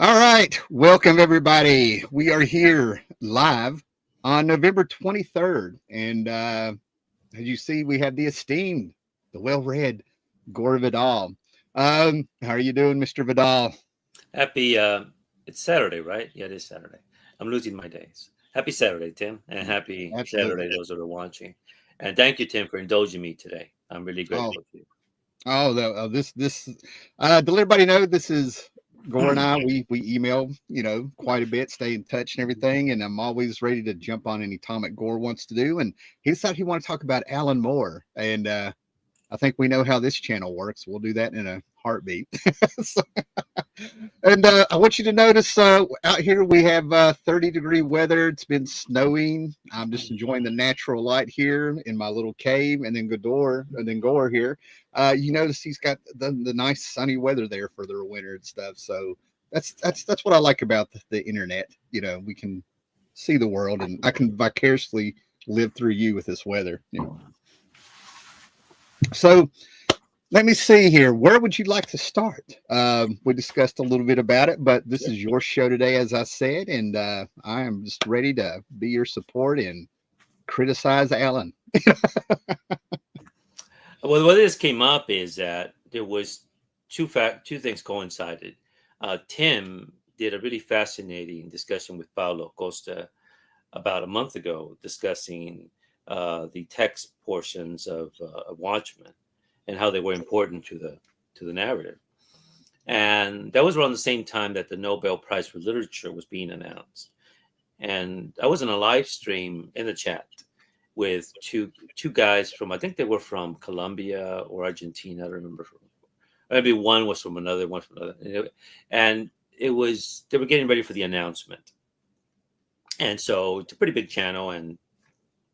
All right. Welcome, everybody. We are here live on November 23rd. And as you see, we have the esteemed, the well read Gore Vidal. How are you doing, Mr. Vidal? Happy, it's Saturday, right? Yeah, it is Saturday. I'm losing my days. Happy Saturday, Tim, and happy Saturday, Absolutely. those that are watching. And thank you, Tim, for indulging me today. I'm really Oh, grateful to to let everybody know, this is Gore and I. We email, quite a bit, stay in touch and everything. And I'm always ready to jump on any topic Gore wants to do. And he decided he wanted to talk about Alan Moore. And I think we know how this channel works. We'll do that in a heartbeat. So, and I want you to notice out here we have 30-degree weather. It's been snowing. I'm just you. enjoying the natural light here in my little cave, and then Gore here. You notice he's got the nice sunny weather there for their winter and stuff. So that's what I like about the internet. We can see the world, and I can vicariously live through you with this weather. So let me see here. Where would you like to start? We discussed a little bit about it, but this Sure. is your show today, as I said, and I am just ready to be your support and criticize Alan. Well, what this came up is that there was two things coincided. Tim did a really fascinating discussion with Paulo Costa about a month ago, discussing the text portions of Watchmen and how they were important to the narrative. And that was around the same time that the Nobel Prize for Literature was being announced. And I was in a live stream in the chat with two guys from, I think they were from Colombia or Argentina. I don't remember. Maybe one was from another, one from another. And it was, they were getting ready for the announcement. And so it's a pretty big channel and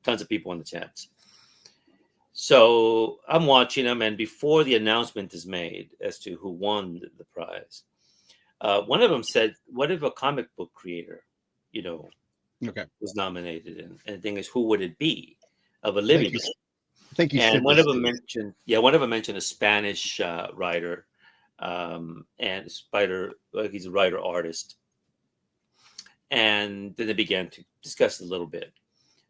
tons of people in the chats. So I'm watching them, and before the announcement is made as to who won the prize, one of them said, "What if a comic book creator, you know, Okay, was nominated?" And the thing is, who would it be of a I think living? you And sent one this of them to me. mentioned, yeah, one of them mentioned a Spanish writer, and spider, like he's a writer artist, and then they began to discuss it a little bit.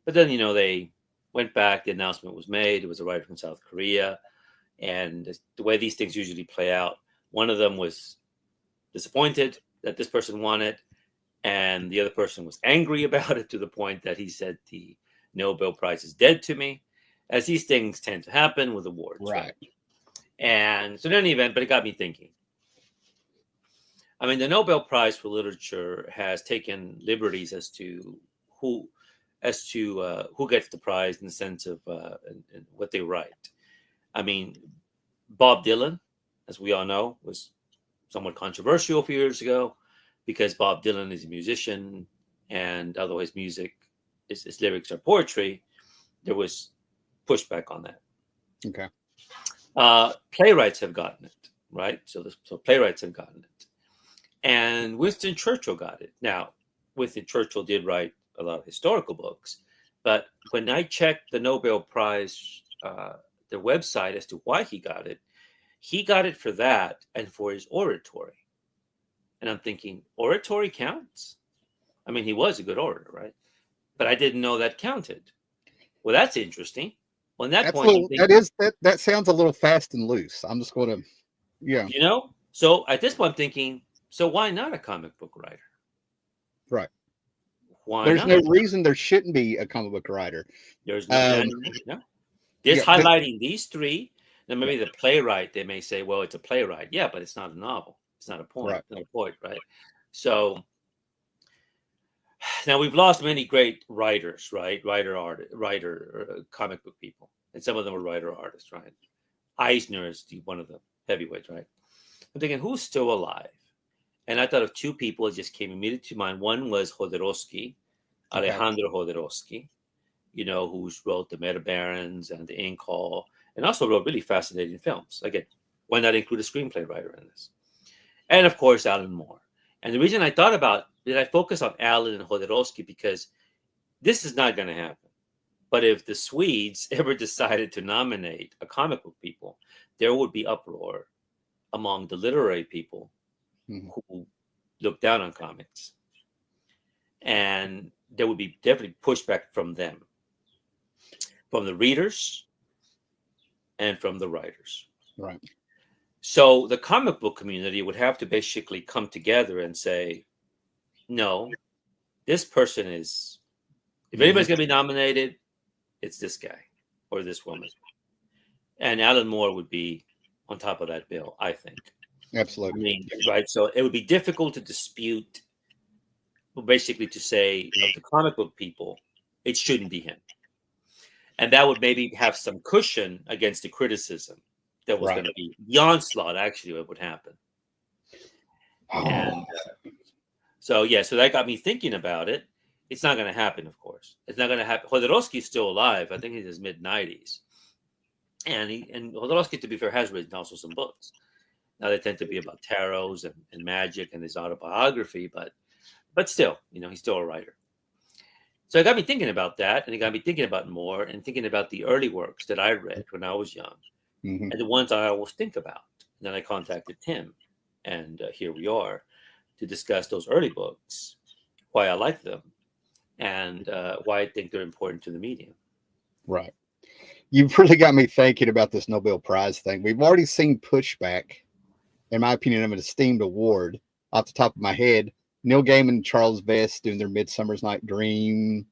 But then, they went back. The announcement was made. It was a writer from South Korea. And the way these things usually play out, one of them was disappointed that this person won it. And the other person was angry about it to the point that he said the Nobel Prize is dead to me, as these things tend to happen with awards, right? Right. And so in any event, but it got me thinking. I mean, the Nobel Prize for Literature has taken liberties who who gets the prize in the sense of and what they write. I mean, Bob Dylan, as we all know, was somewhat controversial a few years ago because Bob Dylan is a musician, and although his music, his lyrics are poetry, there was pushback on that. Okay. Playwrights have gotten it, right? So playwrights have gotten it, and Winston Churchill got it. Now, Winston Churchill did write a lot of historical books, but when I checked the Nobel Prize, their website as to why he got it for that and for his oratory. And I'm thinking, oratory counts? I mean, he was a good orator, right? But I didn't know that counted. Well, that's interesting. Well, at that That's a point, I'm little. That thinking, is that sounds a little fast and loose. I'm just going to. Yeah. So at this point, I'm thinking, so why not a comic book writer? Right. Why There's not? no reason there shouldn't be a comic book writer. There's no, Um, no. This yeah. But highlighting these three. Now, yeah. maybe the playwright, they may say, well, it's a playwright. Yeah, but it's not a novel. It's not a poem. Right. It's not a poet, right? So now we've lost many great writers, right? Comic book people, and some of them are writer artists, right? Eisner is one of the heavyweights, right? I'm thinking, who's still alive? And I thought of two people that just came immediately to mind. One was Jodorowsky, Okay. Alejandro Jodorowsky, who's wrote The Meta Barons and The Ink Hall, and also wrote really fascinating films. Again, why not include a screenplay writer in this? And of course, Alan Moore. And the reason I thought about did I focus on Alan and Jodorowsky because this is not going to happen. But if the Swedes ever decided to nominate a comic book people, there would be uproar among the literary people Mhm. who look down on comics, and there would be definitely pushback from them, from the readers, and from the writers. Right. So the comic book community would have to basically come together and say, no, this person is, if anybody's going to be nominated, it's this guy or this woman. And Alan Moore would be on top of that bill, I think. Absolutely. I mean, right. So it would be difficult to dispute, basically to say, the comic book people, it shouldn't be him. And that would maybe have some cushion against the criticism that was going to be the onslaught, actually, what would happen. And so that got me thinking about it. It's not going to happen, of course. It's not going to happen. Jodorowsky's still alive. I think he's in his mid-90s. And Jodorowsky, to be fair, has written also some books. Now they tend to be about tarots and magic and his autobiography, but still, he's still a writer. So it got me thinking about that, and it got me thinking about Moore and thinking about the early works that I read when I was young, and the ones I always think about. And then I contacted Tim, and here we are to discuss those early books, why I like them, and why I think they're important to the medium. Right. You've really got me thinking about this Nobel Prize thing. We've already seen pushback, in my opinion, of an esteemed award. Off the top of my head, Neil Gaiman and Charles Vest doing their Midsummer's Night Dream,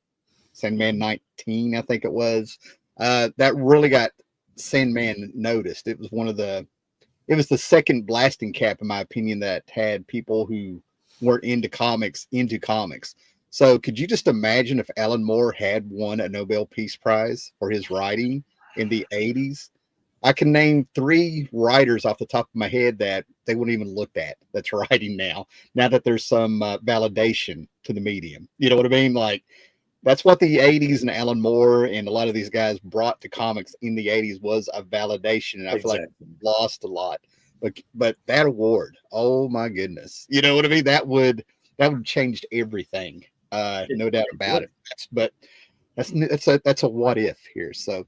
Sandman 19, I think it was. That really got Sandman noticed. It was the second blasting cap, in my opinion, that had people who weren't into comics. So could you just imagine if Alan Moore had won a Nobel Peace Prize for his writing in the 80s? I can name 3 writers off the top of my head that they wouldn't even look at that's writing now that there's some validation to the medium. You know what I mean? Like, that's what the 80s and Alan Moore and a lot of these guys brought to comics in the 80s was a validation. And I feel like we lost a lot. But that award, oh my goodness. You know what I mean? That would have changed everything. No doubt about it. But that's a what if here. So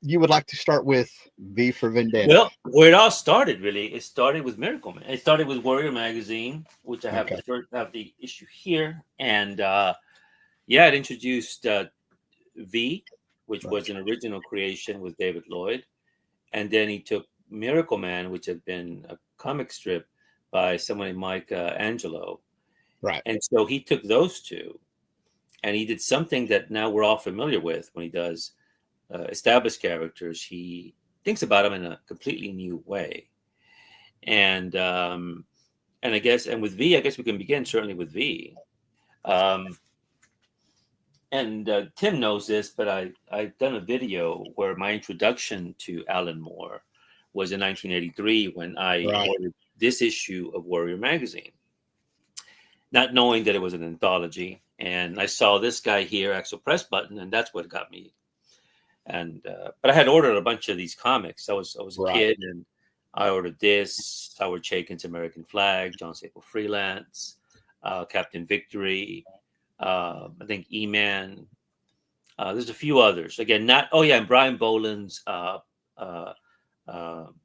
you would like to start with V for Vendetta? Well, where it all started, really, it started with Miracle Man. It started with Warrior Magazine, which I have the issue here, and it introduced V, which was an original creation with David Lloyd, and then he took Miracle Man, which had been a comic strip by someone named Mike Angelo, right? And so he took those two, and he did something that now we're all familiar with when he does. Established characters, he thinks about them in a completely new way, and I guess, and with V, I guess we can begin certainly with V, and Tim knows this, but I've done a video where my introduction to Alan Moore was in 1983 when I ordered this issue of Warrior Magazine, not knowing that it was an anthology, and I saw this guy here, Axel Press Button, and that's what got me. And but I had ordered a bunch of these comics. I was a kid, and I ordered this, Howard Chaykin's American Flag, John Staple Freelance, Captain Victory, I think E-Man. There's a few others. Again, and Brian Boland's the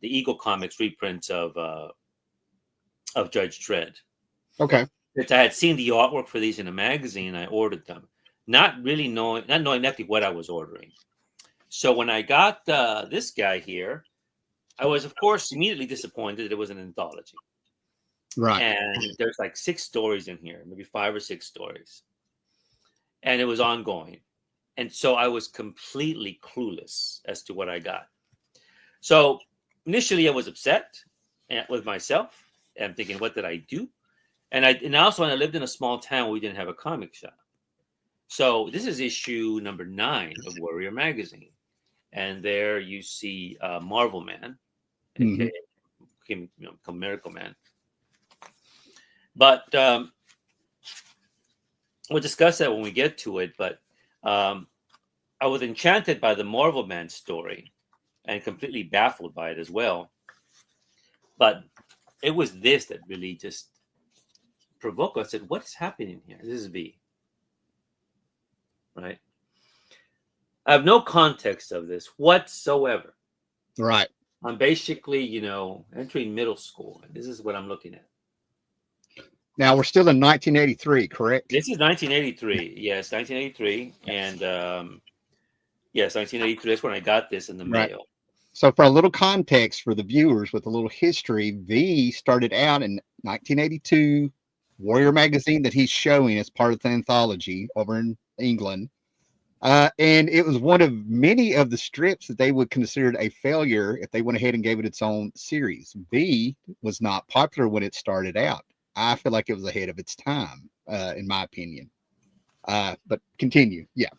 Eagle Comics reprints of Judge Dredd. Okay. That I had seen the artwork for these in a magazine. I ordered them, not knowing exactly what I was ordering. So when I got this guy here, I was, of course, immediately disappointed that it was an anthology. Right. And there's like 6 stories in here, maybe 5 or 6 stories. And it was ongoing. And so I was completely clueless as to what I got. So initially I was upset with myself. And I'm thinking, what did I do? And also when I lived in a small town, we didn't have a comic shop. So this is issue number 9 of Warrior Magazine. And there you see Marvel Man, aka become Miracle Man. But we'll discuss that when we get to it. But I was enchanted by the Marvel Man story and completely baffled by it as well. But it was this that really just provoked us. I said, what's happening here? This is V. Right? I have no context of this whatsoever. Right. I'm basically, entering middle school, and this is what I'm looking at. Now we're still in 1983, correct? This is 1983. Yes, 1983, and yes, 1983. That's when I got this in the Right. mail. So, for a little context for the viewers with a little history, V started out in 1982 Warrior magazine that he's showing as part of the anthology over in England. And it was one of many of the strips that they would consider a failure if they went ahead and gave it its own series. V was not popular when it started out. I feel like it was ahead of its time, in my opinion. But continue. Yeah.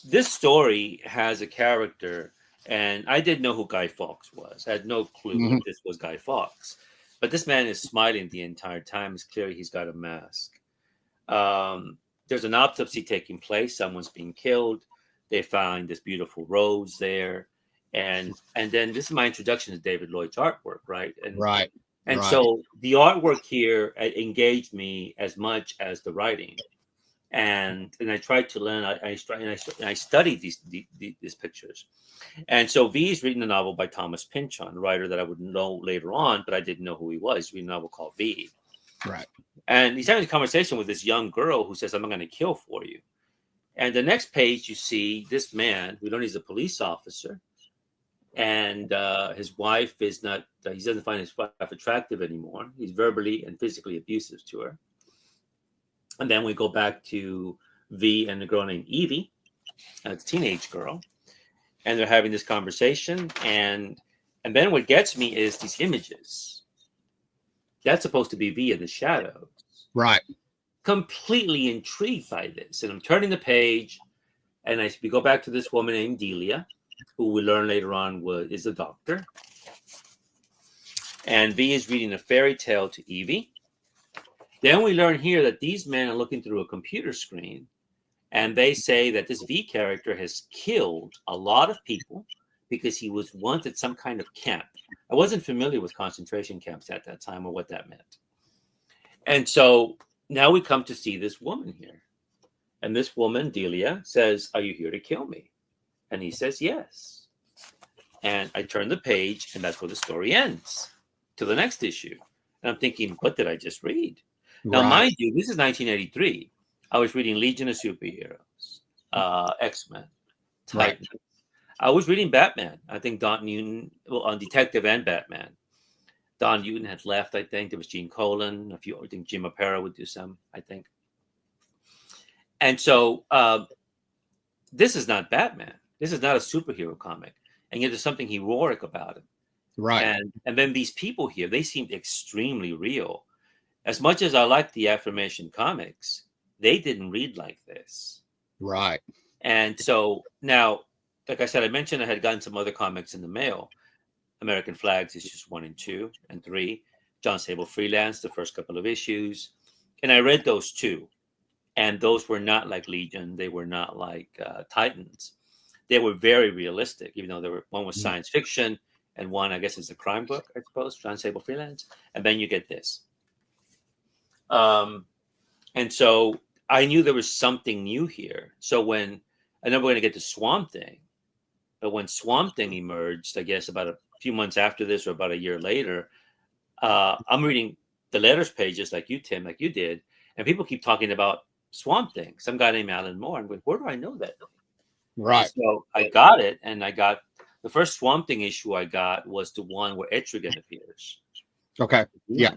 This story has a character, and I didn't know who Guy Fawkes was. I had no clue Mhm. that this was Guy Fawkes. But this man is smiling the entire time. It's clear he's got a mask. There's an autopsy taking place. Someone's being killed. They find this beautiful rose there, and then this is my introduction to David Lloyd's artwork, right? Right. And Right. so the artwork here engaged me as much as the writing, and I tried to learn. I studied these pictures, and so V is reading a novel by Thomas Pynchon, a writer that I would know later on, but I didn't know who he was. He's reading a novel called V. Right. And he's having a conversation with this young girl who says, "I'm going to kill for you." And the next page, you see this man. We learn he's a police officer, and his wife is not. He doesn't find his wife attractive anymore. He's verbally and physically abusive to her. And then we go back to V and the girl named Evie, a teenage girl, and they're having this conversation. And then what gets me is these images. That's supposed to be V in the shadows. Right. Completely intrigued by this, and I'm turning the page, and we go back to this woman named Delia, who we learn later on is a doctor, and V is reading a fairy tale to Evie. Then we learn here that these men are looking through a computer screen, and they say that this V character has killed a lot of people because he was once at some kind of camp. I wasn't familiar with concentration camps at that time or what that meant. And so now we come to see this woman here. And this woman, Delia, says, "Are you here to kill me?" And he says, "Yes." And I turn the page, and that's where the story ends, to the next issue. And I'm thinking, what did I just read? Now, Right. mind you, this is 1983. I was reading Legion of Superheroes, X-Men, Right. Titans. I was reading Batman. I think Don Newton, on Detective and Batman. Don Newton had left, I think. There was Gene Colan. I think Jim Aparo would do some, I think. And so this is not Batman. This is not a superhero comic. And yet there's something heroic about it. Right. And then these people here, they seemed extremely real. As much as I like the aforementioned comics, they didn't read like this. Right. And so now, like I said, I mentioned I had gotten some other comics in the mail. American Flags issues 1 and 2 and 3. John Sable Freelance, the first couple of issues. And I read those too. And those were not like Legion. They were not like Titans. They were very realistic, even though one was science fiction and one, I guess, is a crime book, I suppose, John Sable Freelance. And then you get this. And so I knew there was something new here. So when, I know we're going to get to Swamp Thing, but when Swamp Thing emerged, I guess about a few months after this or about a year later, I'm reading the letters pages like you, Tim, like you did, and people keep talking about Swamp Thing. Some guy named Alan Moore. I'm going, where do I know that? Right. And so I got it, and I got the first Swamp Thing issue I got was the one where Etrigan appears. Okay. Yeah.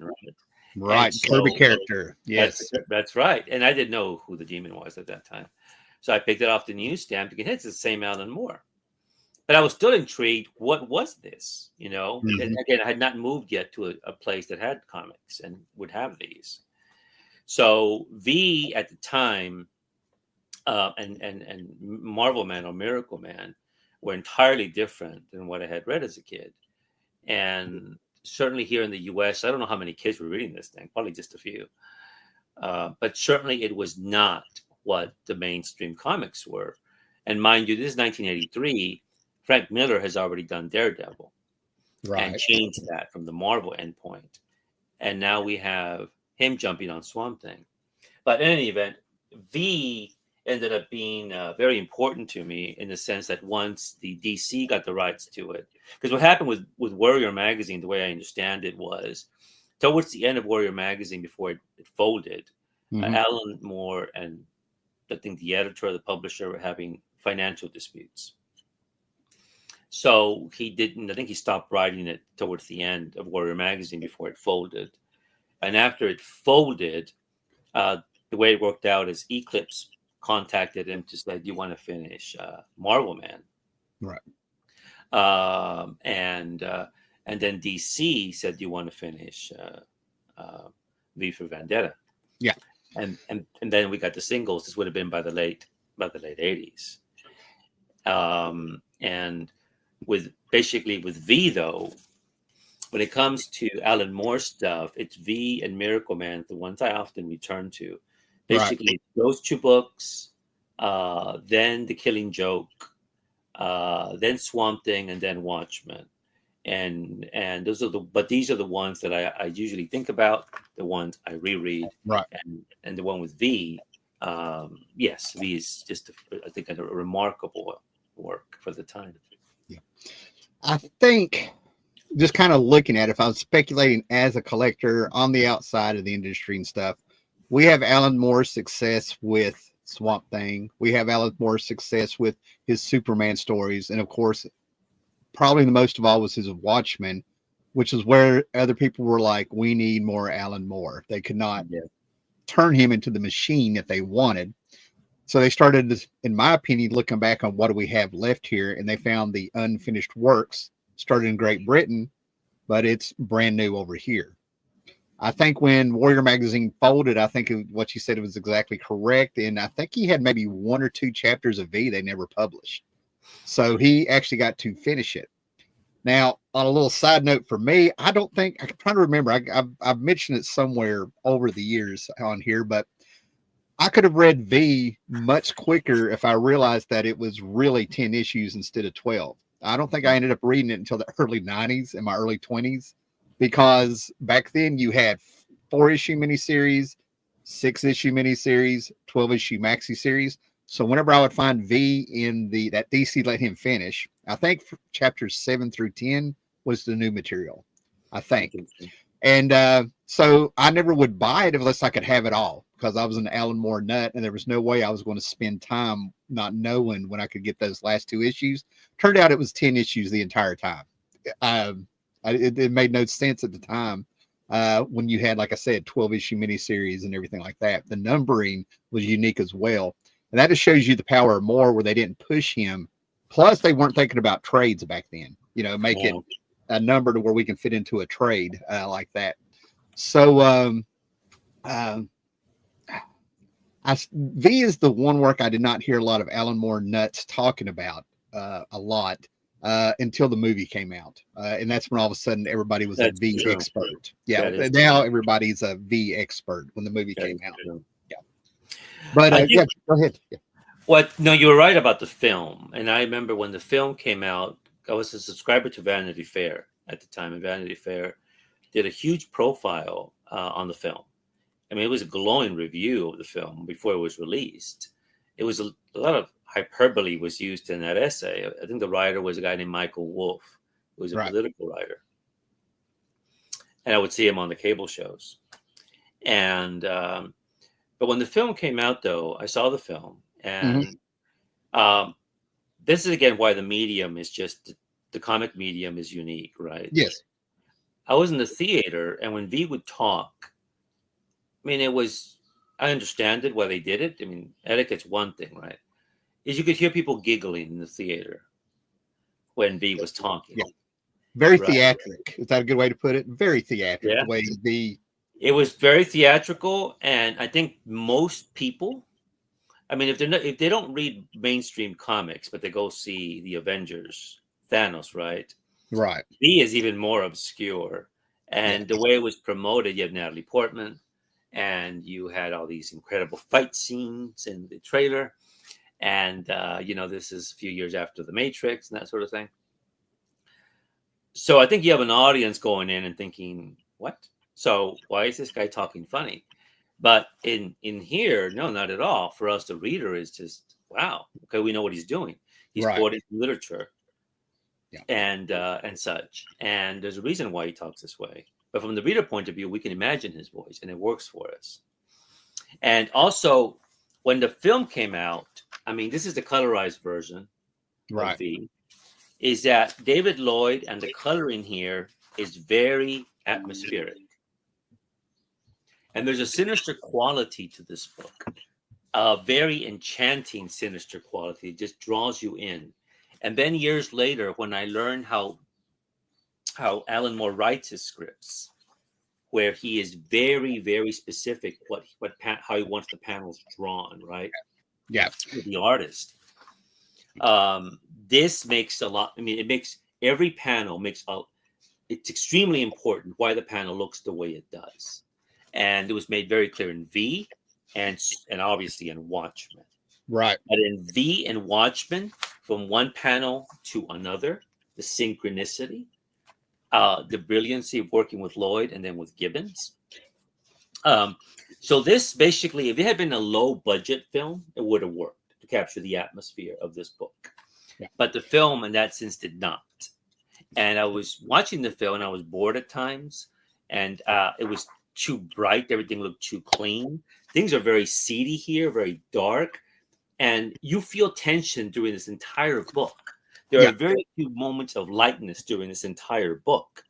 Right. So, Kirby character. Yes. That's right. And I didn't know who the demon was at that time. So I picked it off the newsstand thinking, hey, it's the same Alan Moore. But I was still intrigued. What was this? You know, and again, I had not moved yet to a place that had comics and would have these. So V at the time and Marvel Man or Miracle Man were entirely different than what I had read as a kid. And certainly here in the US, I don't know how many kids were reading this thing, probably just a few. But certainly it was not what the mainstream comics were. And mind you, this is 1983. Frank Miller has already done Daredevil and changed that from the Marvel endpoint. And now we have him jumping on Swamp Thing. But in any event, V ended up being very important to me in the sense that once the DC got the rights to it, because what happened with Warrior Magazine, the way I understand it was towards the end of Warrior Magazine, before it folded, Mhm. Alan Moore and I think the editor or the publisher were having financial disputes. So he didn't, I think he stopped writing it towards the end of Warrior Magazine before it folded. And after it folded, the way it worked out is Eclipse contacted him to say, "Do you want to finish Marvel Man?" Right. And then DC said, "Do you want to finish V for Vendetta?" Yeah. And then we got the singles. This would have been by the late '80s. And with V though, when it comes to Alan Moore stuff, it's V and Miracle Man, the ones I often return to. Basically, those two books, then The Killing Joke, then Swamp Thing, and then Watchmen. And these are the ones that I usually think about, the ones I reread, Right. and the one with V. Yes, V is just I think a remarkable work for the time. Yeah, I think just kind of looking at it, if I was speculating as a collector on the outside of the industry and stuff, we have Alan Moore's success with Swamp Thing. We have Alan Moore's success with his Superman stories, and of course, probably the most of all was his Watchmen, which is where other people were like, "We need more Alan Moore." They could not turn him into the machine that they wanted. So they started, in my opinion, looking back on what do we have left here, and they found the unfinished works started in Great Britain, but it's brand new over here. I think when Warrior Magazine folded, I think what you said was exactly correct, and I think he had maybe 1 or 2 chapters of V they never published, so he actually got to finish it. Now, on a little side note for me, I don't think I can try to remember. I've mentioned it somewhere over the years on here, but I could have read V much quicker if I realized that it was really 10 issues instead of 12. I don't think I ended up reading it until the early 90s, in my early 20s, because back then you had 4-issue miniseries, 6-issue miniseries, 12-issue maxi series. So whenever I would find V in that DC let him finish, I think chapters 7 through 10 was the new material, I think. And so I never would buy it unless I could have it all, because I was an Alan Moore nut, and there was no way I was going to spend time not knowing when I could get those last 2 issues. Turned out it was 10 issues the entire time. It made no sense at the time when you had, like I said, 12-issue miniseries and everything like that. The numbering was unique as well. And that just shows you the power of Moore, where they didn't push him. Plus, they weren't thinking about trades back then, make it a number to where we can fit into a trade like that. So V is the one work I did not hear a lot of Alan Moore nuts talking about a lot until the movie came out. And that's when all of a sudden everybody was a V expert. Yeah, now everybody's a V expert when the movie came out. True. Yeah. But yeah, go ahead. Yeah. No, you were right about the film. And I remember when the film came out, I was a subscriber to Vanity Fair at the time, and Vanity Fair did a huge profile on the film. I mean, it was a glowing review of the film before it was released. It was a lot of hyperbole was used in that essay. I think the writer was a guy named Michael Wolff, who was a political writer. And I would see him on the cable shows. And but when the film came out, though, I saw the film, and this is again why the medium is just the comic medium is unique, right? Yes. I was in the theater, and when V would talk, I mean, I understand it why they did it. I mean, etiquette's one thing, right? Is you could hear people giggling in the theater when V was talking. Yeah. Very theatric. Is that a good way to put it? Very theatric. Yeah. The way V. It was very theatrical, and I think most people, I mean, if they don't read mainstream comics, but they go see the Avengers, Thanos, right? Right. V is even more obscure, and the way it was promoted, you have Natalie Portman, and you had all these incredible fight scenes in the trailer, and this is a few years after The Matrix and that sort of thing. So I think you have an audience going in and thinking, what? So why is this guy talking funny? But in here, no, not at all. For us, the reader is just, wow, okay, we know what he's doing. He's quoting literature and such. And there's a reason why he talks this way. But from the reader point of view, we can imagine his voice, and it works for us. And also, when the film came out, I mean, this is the colorized version of V, is that David Lloyd and the coloring here is very atmospheric. And there's a sinister quality to this book, a very enchanting, sinister quality. It just draws you in. And then years later, when I learned how Alan Moore writes his scripts, where he is very, very specific how he wants the panels drawn, right? Yeah. With the artist. This makes a lot. I mean, it makes every panel it's extremely important why the panel looks the way it does. And it was made very clear in V and obviously in Watchmen. Right. But in V and Watchmen, from one panel to another, the synchronicity, the brilliancy of working with Lloyd and then with Gibbons. So this basically, if it had been a low budget film, it would have worked to capture the atmosphere of this book. Yeah. But the film in that sense did not. And I was watching the film and I was bored at times. And it was too bright. Everything looked too clean. Things are very seedy here, very dark. And you feel tension during this entire book. There are very few moments of lightness during this entire book.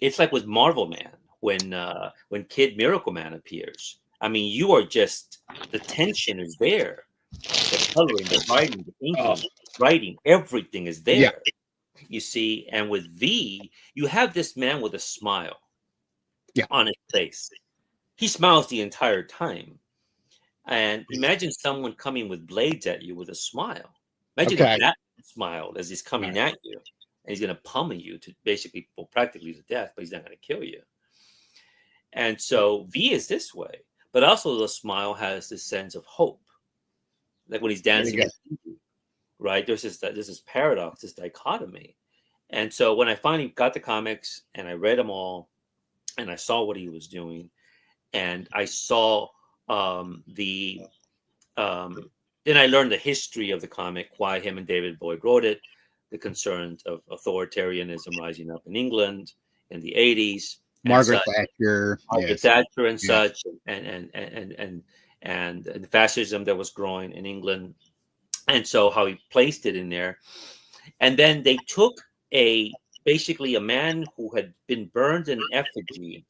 It's like with Marvel Man when Kid Miracle Man appears. I mean, you are just, the tension is there. The coloring, the writing, the inking, writing, everything is there. Yeah. You see, and with V, you have this man with a smile on his face. He smiles the entire time. And imagine someone coming with blades at you with a smile. Imagine if that smiled as he's coming at you, and he's going to pummel you to basically, well, practically to death, but he's not going to kill you. And so V is this way, but also the smile has this sense of hope, like when he's dancing, right? There's this paradox, this dichotomy. And so when I finally got the comics and I read them all, and I saw what he was doing, and I saw then I learned the history of the comic, why him and David Boyd wrote it, the concerns of authoritarianism rising up in England in the 80s. Margaret Thatcher. Thatcher and such, and the fascism that was growing in England. And so how he placed it in there. And then they took basically a man who had been burned in effigy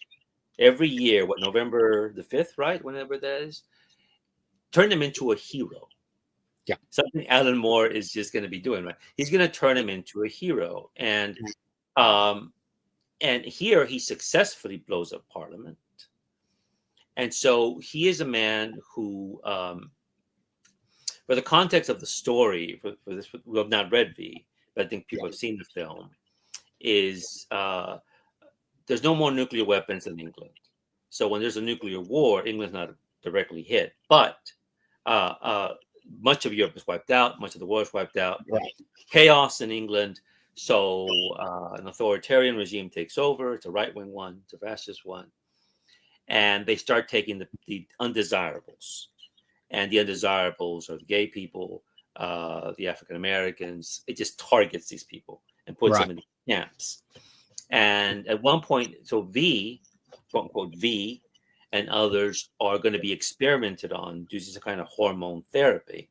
every year, November the 5th, right? Whenever that is, turned him into a hero. Yeah. Something Alan Moore is just going to be doing, right? He's going to turn him into a hero. And here he successfully blows up Parliament. And so he is a man who, for the context of the story, for this, we have not read V, but I think people have seen the film, is there's no more nuclear weapons in England. So when there's a nuclear war, England's not directly hit. But much of Europe is wiped out. Much of the world is wiped out. Right. Chaos in England. So an authoritarian regime takes over. It's a right-wing one. It's a fascist one. And they start taking the undesirables. And the undesirables are the gay people, the African Americans. It just targets these people and puts them in camps. And at one point, so V, quote unquote V, and others are going to be experimented on using some kind of hormone therapy.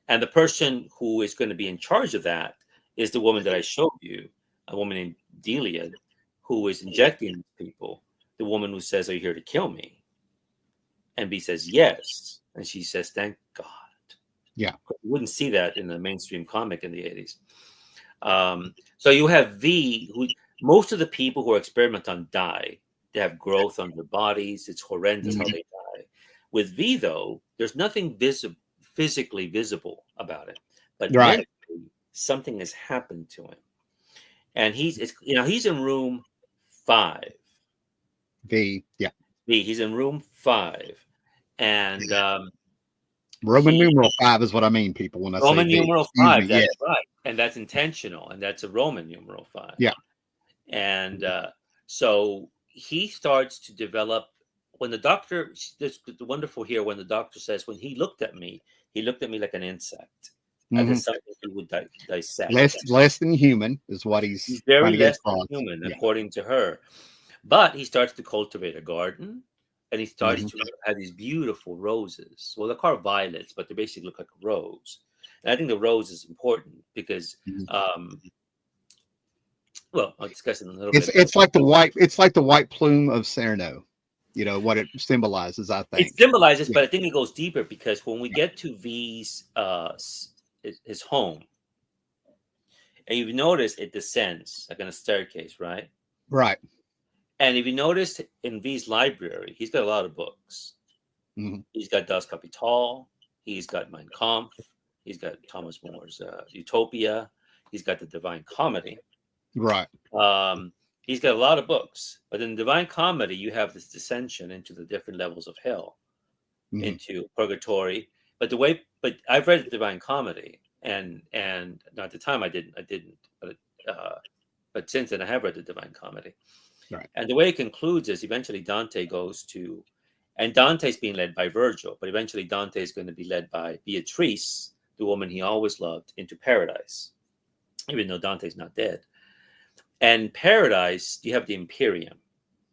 And the person who is going to be in charge of that is the woman that I showed you, a woman named Delia, who is injecting these people. The woman who says, "Are you here to kill me?" And B says, "Yes." And she says, "Thank God." Yeah. You wouldn't see that in the mainstream comic in the 80s. So you have V, who most of the people who are experimented on die. They have growth on their bodies. It's horrendous how they die. With V, though, there's nothing physically visible about it. But mentally, something has happened to him. And he's in room 5. V, yeah. V, he's in room 5. And Roman numeral 5 is what I mean, people, when I say Roman numeral 5, that's yes. right. And that's intentional. And that's a Roman numeral 5. Yeah. And so he starts to develop, when the doctor, it's wonderful here, when the doctor says, when he looked at me like an insect. and there's something he would dissect. Less than human is what He's he's very trying to get less than across. human, Yeah. according to her. But he starts to cultivate a garden, and he starts Mm-hmm. to have these beautiful roses. Well, they're called violets, but they basically look like a rose. And I think the rose is important because, well, I'll discuss it in a little bit. It's like the white plume of Cerno. You know what it symbolizes, I think. It symbolizes, but I think it goes deeper because when we get to V's his home, and you've noticed it descends like on a staircase, right? Right. And if you notice in V's library, he's got a lot of books. Mm-hmm. He's got Das Kapital. He's got Mein Kampf. He's got Thomas More's Utopia. He's got the Divine Comedy. Right. He's got a lot of books. But in Divine Comedy, you have this dissension into the different levels of hell, into purgatory. But I've read the Divine Comedy, and at the time I didn't, but since then I have read the Divine Comedy. Right. And the way it concludes is eventually Dante goes to, and Dante's being led by Virgil, but eventually Dante is going to be led by Beatrice, the woman he always loved, into paradise, even though Dante's not dead. And paradise, you have the Imperium,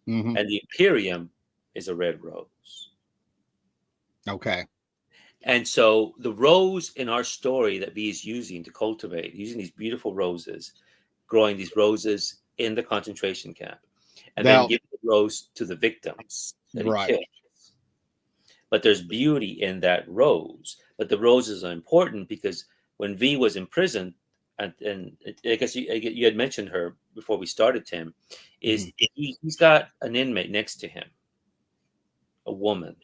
and the Imperium is a red rose. Okay. And so the rose in our story that V is using to cultivate, using these beautiful roses, growing these roses in the concentration camp, and then giving the rose to the victims that he kills. But there's beauty in that rose. But the roses are important because when V was imprisoned, and I guess you had mentioned her before we started, Tim, is he's got an inmate next to him, a woman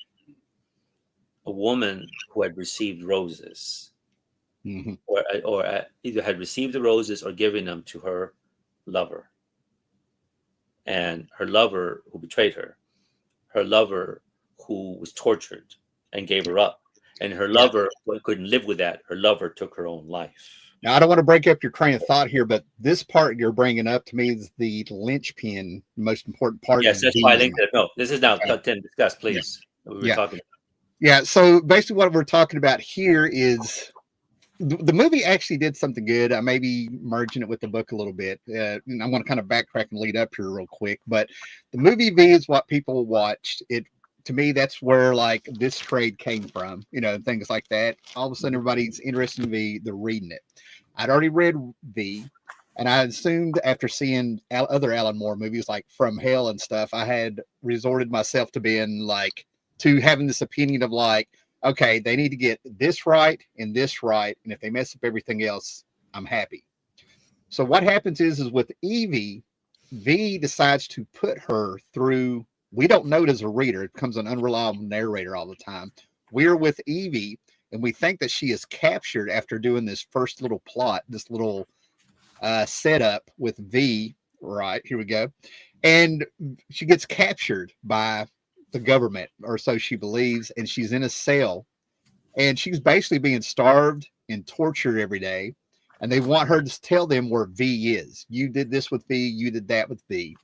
who had received roses, or either had received the roses or given them to her lover. And her lover who betrayed her lover who was tortured and gave her up, and her lover who couldn't live with that, her lover took her own life. Now, I don't want to break up your train of thought here, but this part you're bringing up to me is the linchpin, most important part. Yes, that's why I linked it. No, this is now Tim. Discuss, please. Yeah. We were talking about. Yeah. So basically, what we're talking about here is the movie actually did something good. I may be merging it with the book a little bit. I want to kind of backtrack and lead up here real quick, but the movie V is what people watched. To me, that's where like this trade came from, things like that. All of a sudden, everybody's interested in V. They're reading it. I'd already read V, and I assumed after seeing other Alan Moore movies like From Hell and stuff, I had resorted myself to having this opinion of like, okay, they need to get this right, and if they mess up everything else, I'm happy. So what happens is with Evie, V decides to put her through. We don't know it as a reader. It becomes an unreliable narrator all the time. We're with Evie, and we think that she is captured after doing this first little plot, this little setup with V. Right, here we go. And she gets captured by the government, or so she believes, and she's in a cell. And she's basically being starved and tortured every day. And they want her to tell them where V is. You did this with V. You did that with V.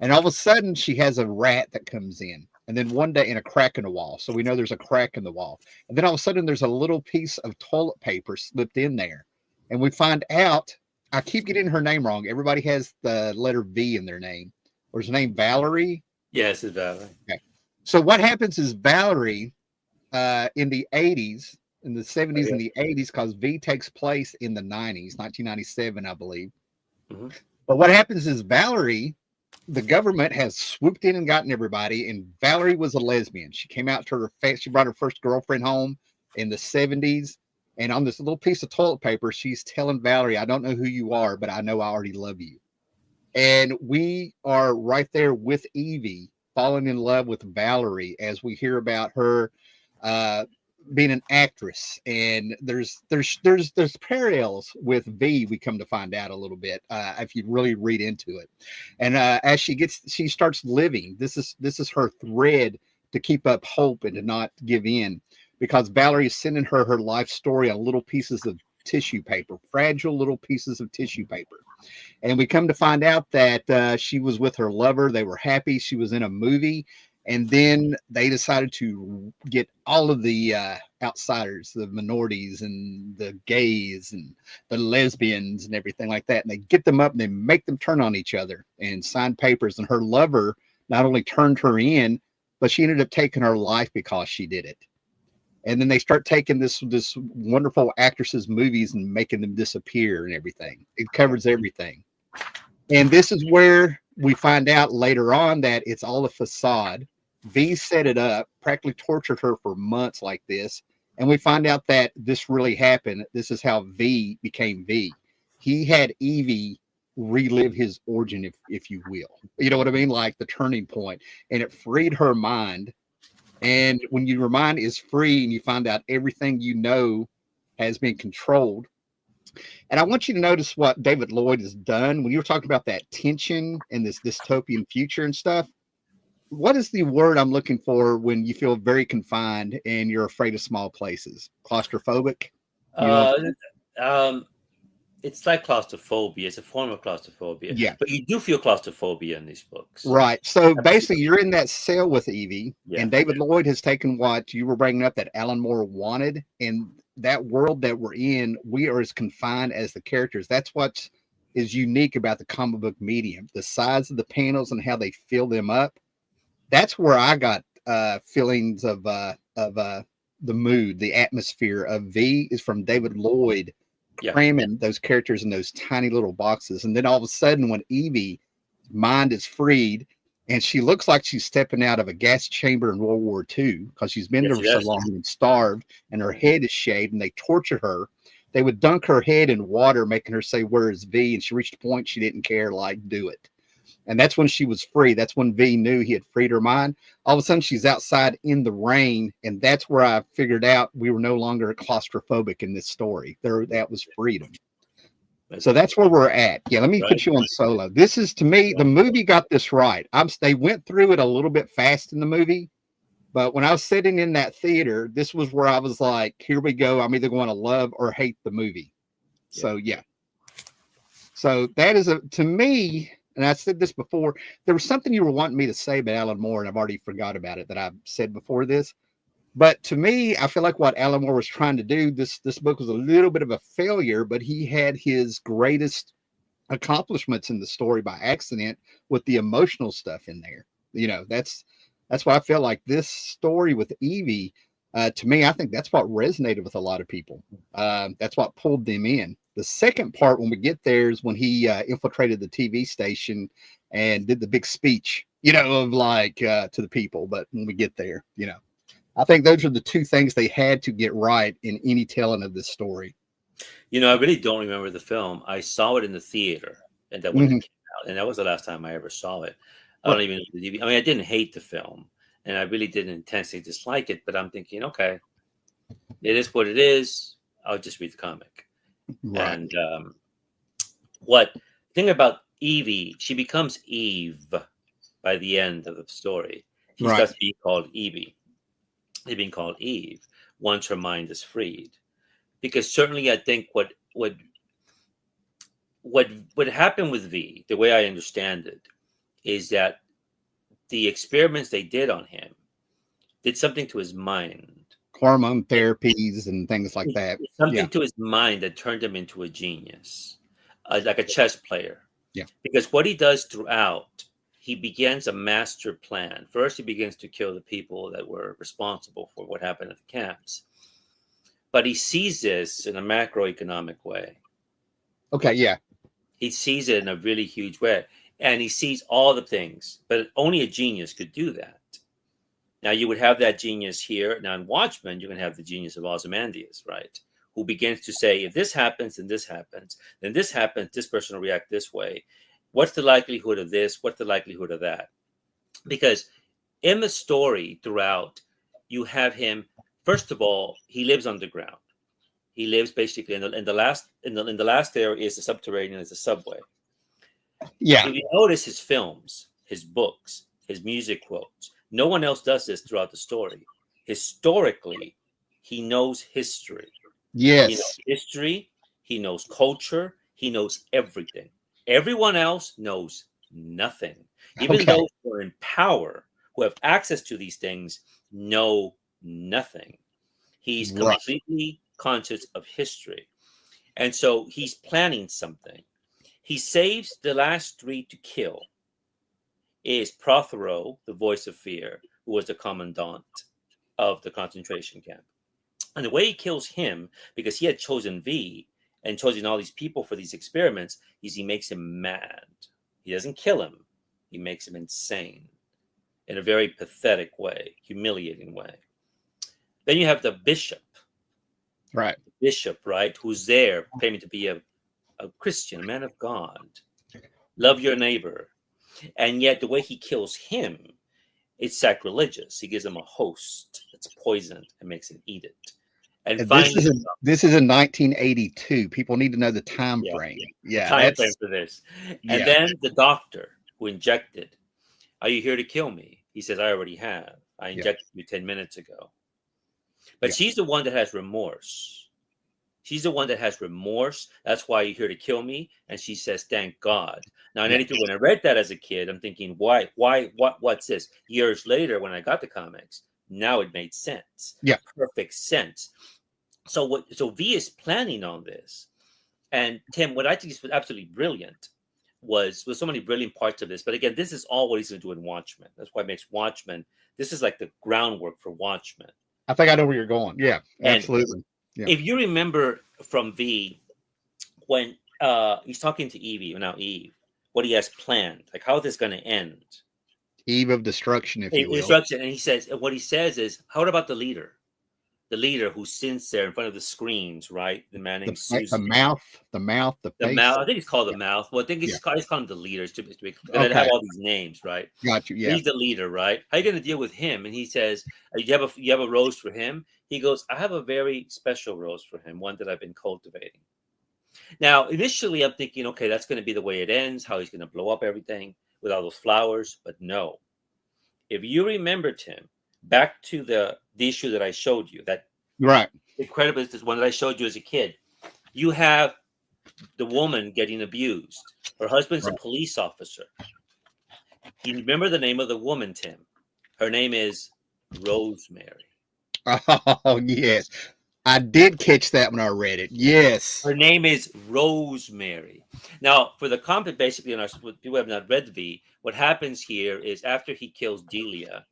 And all of a sudden, she has a rat that comes in. And then one day, in a crack in the wall. So we know there's a crack in the wall. And then all of a sudden, there's a little piece of toilet paper slipped in there. And we find out, I keep getting her name wrong. Everybody has the letter V in their name. Or is her name Valerie? Yes, it's Valerie. Okay. So what happens is Valerie, in the 80s, in the 70s and the 80s, because V takes place in the 90s, 1997, I believe. But what happens is Valerie, the government has swooped in and gotten everybody, and Valerie was a lesbian. She came out to her face. She brought her first girlfriend home in the 70s, and on this little piece of toilet paper, she's telling Valerie, I don't know who you are, but I know I already love you. And we are right there with Evie, falling in love with Valerie as we hear about her being an actress. And there's parallels with V. We come to find out a little bit if you really read into it. And as she starts living, this is her thread to keep up hope and to not give in, because Valerie is sending her life story on little pieces of tissue paper, fragile little pieces of tissue paper. And we come to find out that she was with her lover. They were happy. She was in a movie. And then they decided to get all of the outsiders, the minorities and the gays and the lesbians and everything like that. And they get them up and they make them turn on each other and sign papers. And her lover not only turned her in, but she ended up taking her life because she did it. And then they start taking this wonderful actresses' movies and making them disappear and everything. It covers everything. And this is where we find out later on that it's all a facade. V set it up, practically tortured her for months like this. And we find out that this really happened. This is how V became V. He had Evie relive his origin, if you will. You know what I mean? Like the turning point. And it freed her mind. And when your mind is free and you find out everything you know has been controlled. And I want you to notice what David Lloyd has done when you were talking about that tension and this dystopian future and stuff. What is the word I'm looking for when you feel very confined and you're afraid of small places? Claustrophobic? You know? It's like claustrophobia. It's a form of claustrophobia. Yeah. But you do feel claustrophobia in these books. Right. So basically, you're in that cell with Evie, Yeah. and David Lloyd has taken what you were bringing up that Alan Moore wanted. And that world that we're in, we are as confined as the characters. That's what is unique about the comic book medium. The size of the panels and how they fill them up. That's where I got feelings of the mood, the atmosphere of V is from David Lloyd. Yeah. Cramming those characters in those tiny little boxes. And then all of a sudden, when Evie's mind is freed and she looks like she's stepping out of a gas chamber in World War II because she's been there for so long and starved and her head is shaved and they tortured her. They would dunk her head in water, making her say, "Where is V?" And she reached a point she didn't care, like, do it. And that's when she was free. That's when V knew he had freed her mind. All of a sudden, she's outside in the rain. And that's where I figured out we were no longer claustrophobic in this story. That was freedom. So that's where we're at. Yeah, let me put you on solo. This is, to me, the movie got this right. They went through it a little bit fast in the movie. But when I was sitting in that theater, this was where I was like, here we go. I'm either going to love or hate the movie. Yeah. So, yeah. So that is, to me... And I said this before, there was something you were wanting me to say about Alan Moore, and I've already forgot about it that I've said before this. But to me, I feel like what Alan Moore was trying to do, this book was a little bit of a failure, but he had his greatest accomplishments in the story by accident with the emotional stuff in there. You know, that's why I feel like this story with Evie, to me, I think that's what resonated with a lot of people. That's what pulled them in. The second part, when we get there, is when he infiltrated the TV station and did the big speech, you know, of like to the people. But when we get there, you know, I think those are the two things they had to get right in any telling of this story. You know, I really don't remember the film. I saw it in the theater, and that when it came out, and that was the last time I ever saw it. I don't even know the DVD. I mean, I didn't hate the film, and I really didn't intensely dislike it. But I'm thinking, okay, it is what it is. I'll just read the comic. Right. And what thing about Evie, she becomes Eve by the end of the story. She starts being called Evie. She's being called Eve once her mind is freed. Because certainly I think what happened with V, the way I understand it, is that the experiments they did on him did something to his mind. Hormone therapies and things like that. Something to his mind that turned him into a genius, like a chess player. Yeah. Because what he does throughout, he begins a master plan. First, he begins to kill the people that were responsible for what happened at the camps. But he sees this in a macroeconomic way. Okay, yeah. He sees it in a really huge way. And he sees all the things. But only a genius could do that. Now, you would have that genius here. Now, in Watchmen, you can have the genius of Ozymandias, right? Who begins to say, if this happens, then this happens. Then this happens, this person will react this way. What's the likelihood of this? What's the likelihood of that? Because in the story throughout, you have him, first of all, he lives underground. He lives basically in the last area is the subterranean, is the subway. Yeah. If you notice his films, his books, his music quotes, no one else does this throughout the story. Historically, he knows history. Yes. He knows history. He knows culture. He knows everything. Everyone else knows nothing. Even those who are in power, who have access to these things know nothing. He's Right. completely conscious of history. And so he's planning something. He saves the last three to kill is Prothero, the voice of fear, who was the commandant of the concentration camp. And the way he kills him, because he had chosen V and chosen all these people for these experiments, is he makes him mad. He doesn't kill him. He makes him insane in a very pathetic way, humiliating way. Then you have the bishop. Right. Bishop, right, who's there claiming to be a Christian, a man of God. Love your neighbor. And yet the way he kills him, it's sacrilegious. He gives him a host that's poisoned and makes him eat it. And finally, this is in 1982. People need to know the time frame. Yeah, time frame for this. And then the doctor who injected, are you here to kill me? He says, I already have. I injected you 10 minutes ago. But she's the one that has remorse. She's the one that has remorse. That's why you're here to kill me. And she says, thank God. Now, when I read that as a kid, I'm thinking, what's this? Years later, when I got the comics, now it made sense. Yeah. Perfect sense. So V is planning on this. And Tim, what I think is absolutely brilliant was so many brilliant parts of this. But again, this is all what he's going to do in Watchmen. That's why it makes Watchmen. This is like the groundwork for Watchmen. I think I know where you're going. Yeah, absolutely. Yeah. If you remember from V, when he's talking to Eve, what he has planned, like how this is going to end. Eve of destruction, if you will. Destruction. And what he says is, how about the leader? The leader who sits there in front of the screens, right? The man named Susan. The mouth, the face. Mouth. I think it's called the mouth. Well, I think he's calling him the leader. They have all these names, right? Got you. Yeah. He's the leader, right? How are you going to deal with him? And he says, you have a rose for him? He goes, I have a very special rose for him, one that I've been cultivating. Now, initially, I'm thinking, okay, that's going to be the way it ends, how he's going to blow up everything with all those flowers. But no. If you remember, Tim, back to the issue that I showed you, that incredible is one that I showed you as a kid. You have the woman getting abused. Her husband's a police officer. You remember the name of the woman, Tim? Her name is Rosemary. Oh, yes. I did catch that when I read it. Yes. Her name is Rosemary. Now, for the comic, basically, people who have not read V, what happens here is after he kills Delia,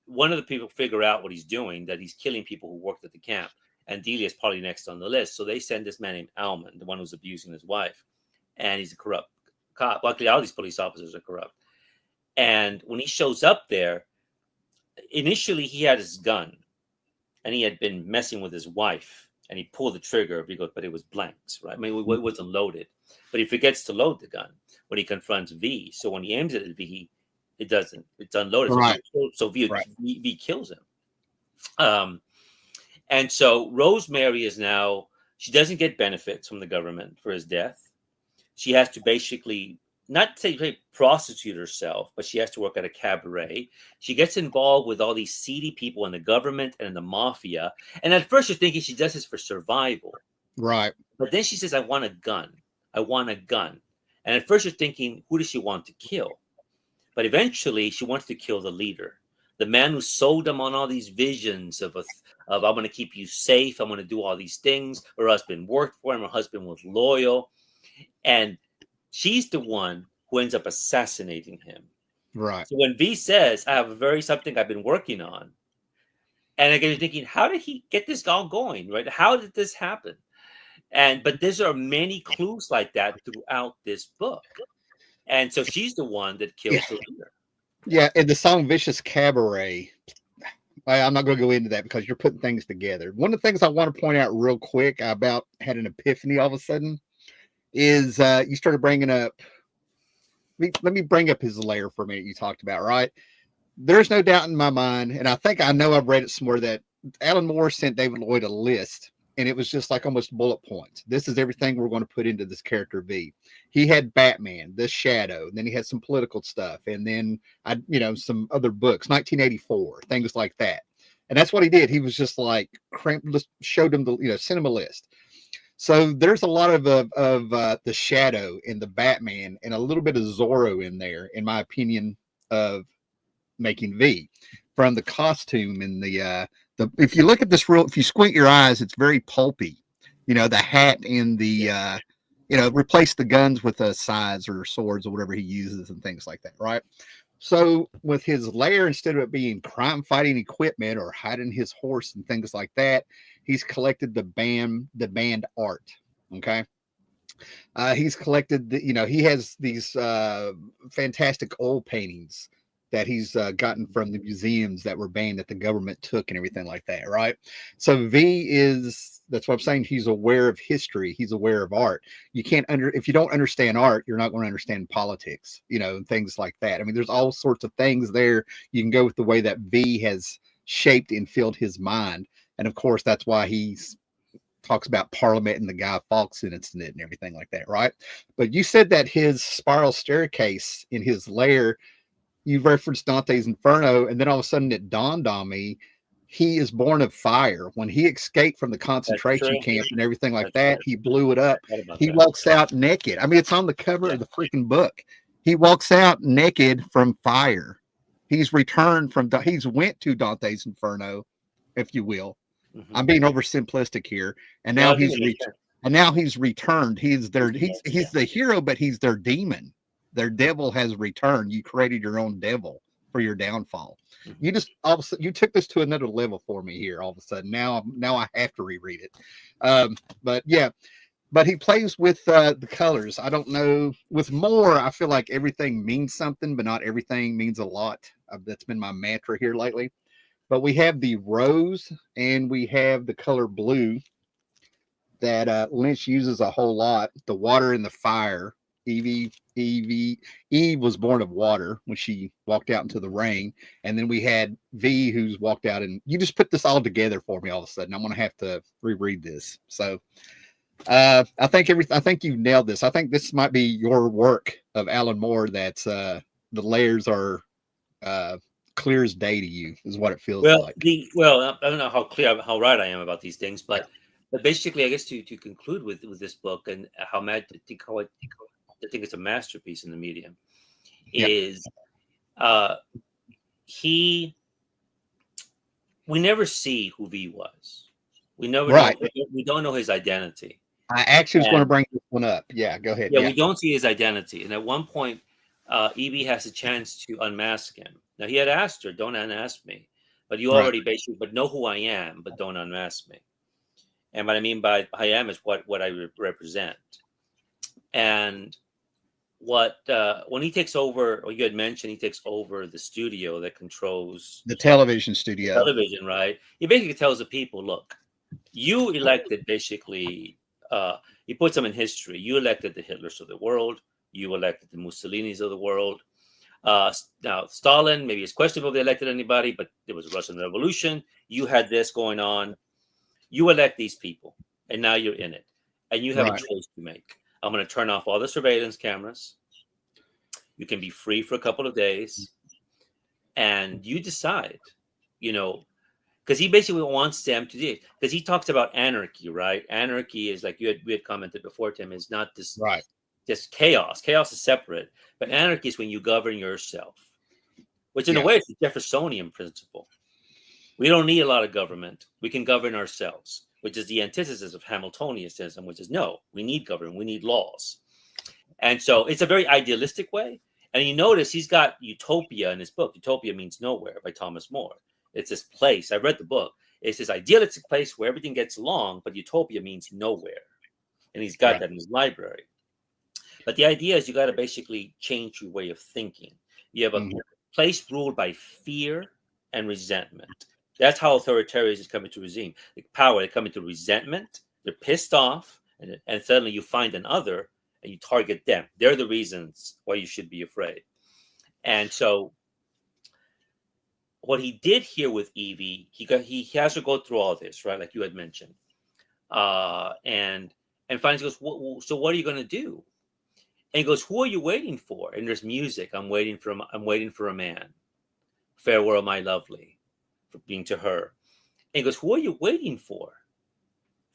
one of the people figure out what he's doing, that he's killing people who worked at the camp. And Delia is probably next on the list. So they send this man named Almond, the one who's abusing his wife. And he's a corrupt cop. Luckily, all these police officers are corrupt. And when he shows up there, initially he had his gun. And he had been messing with his wife. And he pulled the trigger, but it was blanks, right? I mean, it wasn't loaded. But he forgets to load the gun when he confronts V. So when he aims it at V, it doesn't. It's unloaded. Right. So V kills him. And so Rosemary is now, she doesn't get benefits from the government for his death. She has to basically, not say prostitute herself, but she has to work at a cabaret. She gets involved with all these seedy people in the government and in the mafia. And at first you're thinking she does this for survival. Right. But then she says, I want a gun. I want a gun. And at first you're thinking, who does she want to kill? But eventually, she wants to kill the leader, the man who sold them on all these visions of I'm going to keep you safe. I'm going to do all these things. Her husband worked for him. Her husband was loyal. And she's the one who ends up assassinating him. Right. So when V says, I have something I've been working on. And again, you're thinking, how did he get this all going, right? How did this happen? But there are many clues like that throughout this book. And so she's the one that kills the leader. Yeah, in the song Vicious Cabaret, I'm not going to go into that because you're putting things together. One of the things I want to point out real quick, I about had an epiphany all of a sudden, is you started bringing up, let me bring up his lair for a minute you talked about, right? There's no doubt in my mind, and I think I know I've read it somewhere, that Alan Moore sent David Lloyd a list, and it was just like almost bullet points. This is everything we're going to put into this character V. He had Batman, The Shadow, and then he had some political stuff, and then some other books, 1984, things like that. And that's what he did. He was just like showed him sent him a list. So there's a lot of The Shadow in the Batman, and a little bit of Zorro in there, in my opinion, of making V, from the costume and the. If you look at this real, if you squint your eyes, it's very pulpy. You know, the hat and the replace the guns with scythes or swords or whatever he uses and things like that, right? So with his lair, instead of it being crime fighting equipment or hiding his horse and things like that, he's collected the band art. Okay. He's collected he has these fantastic oil paintings that he's gotten from the museums that were banned that the government took and everything like that, right? So that's what I'm saying. He's aware of history. He's aware of art. You can't if you don't understand art, you're not going to understand politics, and things like that. I mean, there's all sorts of things there. You can go with the way that V has shaped and filled his mind. And of course, that's why he's talks about Parliament and the Guy Fawkes incident and everything like that, right? But you said that his spiral staircase in his lair, you referenced Dante's Inferno, and then all of a sudden it dawned on me, he is born of fire. When he escaped from the concentration camp and everything like that, he blew it up. He walks out naked. I mean, it's on the cover of the freaking book. He walks out naked from fire. He's returned he's went to Dante's Inferno, if you will. Mm-hmm. I'm being oversimplistic here, and now he's returned. He's the hero, but he's their demon. Their devil has returned. You created your own devil for your downfall. Mm-hmm. You took this to another level for me here. All of a sudden, now I have to reread it. But he plays with the colors. I don't know. With Moore, I feel like everything means something, but not everything means a lot. That's been my mantra here lately. But we have the rose and we have the color blue that Lynch uses a whole lot. The water and the fire. Eve was born of water when she walked out into the rain. And then we had V, who's walked out. And you just put this all together for me all of a sudden. I'm going to have to reread this. So I think you nailed this. I think this might be your work of Alan Moore. That's the layers are clear as day to you, is what it feels like. I don't know how right I am about these things, but basically, I guess to conclude with this book and how I think it's a masterpiece in the medium is we never see who V was. We never we don't know his identity. I actually was going to bring this one up. Yeah, go ahead. Yeah, we don't see his identity, and at one point, Evie has a chance to unmask him. Now, he had asked her, "Don't unmask me," but you already but know who I am, but don't unmask me. And what I mean by I am is what I represent. And when he takes over, or you had mentioned, he takes over the studio that controls the television studio. Television, right? He basically tells the people, "Look, you elected basically." He puts them in history. You elected the Hitlers of the world. You elected the Mussolinis of the world. Now, Stalin, maybe it's questionable if they elected anybody, but there was a Russian Revolution. You had this going on. You elect these people, and now you're in it. And you have a choice to make. I'm going to turn off all the surveillance cameras. You can be free for a couple of days. And you decide, because he basically wants them to do, because he talks about anarchy, right? Anarchy is like we had commented before, Tim, is not this just chaos. Chaos is separate, but anarchy is when you govern yourself, which in a way is the Jeffersonian principle. We don't need a lot of government. We can govern ourselves, which is the antithesis of Hamiltonianism, which is no, we need government, we need laws. And so it's a very idealistic way. And you notice he's got utopia in his book. Utopia means nowhere by Thomas More. It's this place. I read the book. It's this idealistic place where everything gets along, but utopia means nowhere. And he's got that in his library. But the idea is you got to basically change your way of thinking. You have a place ruled by fear and resentment. That's how authoritarians come into regime. The power, they come into resentment. They're pissed off. And suddenly you find another and you target them. They're the reasons why you should be afraid. And so what he did here with Evie, he has to go through all this, right? Like you had mentioned. And finally he goes, so what are you going to do? And he goes, who are you waiting for? And there's music. I'm waiting for a man. Farewell, my lovely, for being to her. And he goes, who are you waiting for?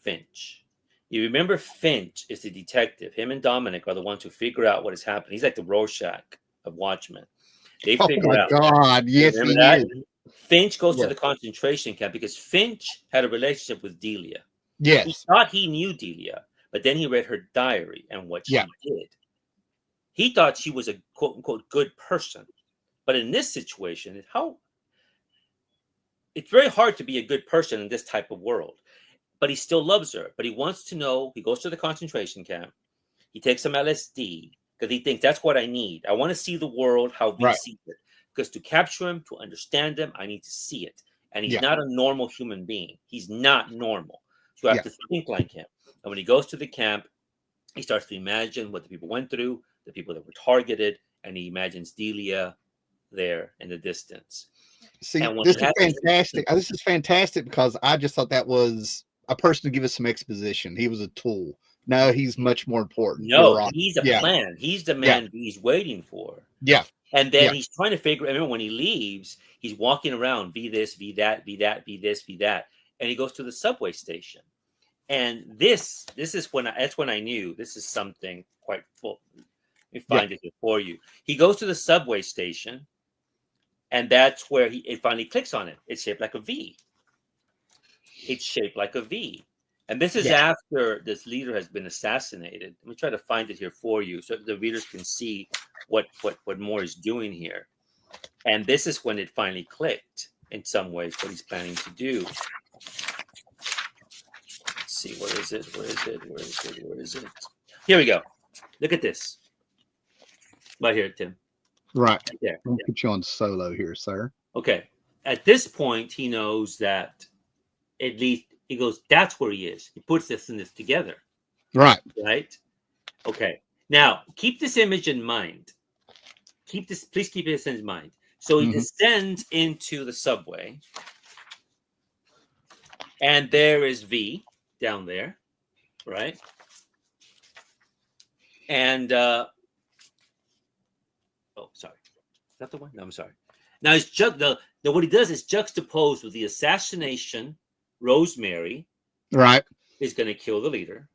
Finch. You remember Finch is the detective. Him and Dominic are the ones who figure out what has happened. He's like the Rorschach of Watchmen. They Oh figure my out. God. Yes, Remember he that? is. Finch goes to Yeah. the concentration camp because Finch had a relationship with Delia. He Yes. thought he knew Delia, but then he read her diary and what Yeah. she did. He thought she was a quote unquote good person. But in this situation, it's very hard to be a good person in this type of world. But he still loves her. But he wants to know. He goes to the concentration camp. He takes some LSD because he thinks that's what I need. I want to see the world how V Right. sees it. Because to capture him, to understand him, I need to see it. And he's Yeah. not a normal human being. He's not normal. So I have Yeah. to think like him. And when he goes to the camp, he starts to imagine what the people went through, the people that were targeted, and he imagines Delia there in the distance. See, And when this it is happens, fantastic. This is fantastic because I just thought that was a person to give us some exposition. He was a tool. No, he's much more important. You're no, right. he's a Yeah. plan. He's the Yeah. man he's waiting for. Yeah. And then Yeah. he's trying to figure. I remember when he leaves, he's walking around, be this, be that, be that, be this, be that, and he goes to the subway station. And this is that's when I knew this is something quite full. Let me Yeah. find it here for you. He goes to the subway station, and that's where it finally clicks on it. It's shaped like a V. It's shaped like a V. And this is Yeah. after this leader has been assassinated. Let me try to find it here for you so the readers can see what Moore is doing here. And this is when it finally clicked in some ways what he's planning to do. Let's see, where is it? Where is it? Where is it? Where is it? Here we go. Look at this. Right here, Tim. Right. Right there. I'll put you on solo here, sir. Okay. At this point, he knows that at least he goes, that's where he is. He puts this and this together. Right. Right? Okay. Now, keep this image in mind. Please keep this in mind. So he descends into the subway, and there is V down there, right? And oh, sorry, is that the one? No, I'm sorry. Now it's what he does is juxtaposed with the assassination. Rosemary, right, is going to kill the leader.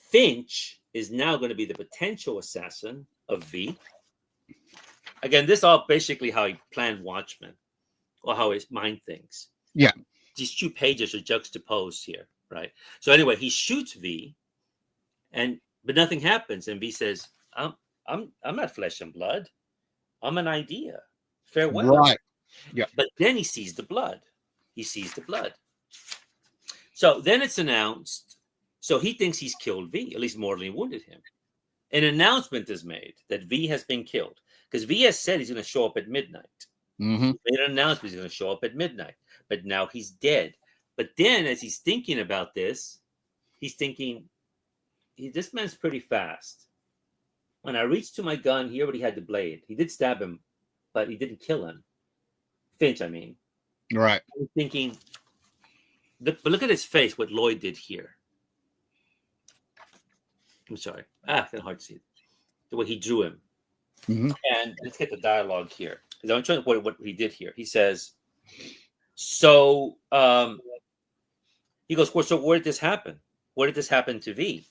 Finch is now going to be the potential assassin of V. Again, this is all basically how he planned Watchmen, or how his mind thinks. Yeah. These two pages are juxtaposed here, right? So anyway, he shoots V, but nothing happens, and V says, "I'm not flesh and blood. I'm an idea. Farewell." Right. Yeah. But then he sees the blood. So then it's announced. So he thinks he's killed V, at least mortally wounded him. An announcement is made that V has been killed because V has said he's going to show up at midnight. Mm-hmm. He made an announcement he's going to show up at midnight, but now he's dead. But then, as he's thinking about this, he's thinking, this man's pretty fast. When I reached to my gun, he already had the blade. He did stab him, but he didn't kill him. Finch, I mean. Right. I'm thinking, but look at his face, what Lloyd did here. I'm sorry. It's hard to see. The way he drew him. Mm-hmm. And let's get the dialogue here. Because I'm trying to what he did here. He says, so he goes, well, so where did this happen? Where did this happen to V?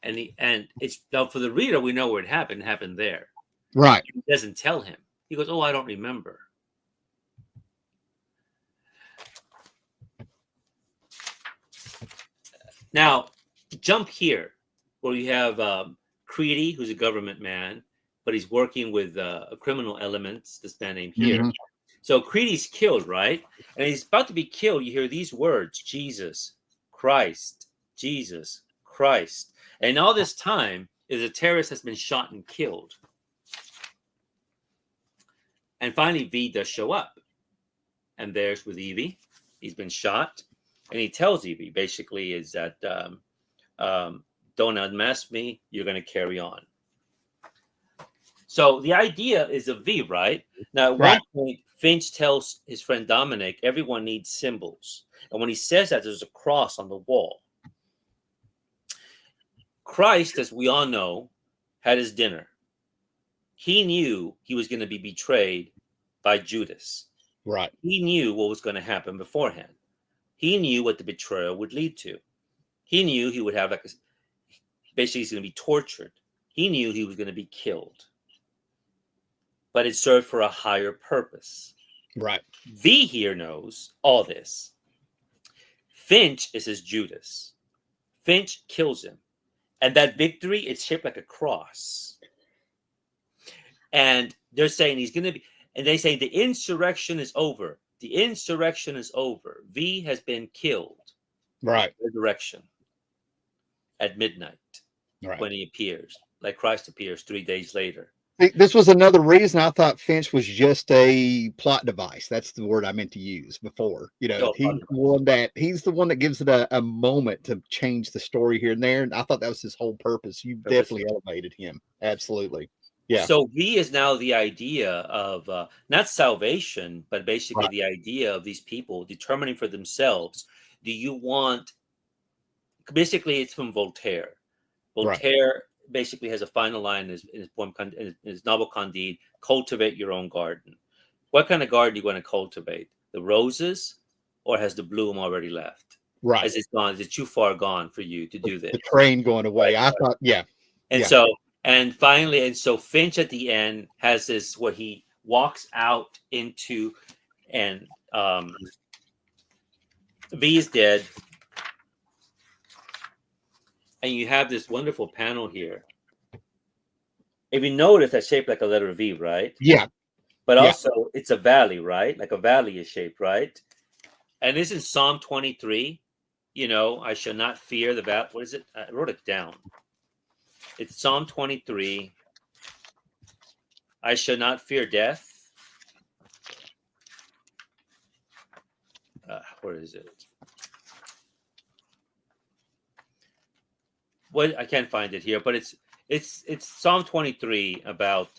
And it's now for the reader, we know where it happened. It happened there. Right. He doesn't tell him. He goes, I don't remember. Now, jump here where you have Creedy, who's a government man, but he's working with criminal elements, this man named here. Mm-hmm. So Creedy's killed, right? And he's about to be killed. You hear these words, Jesus Christ, Jesus Christ. And all this time is a terrorist has been shot and killed. And finally, V does show up. And there's with Evie. He's been shot. And he tells Evie, basically, is that don't unmask me. You're going to carry on. So the idea is a V, right? Now, at one point, Finch tells his friend Dominic, everyone needs symbols. And when he says that, there's a cross on the wall. Christ, as we all know, had his dinner. He knew he was going to be betrayed by Judas. Right. He knew what was going to happen beforehand. He knew what the betrayal would lead to. He knew he would have basically he's going to be tortured. He knew he was going to be killed. but it served for a higher purpose. Right. V here knows all this. Finch is his Judas. Finch kills him. And that victory is shaped like a cross. And they're saying he's going to be, and they say the insurrection is over. The insurrection is over. V has been killed. Right. Resurrection at midnight Right. when he appears, like Christ appears 3 days later. This was another reason I thought Finch was just a plot device. That's the word I meant to use before. You know, he's the one that gives it a moment to change the story here and there. And I thought that was his whole purpose. You definitely elevated him. Absolutely. Yeah. So V is now the idea of not salvation, but basically the idea of these people determining for themselves. Do you want? Basically, it's from Voltaire. Voltaire basically has a final line in his poem, in his novel Candide: "Cultivate your own garden." What kind of garden do you want to cultivate? The roses, or has the bloom already left? Right. Is it gone? Is it too far gone for you to do this? The train going away. I thought, And so, and finally, and so Finch at the end has this where he walks out into, and V is dead. And you have this wonderful panel here. If you notice, that's shaped like a letter V, right? Yeah. But also, it's a valley, right? Like a valley is shaped, right? And this is Psalm 23. You know, I shall not fear the valley. What is it? I wrote it down. It's Psalm 23. I shall not fear death. Where is it? Well, I can't find it here, but it's Psalm 23 about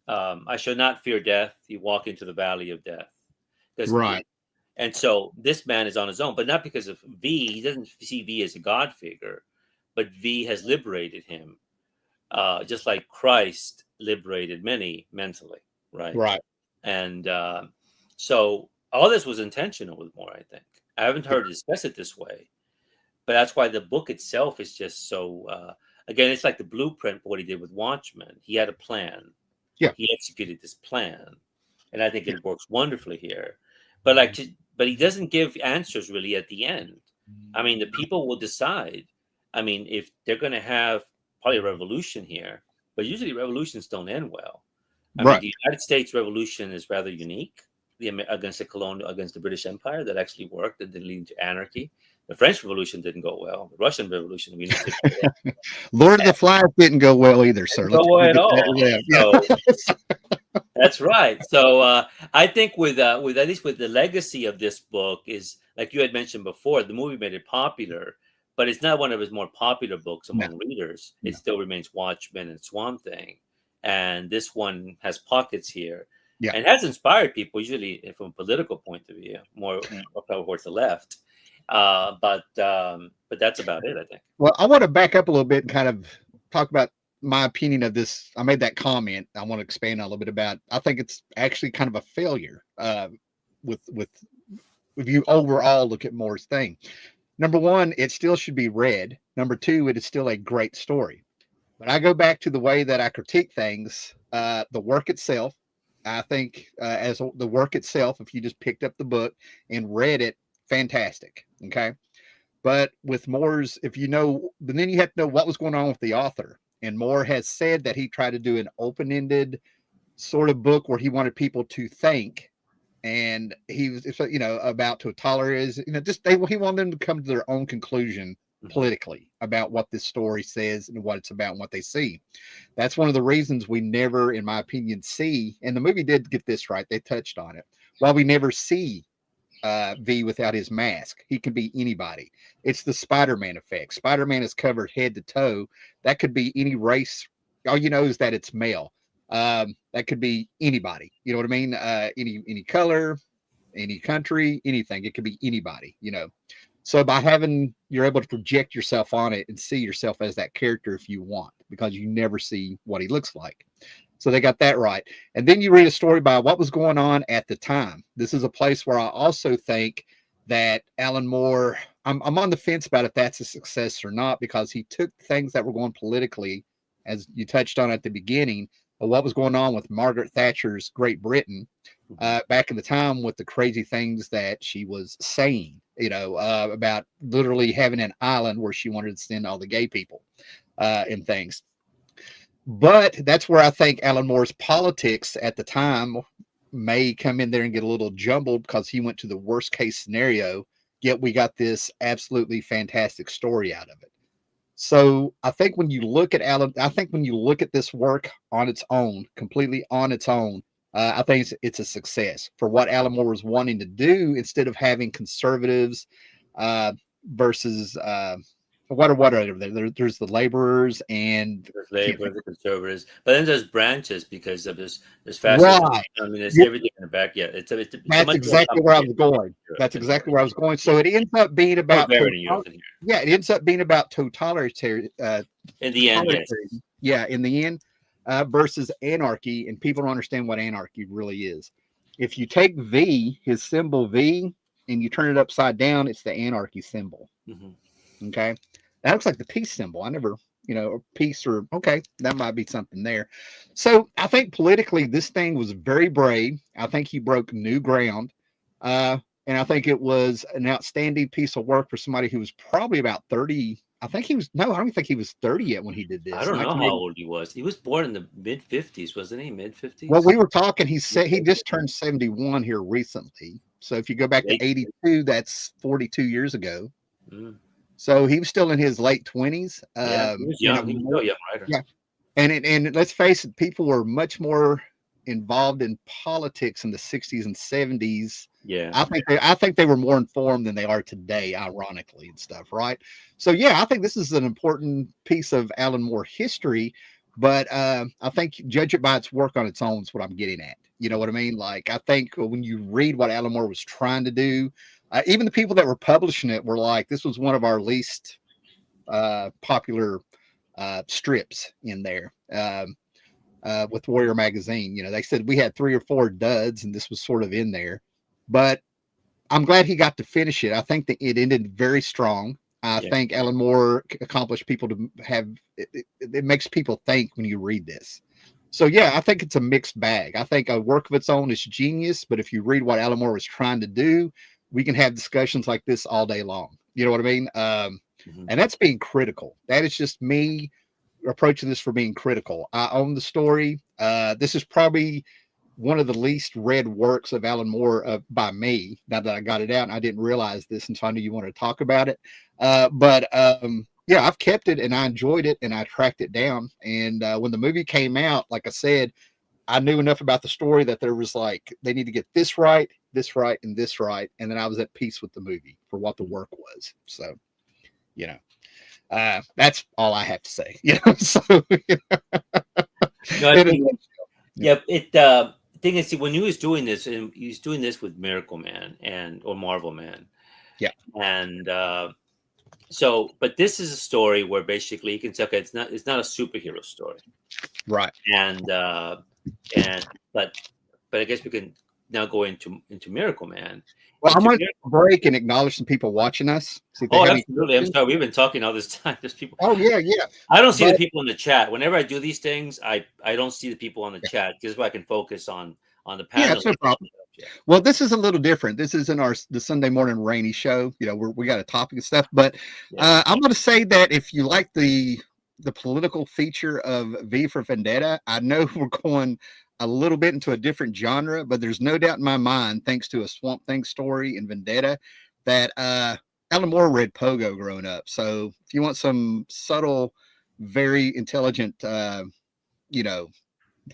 I shall not fear death. You walk into the valley of death. Right. And so this man is on his own, but not because of V. He doesn't see V as a God figure, but V has liberated him, just like Christ liberated many mentally, right? Right. And so all this was intentional with Moore, I think. I haven't heard discuss it this way. But that's why the book itself is just so, again, it's like the blueprint for what he did with Watchmen. He had a plan. Yeah. He executed this plan. And I think it works wonderfully here. But but he doesn't give answers really at the end. I mean, the people will decide. I mean, if they're going to have probably a revolution here, but usually revolutions don't end well. I mean, the United States Revolution is rather unique against the British Empire that actually worked and didn't lead to anarchy. The French Revolution didn't go well. The Russian Revolution, Lord of the Flies didn't go well either, sir. Didn't go well at all. So, that's right. So I think with at least with the legacy of this book is, like you had mentioned before, the movie made it popular, but it's not one of his more popular books among readers. It still remains Watchmen and Swamp Thing, and this one has pockets here. Yeah. And has inspired people, usually from a political point of view, more towards the left. But that's about it, I think. Well, I want to back up a little bit and kind of talk about my opinion of this. I made that comment. I want to expand a little bit about. I think it's actually kind of a failure with if you overall look at Moore's thing. Number one, it still should be read. Number two, it is still a great story. But I go back to the way that I critique things. The work itself, I think, as the work itself, if you just picked up the book and read it, fantastic. Okay. But with Moore's, if you know, but then you have to know what was going on with the author. And Moore has said that he tried to do an open-ended sort of book where he wanted people to think. And he was, you know, about to tolerate, you know, just he wanted them to come to their own conclusion politically about what this story says and what it's about and what they see. That's one of the reasons we never, in my opinion, see, and the movie did get this right. They touched on it. While we never see V without his mask, he can be anybody. It's the Spider-Man effect. Spider-Man is covered head to toe. That could be any race. All you know is that it's male. That could be anybody. You know what I mean? Any color, any country, anything. It could be anybody. You know. So by having, you're able to project yourself on it and see yourself as that character if you want, because you never see what he looks like. So they got that right. And then you read a story by what was going on at the time. This is a place where I also think that Alan Moore, I'm on the fence about if that's a success or not, because he took things that were going politically, as you touched on at the beginning, what was going on with Margaret Thatcher's Great Britain back in the time with the crazy things that she was saying, about literally having an island where she wanted to send all the gay people and things. But that's where I think Alan Moore's politics at the time may come in there and get a little jumbled because he went to the worst case scenario, yet we got this absolutely fantastic story out of it. So I think when you look at this work on its own, completely on its own, I think it's a success for what Alan Moore was wanting to do instead of having conservatives versus what are there? There's the laborers and the conservatives, but then there's branches because of there's fascism. Right. I mean, there's everything in the back. Yeah, it's that's exactly where I was going. That's exactly where I was going. So it ends up being about it ends up being about totalitarian in the end. Yes. Yeah, in the end, versus anarchy, and people don't understand what anarchy really is. If you take V, his symbol V, and you turn it upside down, it's the anarchy symbol. Mm-hmm. Okay. That looks like the peace symbol. I never, peace or okay, that might be something there. So I think politically, this thing was very brave. I think he broke new ground. And I think it was an outstanding piece of work for somebody who was probably about 30. I don't think he was 30 yet when he did this. I don't know how old he was. He was born in the mid 50s, wasn't he? Mid 50s. Well, we were talking, he said he just turned 71 here recently. So if you go back to 82, that's 42 years ago. Mm. So he was still in his late 20s. Yeah, he was young. He was still a young writer. Yeah. And let's face it, people were much more involved in politics in the 60s and 70s. Yeah. I think they were more informed than they are today, ironically, and stuff, right? So yeah, I think this is an important piece of Alan Moore history, but I think judge it by its work on its own is what I'm getting at. You know what I mean? Like, I think when you read what Alan Moore was trying to do, even the people that were publishing it were like, this was one of our least popular strips in there with Warrior Magazine. They said we had 3 or 4 duds, and this was sort of in there. But I'm glad he got to finish it. I think that it ended very strong. I think Alan Moore accomplished people to have it makes people think when you read this. So yeah, I think it's a mixed bag. I think a work of its own is genius, but if you read what Alan Moore was trying to do, we can have discussions like this all day long. You know what I mean? And that's being critical. That is just me approaching this for being critical. I own the story. This is probably one of the least read works of Alan Moore by me, now that I got it out, and I didn't realize this until I knew you wanted to talk about it. But yeah, I've kept it, and I enjoyed it, and I tracked it down. And when the movie came out, like I said, I knew enough about the story that there was like, they need to get this right, and this right. And then I was at peace with the movie for what the work was. So, that's all I have to say. Thing is, when he was doing this, and he was doing this with Miracle Man or Marvel Man. Yeah. And but this is a story where basically you can say, okay, it's not a superhero story. Right. But I guess we can now go into Miracle Man. Well, I'm going to break and acknowledge some people watching us. Absolutely. I'm sorry. We've been talking all this time. There's people. Oh, yeah. I don't see the people in the chat. Whenever I do these things, I don't see the people on the chat. This is why I can focus on the panel. Yeah, that's no problem. Yeah. Well, this is a little different. This isn't the Sunday morning rainy show. We got a topic and stuff. But I'm going to say that if you like the political feature of V for Vendetta, I know we're going a little bit into a different genre, but there's no doubt in my mind, thanks to a Swamp Thing story in Vendetta, that Alan Moore read Pogo growing up. So if you want some subtle, very intelligent,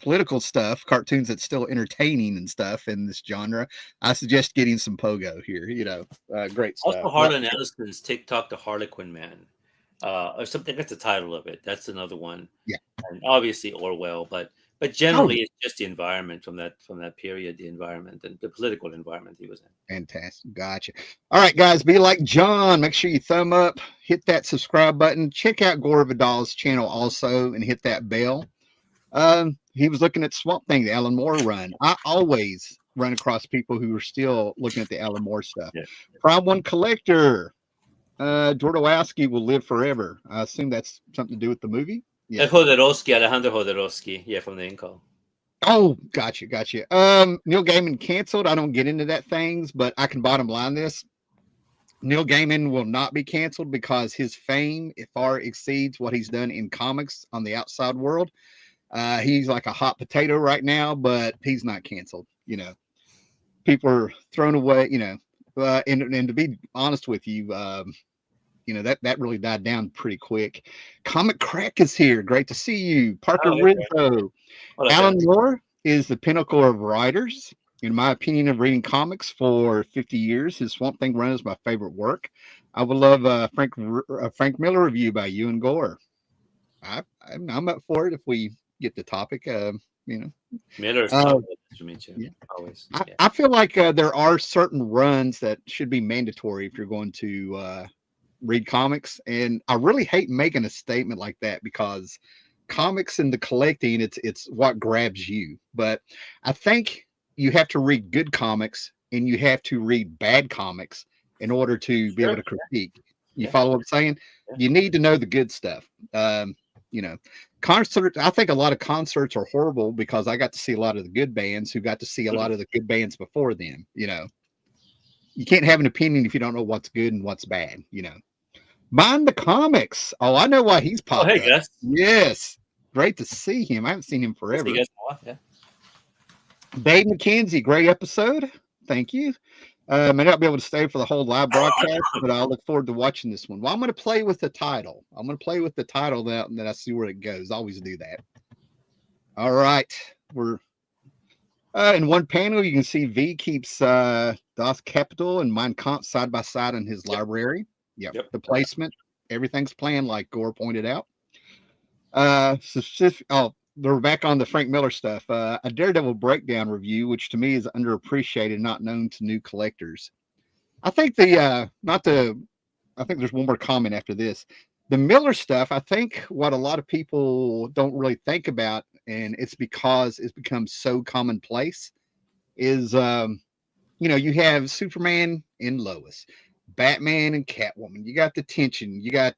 political stuff, cartoons that's still entertaining and stuff in this genre, I suggest getting some Pogo here. Great stuff. Also, Harlan Ellison's TikTok the Harlequin Man, or something. That's the title of it. That's another one. Yeah, and obviously Orwell, but generally it's just the environment from that period, the environment and the political environment he was in. Fantastic. Gotcha. All right, guys, be like John. Make sure you thumb up, hit that subscribe button, check out Gore Vidal's channel also, and hit that bell. He was looking at Swamp Thing, the Alan Moore run. I always run across people who are still looking at the Alan Moore stuff. Yeah. Prime One Collector. Jordowski will live forever. I assume that's something to do with the movie. Yeah. Alejandro Jodorowsky, yeah, from the Incal. Oh, gotcha. Neil Gaiman canceled. I don't get into that things, but I can bottom line this. Neil Gaiman will not be canceled because his fame far exceeds what he's done in comics on the outside world. He's like a hot potato right now, but he's not canceled. People are thrown away. And to be honest with you, that really died down pretty quick. Comic Crack is here. Great to see you, Parker Oh, okay. Rizzo. Well, Alan okay. Moore is the pinnacle of writers. In my opinion of reading comics for 50 years, his Swamp Thing run is my favorite work. I would love a Frank Miller review by you and Gore. I'm up for it if we get the topic. You know, Miller's uh, top for me too. yeah. Always. Yeah. I feel like there are certain runs that should be mandatory if you're going to read comics, and I really hate making a statement like that because comics and the collecting, it's what grabs you. But I think you have to read good comics and you have to read bad comics in order to be able Sure. to critique. You Yeah. follow what I'm saying? Yeah. You need to know the good stuff. You know, concerts. I think a lot of concerts are horrible because I got to see a lot of the good bands who got to see a lot of the good bands before them. You can't have an opinion if you don't know what's good and what's bad. Mind the comics. Oh, I know why he's Oh, popped hey, up. Gus. Yes. Great to see him. I haven't seen him We'll see you forever. guys in a while. Yeah. Dave McKenzie, great episode. Thank you. May not be able to stay for the whole live broadcast, but I look forward to watching this one. Well, I'm going to play with the title. That I see where it goes. I always do that. All right. We're in one panel. You can see V keeps Das Kapital and Mein Kampf side by side in his library. Yep. The placement, everything's planned, like Gore pointed out. They're back on the Frank Miller stuff. A Daredevil breakdown review, which to me is underappreciated, not known to new collectors. I think I think there's one more comment after this. The Miller stuff, I think what a lot of people don't really think about, and it's because it's become so commonplace, is you have Superman and Lois, Batman and Catwoman. You got the tension. You got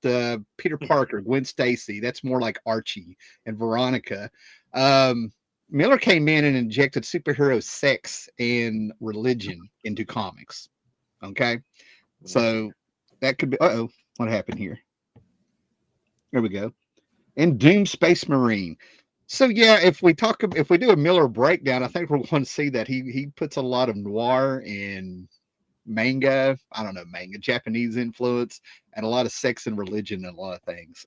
Peter Parker, Gwen Stacy. That's more like Archie and Veronica. Miller came in and injected superhero sex and religion into comics. Okay, so that could be. What happened here? There we go. And Doom Space Marine. So yeah, if we do a Miller breakdown, I think we're going to see that he puts a lot of noir and manga. I don't know, manga, Japanese influence, and a lot of sex and religion and a lot of things.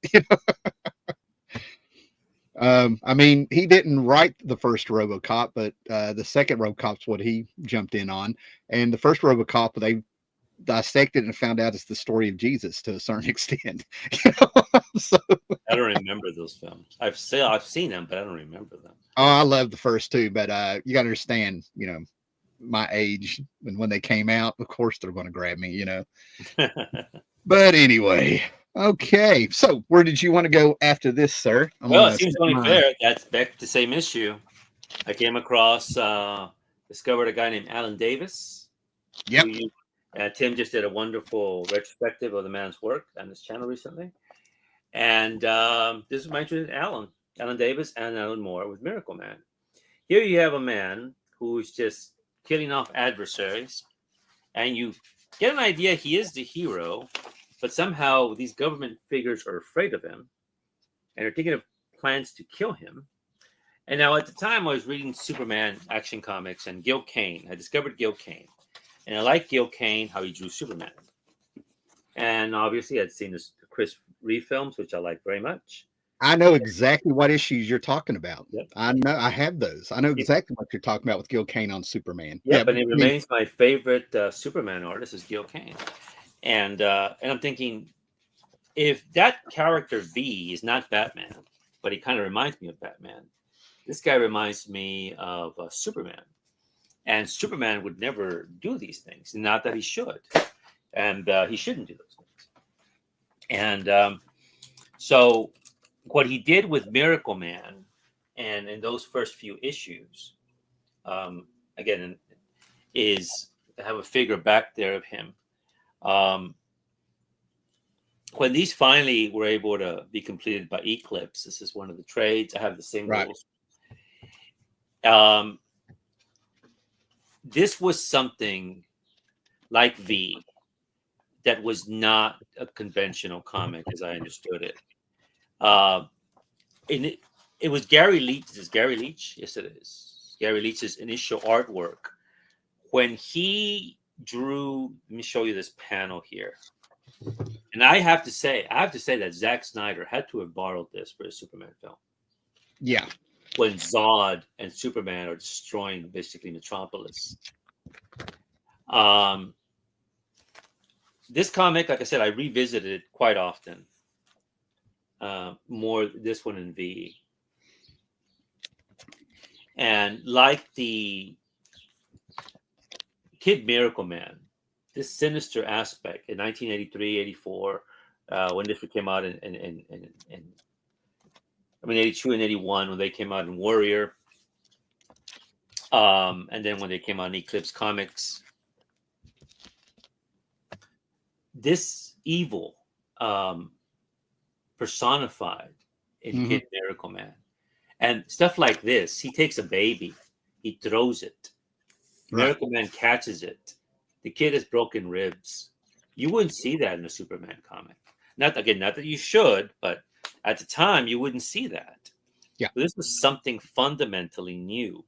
I mean, he didn't write the first RoboCop, but the second RoboCop's what he jumped in on, and the first RoboCop they dissected and found out it's the story of Jesus to a certain extent. So I don't remember those films. I've seen them, but I don't remember them. Oh, I love the first two, but you got to understand, my age and when they came out, of course they're going to grab me, But anyway, okay. So where did you want to go after this, sir? Well, it seems only fair. That's back to the same issue. I came across, discovered a guy named Alan Davis. Yep. Tim just did a wonderful retrospective of the man's work on this channel recently. And this is my interest in Alan Davis and Alan Moore with Miracle Man. Here you have a man who's just killing off adversaries, and you get an idea he is the hero, but somehow these government figures are afraid of him and are thinking of plans to kill him. And now at the time I was reading Superman action comics and Gil Kane. I discovered Gil Kane. And I like Gil Kane, how he drew Superman. And obviously I'd seen the Chris Reeve films, which I like very much. I know exactly what issues you're talking about. Yep. I know I have those. I know exactly what you're talking about with Gil Kane on Superman. Yep, and it remains my favorite Superman artist is Gil Kane. And I'm thinking, if that character V is not Batman, but he kind of reminds me of Batman, this guy reminds me of Superman. And Superman would never do these things. Not that he should. And he shouldn't do those things. And so what he did with Miracle Man and in those first few issues, again, is to have a figure back there of him. when these finally were able to be completed by Eclipse, this is one of the trades. I have the singles. Right. This was something like V that was not a conventional comic as I understood it. And it was Gary Leach. Is Gary Leach? Yes, it is. Gary Leach's initial artwork. When he drew, let me show you this panel here. And I have to say that Zack Snyder had to have borrowed this for a Superman film. Yeah. When Zod and Superman are destroying basically Metropolis. This comic, like I said, I revisited it quite often. More this one in V. And like the Kid Miracle Man, this sinister aspect in 1983, 84, when this came out in 82 and 81, when they came out in Warrior. And then when they came out in Eclipse Comics. This evil personified in Kid Miracle Man. And stuff like this, he takes a baby, he throws it. Right. Miracle Man catches it. The kid has broken ribs. You wouldn't see that in a Superman comic. Not that you should, but at the time you wouldn't see that. Yeah. So this was something fundamentally new.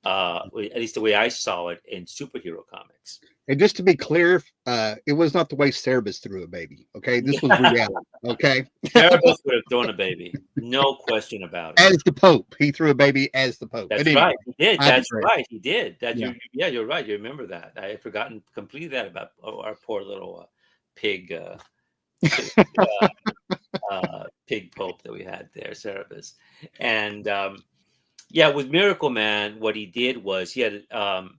At least the way I saw it in superhero comics. And just to be clear, it was not the way Cerebus threw a baby. Okay, this was reality. Okay, Cerebus would have thrown a baby, no question about it. As the Pope, he threw a baby as the Pope. That's right. He did. That's right. He did. That yeah. You're right. You remember that. I had forgotten completely that about our poor little pig Pope that we had there, Cerebus, and. Yeah, with Miracle Man, what he did was he had, and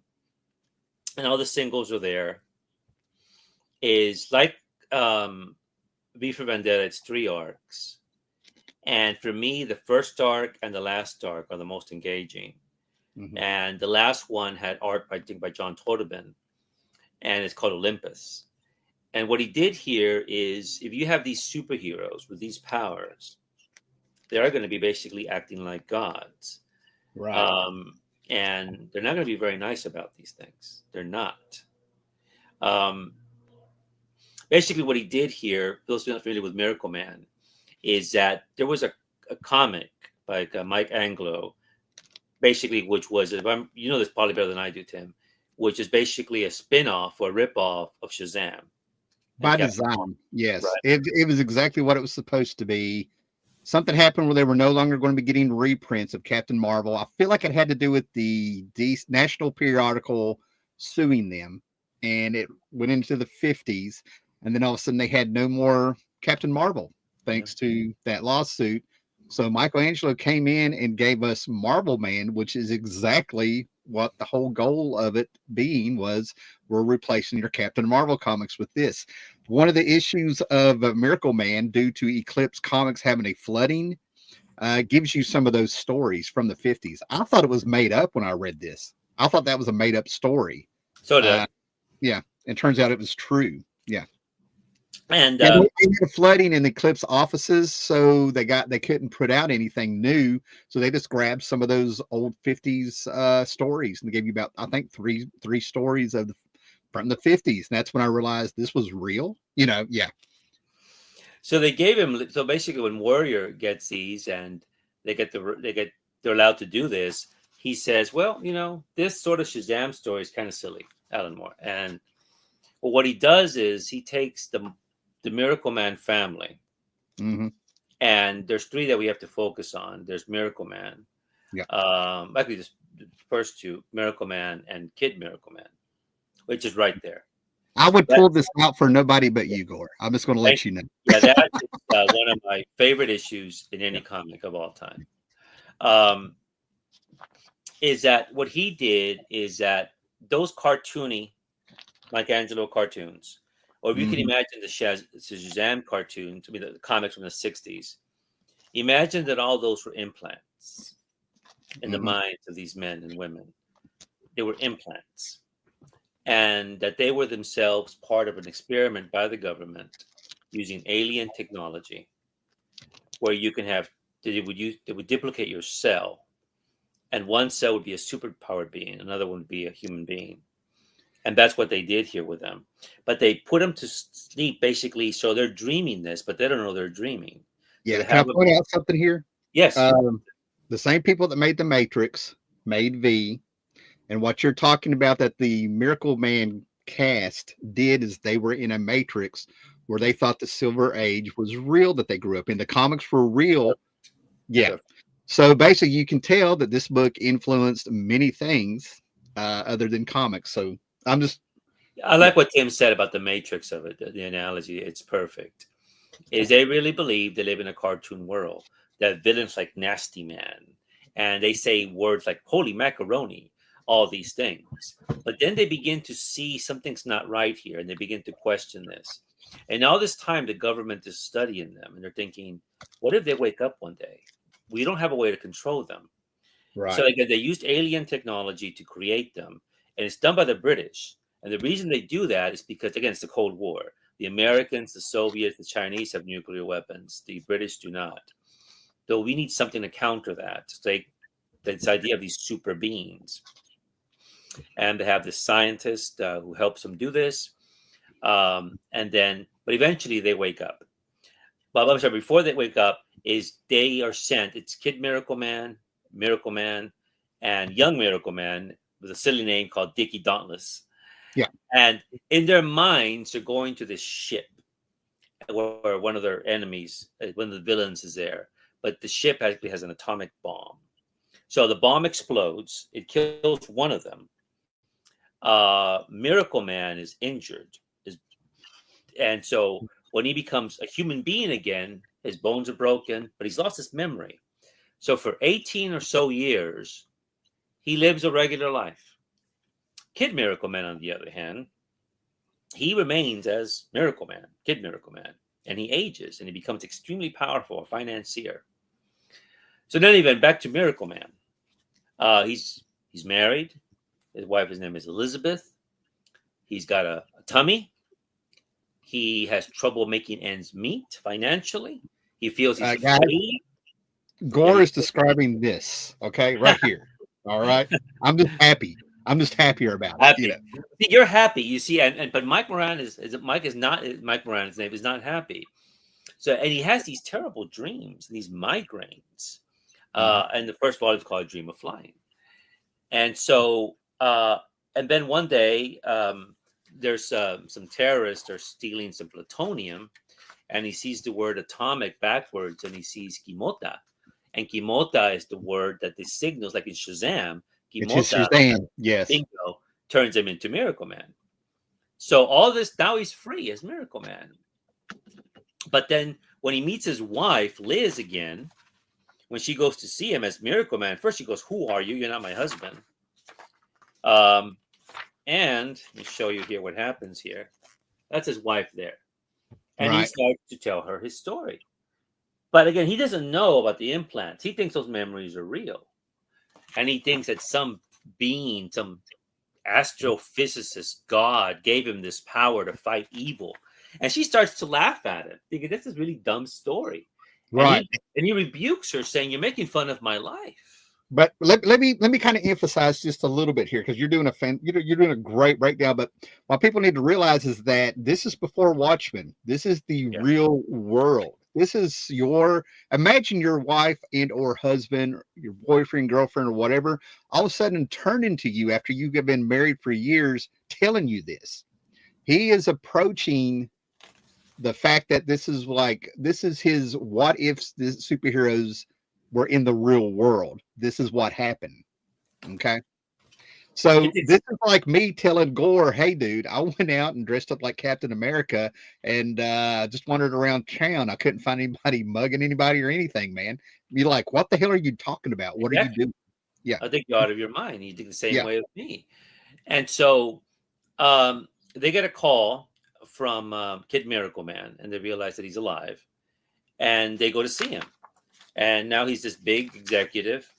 all the singles are there, is like V for Vendetta, it's 3 arcs. And for me, the first arc and the last arc are the most engaging. Mm-hmm. And the last one had art, I think, by John Todebin, and it's called Olympus. And what he did here is, if you have these superheroes with these powers, they are going to be basically acting like gods. Right. And they're not going to be very nice about these things. They're not. Basically, what he did here, those who are not familiar with Miracle Man, is that there was a comic by Mike Anglo, basically, which was, you know this probably better than I do, Tim, which is basically a spin-off or rip-off of Shazam. By design, yes. Right. It was exactly what it was supposed to be. Something happened where they were no longer going to be getting reprints of Captain Marvel. I feel like it had to do with the National Periodical suing them, and it went into the 50s. And then all of a sudden they had no more Captain Marvel thanks to that lawsuit. So Michelangelo came in and gave us Marvel Man, which is exactly what the whole goal of it being was. We're replacing your Captain Marvel comics with this. One of the issues of Miracle Man, due to Eclipse Comics having a flooding, gives you some of those stories from the 50s. I thought it was made up when I read this. I thought that was a made up story. So did I. Yeah. It turns out it was true. Yeah. And they had a flooding in the Eclipse offices, so they couldn't put out anything new, so they just grabbed some of those old 50s stories, and they gave you about, I think, three stories from the 50s. And that's when I realized this was real. Yeah. So they gave him. So basically, when Warrior gets these, and they're allowed to do this, he says, "Well, this sort of Shazam story is kind of silly, Alan Moore." And what he does is he takes the Miracle Man family, and there's 3 that we have to focus on. There's Miracle Man, actually just the first 2, Miracle Man and Kid Miracle Man, which is right there. I would pull this out for nobody but you, Gore. I'm just going to let you know. Yeah, that is one of my favorite issues in any comic of all time. Is that what he did? Is that those cartoony Michelangelo cartoons, or if you can imagine the Shazam cartoons, the comics from the 60s, imagine that all those were implants in the minds of these men and women. They were implants, and that they were themselves part of an experiment by the government using alien technology, where you can have they would duplicate your cell, and one cell would be a superpowered being, another one would be a human being, and that's what they did here with them. But they put them to sleep basically, so they're dreaming this, but they don't know they're dreaming. So Yeah. they Can I have them. point out something here? Yes, The same people that made the Matrix made V, and what you're talking about that the Miracle Man cast did is they were in a Matrix where they thought the Silver Age was real, that they grew up in. The comics were real. Yeah. perfect. So basically, you can tell that this book influenced many things other than comics. So I'm just, I yeah, like what Tim said about the Matrix of it. The analogy, it's perfect. Is they really believe they live in a cartoon world, that villains like Nasty Man, and they say words like "holy macaroni," all these things. But then they begin to see something's not right here, and they begin to question this. And all this time, the government is studying them, and they're thinking, "What if they wake up one day? We don't have a way to control them." So right. again, they used alien technology to create them, and it's done by the British. And the reason they do that is because, again, it's the Cold War. The Americans, the Soviets, the Chinese have nuclear weapons. The British do not. So we need something to counter that. To take this idea of these super beings, and they have this scientist who helps them do this. But eventually they wake up. But I'm sorry, before they wake up, is they are sent. It's Kid Miracle Man, and Young Miracle Man with a silly name called Dickie Dauntless. Yeah. And in their minds, they're going to this ship where one of their enemies, one of the villains, is there. But the ship actually has an atomic bomb. So the bomb explodes. It kills one of them. Miracle Man is injured, and so when he becomes a human being again, his bones are broken, but he's lost his memory. So for 18 or so years, he lives a regular life. Kid Miracle Man, on the other hand, he remains as Miracle Man, Kid Miracle Man, and he ages and he becomes extremely powerful, a financier. So then, even back to Miracle Man. He's married. His wife, his name is Elizabeth. He's got a tummy. He has trouble making ends meet financially. He feels he's Guys, afraid. Yeah, Gore is describing this, okay, right here. All right. I'm just happy. I'm just happier about it. happy. See, you're happy, you see, and but Mike Moran is Mike is not Mike Moran's name is not happy. So and he has these terrible dreams, these migraines. And the first volume is called Dream of Flying. And so and then one day there's some terrorists are stealing some plutonium, and he sees the word atomic backwards, and he sees Kimota. And Kimota is the word that the signals, like in Shazam, It's just Kimota, Shazam. Yes. bingo, turns him into Miracle Man. So all this, now he's free as Miracle Man. But then when he meets his wife, Liz, again, when she goes to see him as Miracle Man, first she goes, "Who are you? You're not my husband." And let me show you here what happens here. That's his wife there. And he Right. starts to tell her his story. But again, he doesn't know about the implants. He thinks those memories are real. And he thinks that some being, some astrophysicist, God, gave him this power to fight evil. And she starts to laugh at him, thinking this is a really dumb story. Right. And he rebukes her, saying, "You're making fun of my life." But let me kind of emphasize just a little bit here because you're doing you're doing a great breakdown. But what people need to realize is that this is before Watchmen. This is the Yeah. real world. This is imagine your wife and or husband, your boyfriend, girlfriend, or whatever, all of a sudden turn into you after you have been married for years, telling you this. He is approaching the fact that this is his what if the superheroes were in the real world. This is what happened. Okay. So this is like me telling Gore, "Hey, dude, I went out and dressed up like Captain America and just wandered around town. I couldn't find anybody mugging anybody or anything, man." You're like, "What the hell are you talking about? What are you doing?" Yeah. I think you're out of your mind. You think the same Yeah. way with me. And so they get a call from Kid Miracle Man, and they realize that he's alive. And they go to see him. And now he's this big executive.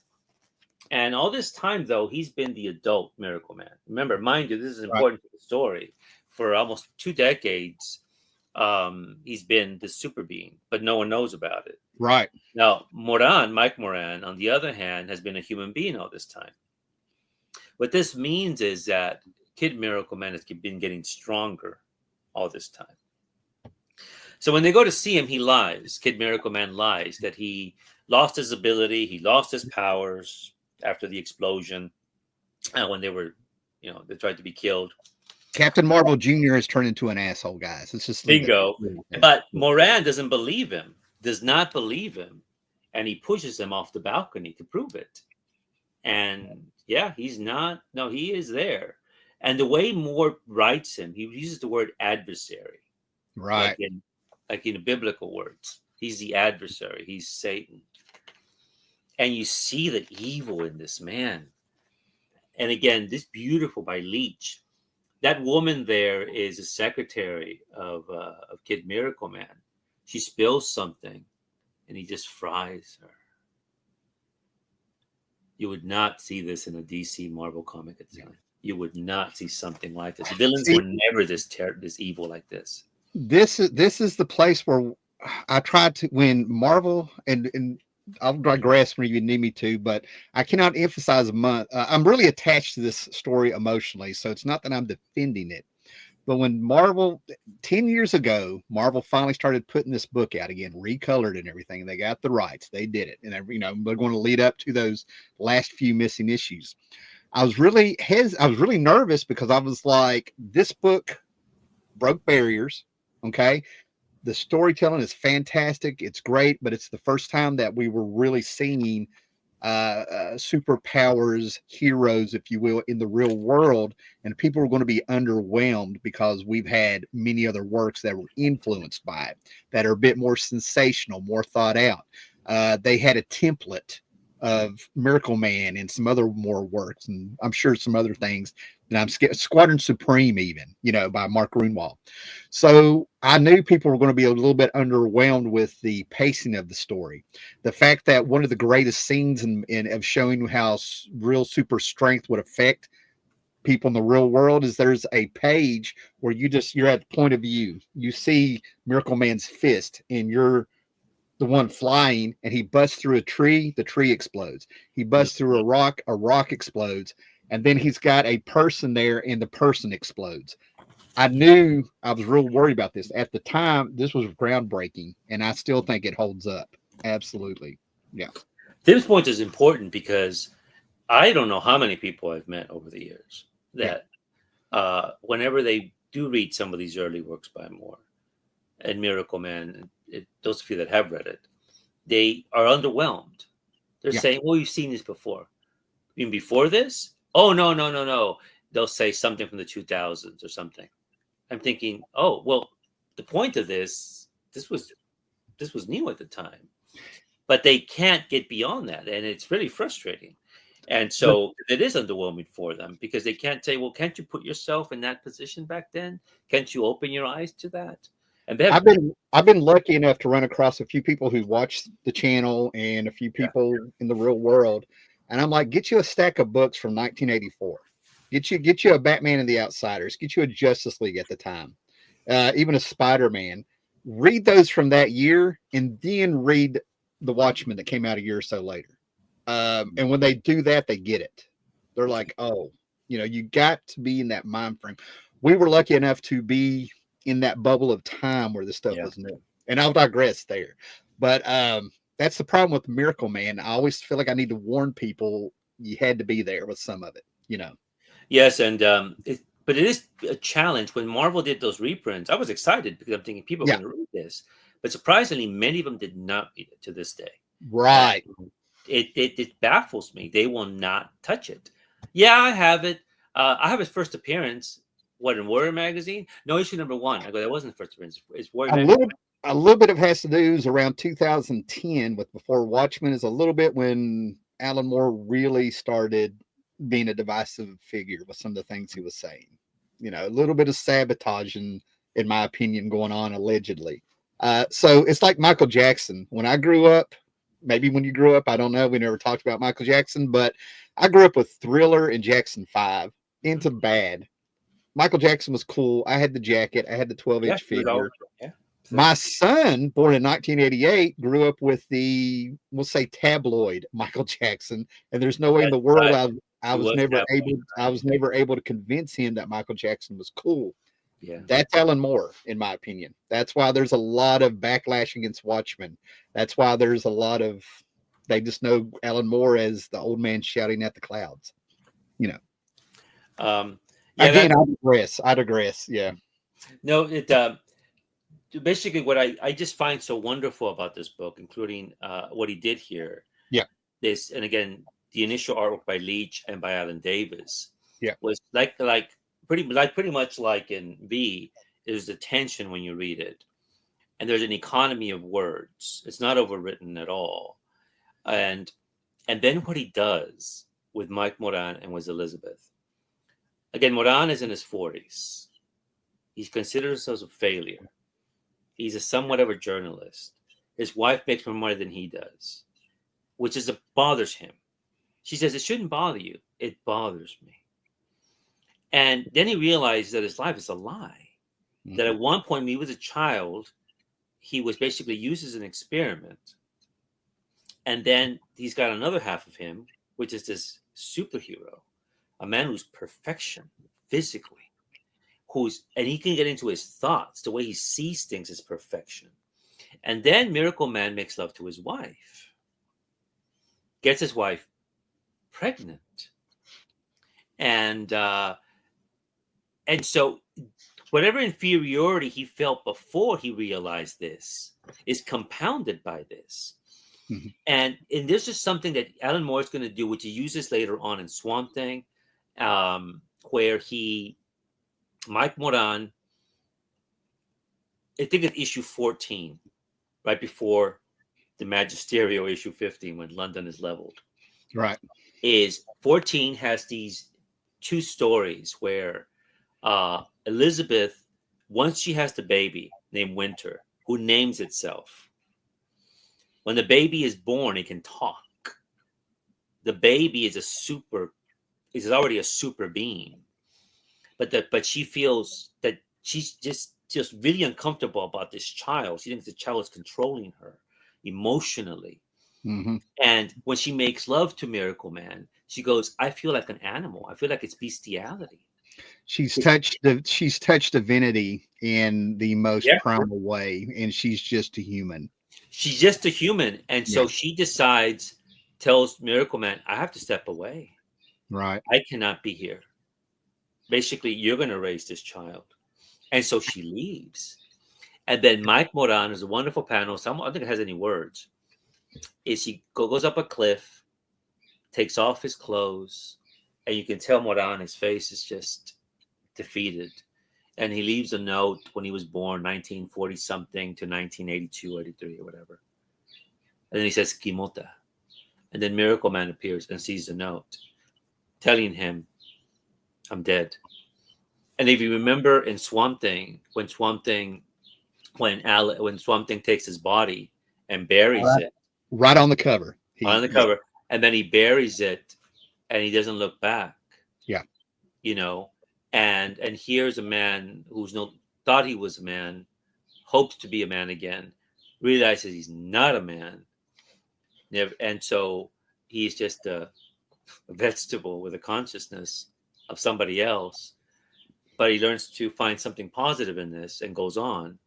And all this time, though, he's been the adult Miracle Man. Remember, mind you, this is important to the story. For almost 2 decades, he's been the super being, but no one knows about it. Right. Now, Mike Moran, on the other hand, has been a human being all this time. What this means is that Kid Miracle Man has been getting stronger all this time. So when they go to see him, he lies. Kid Miracle Man lies that he lost his ability, he lost his powers after the explosion, when they were, they tried to be killed. Captain Marvel Jr. has turned into an asshole, guys. Let's just leave Bingo. it. But Moran doesn't believe him, does not believe him, and he pushes him off the balcony to prove it. And yeah, he's not. No, he is there. And the way Moore writes him, he uses the word adversary, Right. like in biblical words. He's the adversary. He's Satan. And you see the evil in this man. And again, this beautiful by Leach. That woman there is a secretary of Kid Miracle Man. She spills something, and he just fries her. You would not see this in a DC Marvel comic at the time. You would not see something like this. The villains were never this evil like this. This is the place where I tried to, when Marvel, and I'll digress when you need me to, but I cannot emphasize I'm really attached to this story emotionally, so it's not that I'm defending it. But when Marvel, 10 years ago, Marvel finally started putting this book out again, recolored and everything. They got the rights. They did it. And, they're going to lead up to those last few missing issues. I was really nervous because I was like, this book broke barriers. Okay. The storytelling is fantastic. It's great, but it's the first time that we were really seeing superpowers, heroes, if you will, in the real world. And people are going to be underwhelmed because we've had many other works that were influenced by it, that are a bit more sensational, more thought out. They had a template of Miracle Man and some other more works, and I'm sure some other things. And I'm Squadron Supreme, even, by Mark Grunwald. So I knew people were going to be a little bit underwhelmed with the pacing of the story. The fact that one of the greatest scenes of showing how real super strength would affect people in the real world is there's a page where you're at the point of view. You see Miracle Man's fist, and you're the one flying, and he busts through a tree, the tree explodes. He busts through a rock explodes. And then he's got a person there, and the person explodes. I knew I was real worried about this. At the time, this was groundbreaking, and I still think it holds up. Absolutely. Yeah. Tim's point is important because I don't know how many people I've met over the years that whenever they do read some of these early works by Moore and Miracle Man, those of you that have read it, they are underwhelmed. They're saying, well, you've seen this before. Even before this? Oh, no. They'll say something from the 2000s or something. I'm thinking, oh, well, the point of this was new at the time. But they can't get beyond that. And it's really frustrating. And so it is underwhelming for them because they can't say, well, can't you put yourself in that position back then? Can't you open your eyes to that? And I've been lucky enough to run across a few people who watch the channel and a few people in the real world. And I'm like, get you a stack of books from 1984. Get you a Batman and the Outsiders. Get you a Justice League at the time. Even a Spider-Man. Read those from that year, and then read the Watchmen that came out a year or so later. And when they do that, they get it. They're like, oh, you got to be in that mind frame. We were lucky enough to be in that bubble of time where this stuff was new. And I'll digress there. But that's the problem with Miracle Man. I always feel like I need to warn people you had to be there with some of it, Yes, and but it is a challenge. When Marvel did those reprints, I was excited because I'm thinking people are going to read this. But surprisingly, many of them did not read it to this day. Right. It baffles me. They will not touch it. Yeah, I have it. I have his first appearance. What, in Warrior Magazine? No, issue number 1. I go, that wasn't the first appearance. It's Warrior Magazine. A little bit of it has to do is around 2010 with before Watchmen is a little bit when Alan Moore really started being a divisive figure with some of the things he was saying. A little bit of sabotaging, in my opinion, going on allegedly. So it's like Michael Jackson. When I grew up, maybe when you grew up, I don't know. We never talked about Michael Jackson, but I grew up with Thriller and Jackson 5 into bad. Michael Jackson was cool. I had the jacket. I had the 12-inch He was all, figure. yeah. My son, born in 1988, grew up with the, we'll say, tabloid Michael Jackson, and there's no way in That's the world right. I He was was never tabloid, able to convince him that Michael Jackson was cool. yeah. That's Alan Moore, in my opinion. That's why there's a lot of backlash against Watchmen. That's why there's a lot of, they just know Alan Moore as the old man shouting at the clouds. You know. Yeah, Again, I digress. Yeah. no, it basically what I just find so wonderful about this book, including what he did here. Yeah. This, and again, the initial artwork by Leach and by Alan Davis, Yeah. was pretty much like in V. There's the tension when you read it, and there's an economy of words. It's not overwritten at all, and then what he does with Mike Moran and with Elizabeth. Again, Moran is in his 40s. He considers himself a failure. He's a somewhat of a journalist. His wife makes more money than he does, which bothers him. She says, it shouldn't bother you. It bothers me. And then he realizes that his life is a lie. Mm-hmm. That at one point, when he was a child, he was basically used as an experiment. And then he's got another half of him, which is this superhero, a man who's perfection physically. And he can get into his thoughts. The way he sees things is perfection. And then Miracle Man makes love to his wife, gets his wife pregnant. And so whatever inferiority he felt before he realized this is compounded by this. Mm-hmm. And there's just something that Alan Moore is going to do, which he uses later on in Swamp Thing, where Mike Moran, I think it's issue 14, right before the Magisterio issue 15, when London is leveled. Right. Is 14 has these two stories where Elizabeth, once she has the baby named Winter, who names itself, when the baby is born, it can talk. The baby is already a super being. But she feels that she's just really uncomfortable about this child. She thinks the child is controlling her emotionally. Mm-hmm. And when she makes love to Miracle Man, she goes, I feel like an animal. I feel like it's bestiality. She's touched divinity in the most primal way, and she's just a human. She's just a human. And so she tells Miracle Man, I have to step away. Right. I cannot be here. Basically, you're going to raise this child. And so she leaves. And then Mike Moran is a wonderful panel. I don't think it has any words. Is he goes up a cliff, takes off his clothes, and you can tell Moran, his face is just defeated. And he leaves a note when he was born, 1940-something to 1982, 83, or whatever. And then he says, Kimota. And then Miracle Man appears and sees the note, telling him, I'm dead. And if you remember in Swamp Thing, when Swamp Thing takes his body and buries it. Right on the cover. And then he buries it and he doesn't look back. Yeah. You know, and here's a man who's thought he was a man, hopes to be a man again, realizes he's not a man. And so he's just a vegetable with a consciousness of somebody else, but he learns to find something positive in this and goes on.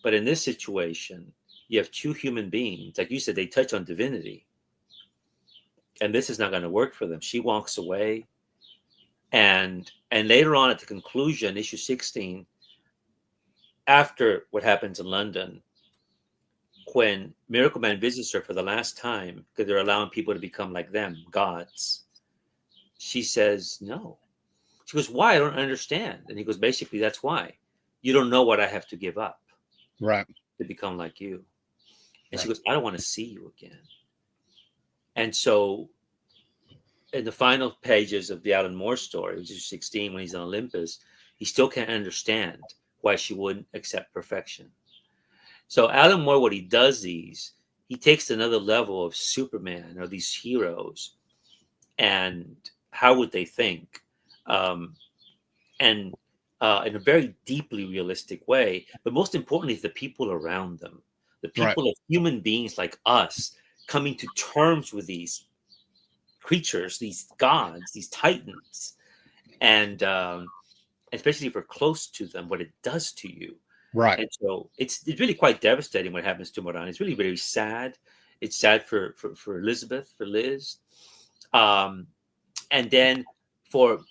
But in this situation, you have two human beings, like you said, they touch on divinity, and this is not going to work for them. She walks away, and later on at the conclusion, issue 16, after what happens in London, when Miracle Man visits her for the last time, because they're allowing people to become like them, gods, she says, no. She goes, why? I don't understand. And he goes, basically, that's why. You don't know what I have to give up. Right. To become like you. And she goes, I don't want to see you again. And so in the final pages of the Alan Moore story, which is 16, when he's on Olympus, he still can't understand why she wouldn't accept perfection. So Alan Moore, what he does he takes another level of Superman or these heroes, and how would they think? And in a very deeply realistic way. But most importantly, is the people around them, the Right. people of human beings like us coming to terms with these creatures, these gods, these titans, and especially if we're close to them, what it does to you. Right. And so it's really quite devastating what happens to Moran. It's really very sad. It's sad for Elizabeth, for Liz, and then for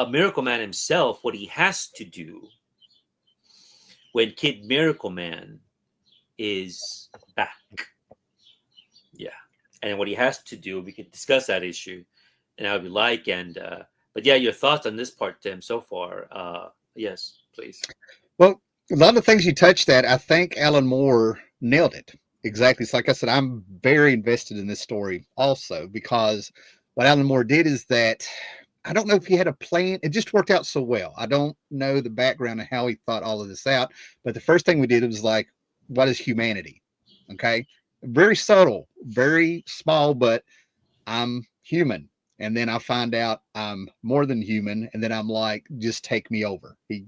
Miracle Man himself, what he has to do when Kid Miracle Man is back. Yeah. And what he has to do, we can discuss that issue and how we like. And, but yeah, your thoughts on this part, Tim, so far. Yes, please. Well, a lot of the things you touched at, I think Alan Moore nailed it. Exactly. So like I said, I'm very invested in this story also because what Alan Moore did is that I don't know if he had a plan. It just worked out so well. I don't know the background of how he thought all of this out. But the first thing we did was like, what is humanity? Okay. Very subtle, very small, but I'm human. And then I find out I'm more than human. And then I'm like, just take me over. He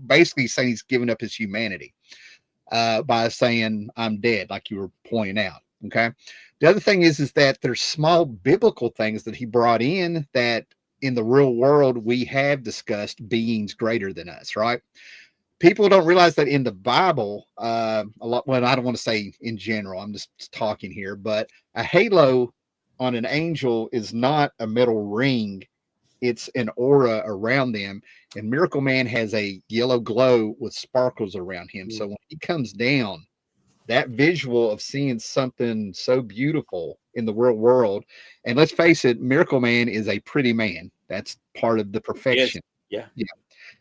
basically saying he's giving up his humanity by saying I'm dead, like you were pointing out. Okay. The other thing is that there's small biblical things that he brought in that in the real world we have discussed beings greater than us, right? People don't realize that in the Bible, a lot. Well, I don't want to say in general. I'm just talking here, but a halo on an angel is not a metal ring; it's an aura around them. And Miracle Man has a yellow glow with sparkles around him. So when he comes down, that visual of seeing something so beautiful in the real world, and let's face it, Miracle Man is a pretty man. That's part of the perfection. Yeah. Yeah.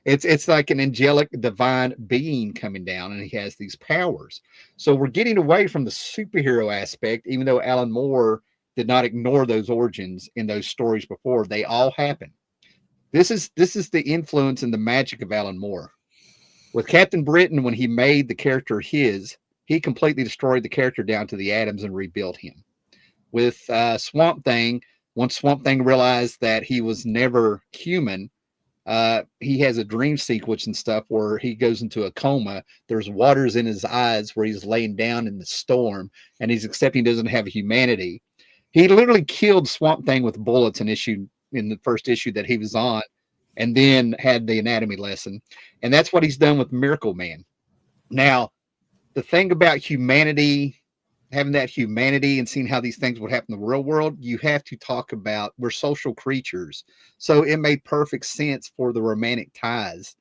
It's like an angelic divine being coming down, and he has these powers. So we're getting away from the superhero aspect, even though Alan Moore did not ignore those origins in those stories before. They all happen. This is the influence and the magic of Alan Moore. With Captain Britain, when he made the character his, he completely destroyed the character down to the atoms and rebuilt him. With Swamp Thing, once Swamp Thing realized that he was never human, he has a dream sequence and stuff where he goes into a coma. There's waters in his eyes where he's laying down in the storm and he's accepting he doesn't have humanity. He literally killed Swamp Thing with bullets in the first issue that he was on, and then had the anatomy lesson. And that's what he's done with Miracle Man. Now, the thing about humanity, having that humanity and seeing how these things would happen in the real world, you have to talk about we're social creatures. So it made perfect sense for the romantic ties,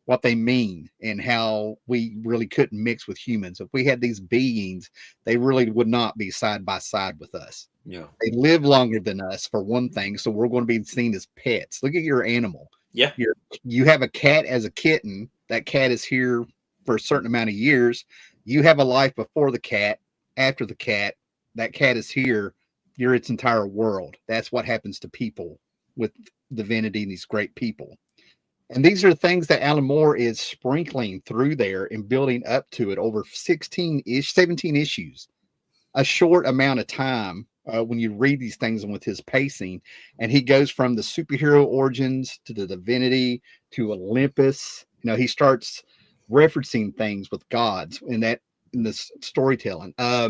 what they mean, and how we really couldn't mix with humans. If we had these beings, they really would not be side by side with us. Yeah. They live longer than us, for one thing. So we're going to be seen as pets. Look at your animal. Yeah. You have a cat as a kitten. That cat is here for a certain amount of years. You have a life before the cat, after the cat. That cat is here. You're its entire world. That's what happens to people with divinity and these great people. And these are things that Alan Moore is sprinkling through there and building up to it over 17 issues, a short amount of time when you read these things and with his pacing. And he goes from the superhero origins to the divinity to Olympus. You know, he starts referencing things with gods in this storytelling. I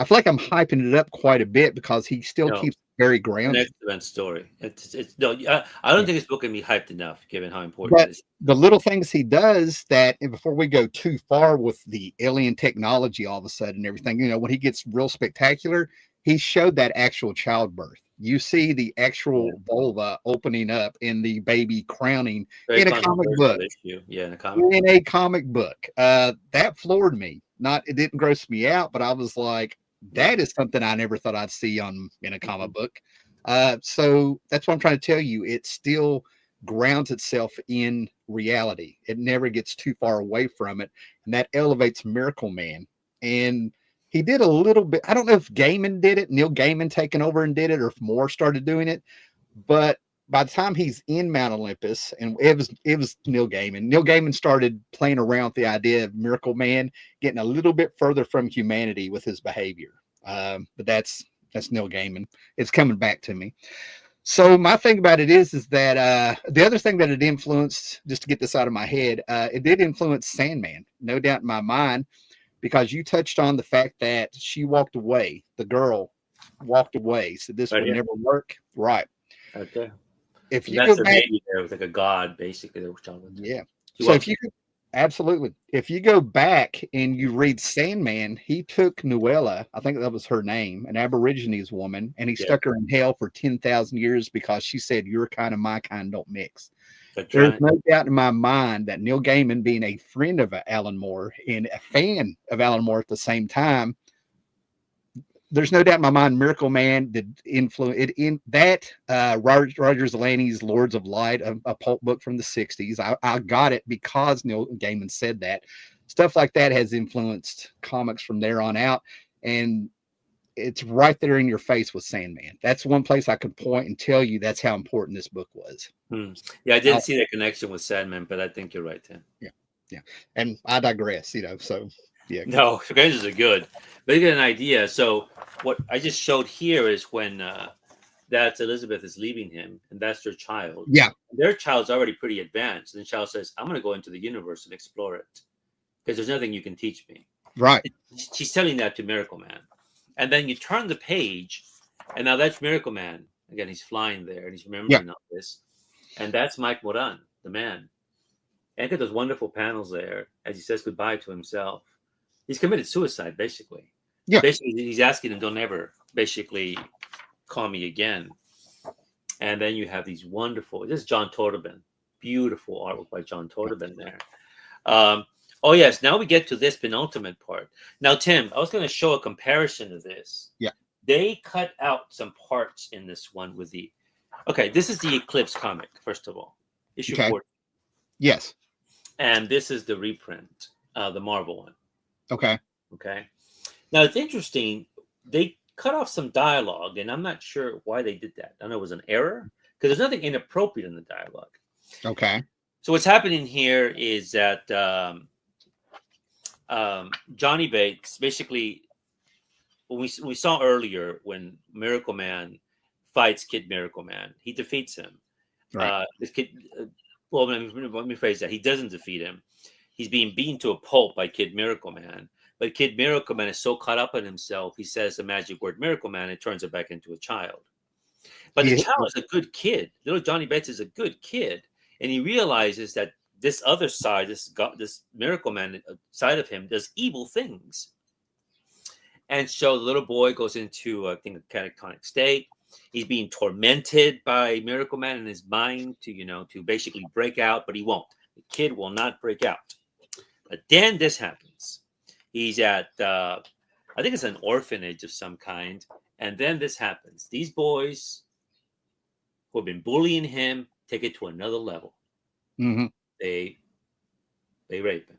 feel like I'm hyping it up quite a bit because he still keeps very grounded. An excellent story. It's no, I don't think this book can be hyped enough, given how important it is. The little things he does that, and before we go too far with the alien technology, all of a sudden and everything, you know, when he gets real spectacular, he showed that actual childbirth. You see the actual vulva opening up and the baby crowning in a comic book. Yeah, in a comic book. That floored me. It didn't gross me out, but I was like, that is something I never thought I'd see in a comic book. So that's what I'm trying to tell you. It still grounds itself in reality. It never gets too far away from it. And that elevates Miracle Man. And he did a little bit. I don't know if Gaiman did it, Neil Gaiman taken over and did it, or if Moore started doing it. But by the time he's in Mount Olympus, and it was Neil Gaiman. Neil Gaiman started playing around with the idea of Miracle Man getting a little bit further from humanity with his behavior. But that's Neil Gaiman. It's coming back to me. So my thing about it is that the other thing that it influenced, just to get this out of my head, it did influence Sandman, no doubt in my mind, because you touched on the fact that she walked away. The girl walked away, so this Right would here. never work. Right. Okay. If And you that's go the back, baby there with like a god, basically, that was talking to. yeah. She So if walks you could, absolutely, if you go back and you read Sandman, he took Nuella, I think that was her name, an Aborigines woman, and he yeah, stuck her in hell for 10,000 years because she said, "Your kind and my kind don't mix." that's There's right. no doubt in my mind that Neil Gaiman, being a friend of Alan Moore and a fan of Alan Moore at the same time, there's no doubt in my mind Miracle Man did influence it in that Roger Zelazny's Lords of Light, a pulp book from the 60s. I got it because Neil Gaiman said that. Stuff like that has influenced comics from there on out. And it's right there in your face with Sandman. That's one place I could point and tell you that's how important this book was. Yeah, I Now, didn't see that connection with Sandman, but I think you're right, Tim. yeah, yeah. And I digress, so yeah. No, Avengers are good, but you get an idea. So what I just showed here is when that's Elizabeth is leaving him, and that's their child. Yeah, Their child's already pretty advanced, and the child says, "I'm going to go into the universe and explore it because there's nothing you can teach me." right. She's telling that to Miracle Man, and then you turn the page, and now that's Miracle Man again. He's flying there, and he's Yeah, remembering all this, and that's Mike Moran, the man. And get those wonderful panels there as he says goodbye to himself. He's committed suicide, basically. yeah. Basically, he's asking him, "Don't ever, basically, call me again." And then you have these wonderful. This is John Tortobin, beautiful artwork by John Tortobin there. Oh yes, now we get to this penultimate part. Now, Tim, I was going to show a comparison of this. Yeah. They cut out some parts in this one with the. Okay, this is the Eclipse comic. First of all, issue Okay. 4, Yes. and this is the reprint, the Marvel one. Okay. Okay. Now it's interesting. They cut off some dialogue, and I'm not sure why they did that. I know it was an error because there's nothing inappropriate in the dialogue. Okay. So what's happening here is that Johnny Bates basically, when we saw earlier when Miracle Man fights Kid Miracle Man, he defeats him. Right. This kid, well, let me phrase that. He doesn't defeat him. He's being beaten to a pulp by Kid Miracle Man. But Kid Miracle Man is so caught up in himself, he says the magic word Miracle Man and turns it back into a child. But the child is a good kid. Little Johnny Bates is a good kid. And he realizes that this other side, this Miracle Man side of him, does evil things. And so the little boy goes into, I think, a catatonic state. He's being tormented by Miracle Man in his mind to basically break out, but he won't. The kid will not break out. But then this happens. He's at, I think it's an orphanage of some kind. And then this happens. These boys who have been bullying him take it to another level. Mm-hmm. They rape him.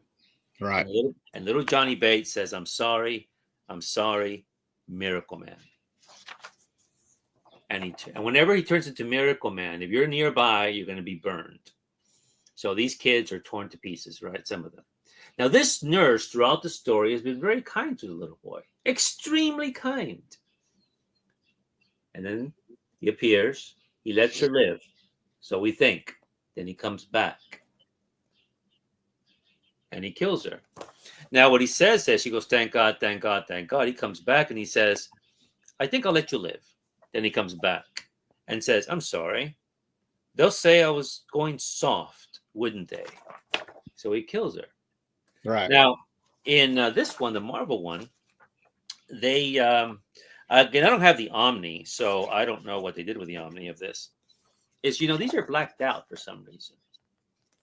Right. And little Johnny Bates says, I'm sorry, Miracle Man. And whenever he turns into Miracle Man, if you're nearby, you're going to be burned. So these kids are torn to pieces, right? Some of them. Now, this nurse throughout the story has been very kind to the little boy, extremely kind. And then he appears, he lets her live. So we think. Then he comes back. And he kills her. Now, what he says is, she goes, thank God, thank God, thank God. He comes back and he says, I think I'll let you live. Then he comes back and says, I'm sorry. They'll say I was going soft, wouldn't they? So he kills her. Right. Now, in this one, the Marvel one, they, again, I don't have the Omni, so I don't know what they did with the Omni of this. These are blacked out for some reason.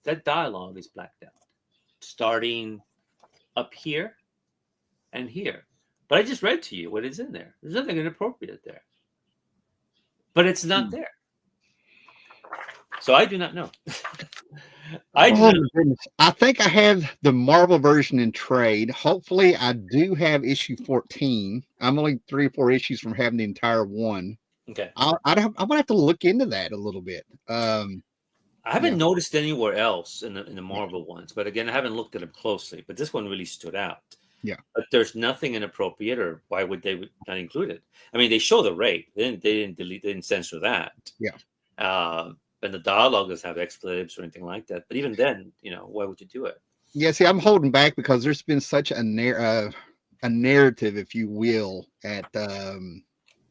That dialogue is blacked out, starting up here and here. But I just read to you what is in there. There's nothing inappropriate there. But it's not there. So I do not know. I think I have the Marvel version in trade. Hopefully, I do have issue 14. I'm only 3 or 4 issues from having the entire one. Okay. I'm gonna have to look into that a little bit. I haven't noticed anywhere else in the Marvel ones, but again, I haven't looked at them closely. But this one really stood out. Yeah. But there's nothing inappropriate, or why would they not include it? I mean, they show the rape. They didn't delete. They didn't censor that. Yeah. And the dialogue doesn't have expletives or anything like that. But even then, why would you do it? Yeah. See, I'm holding back because there's been such a narrative, if you will, at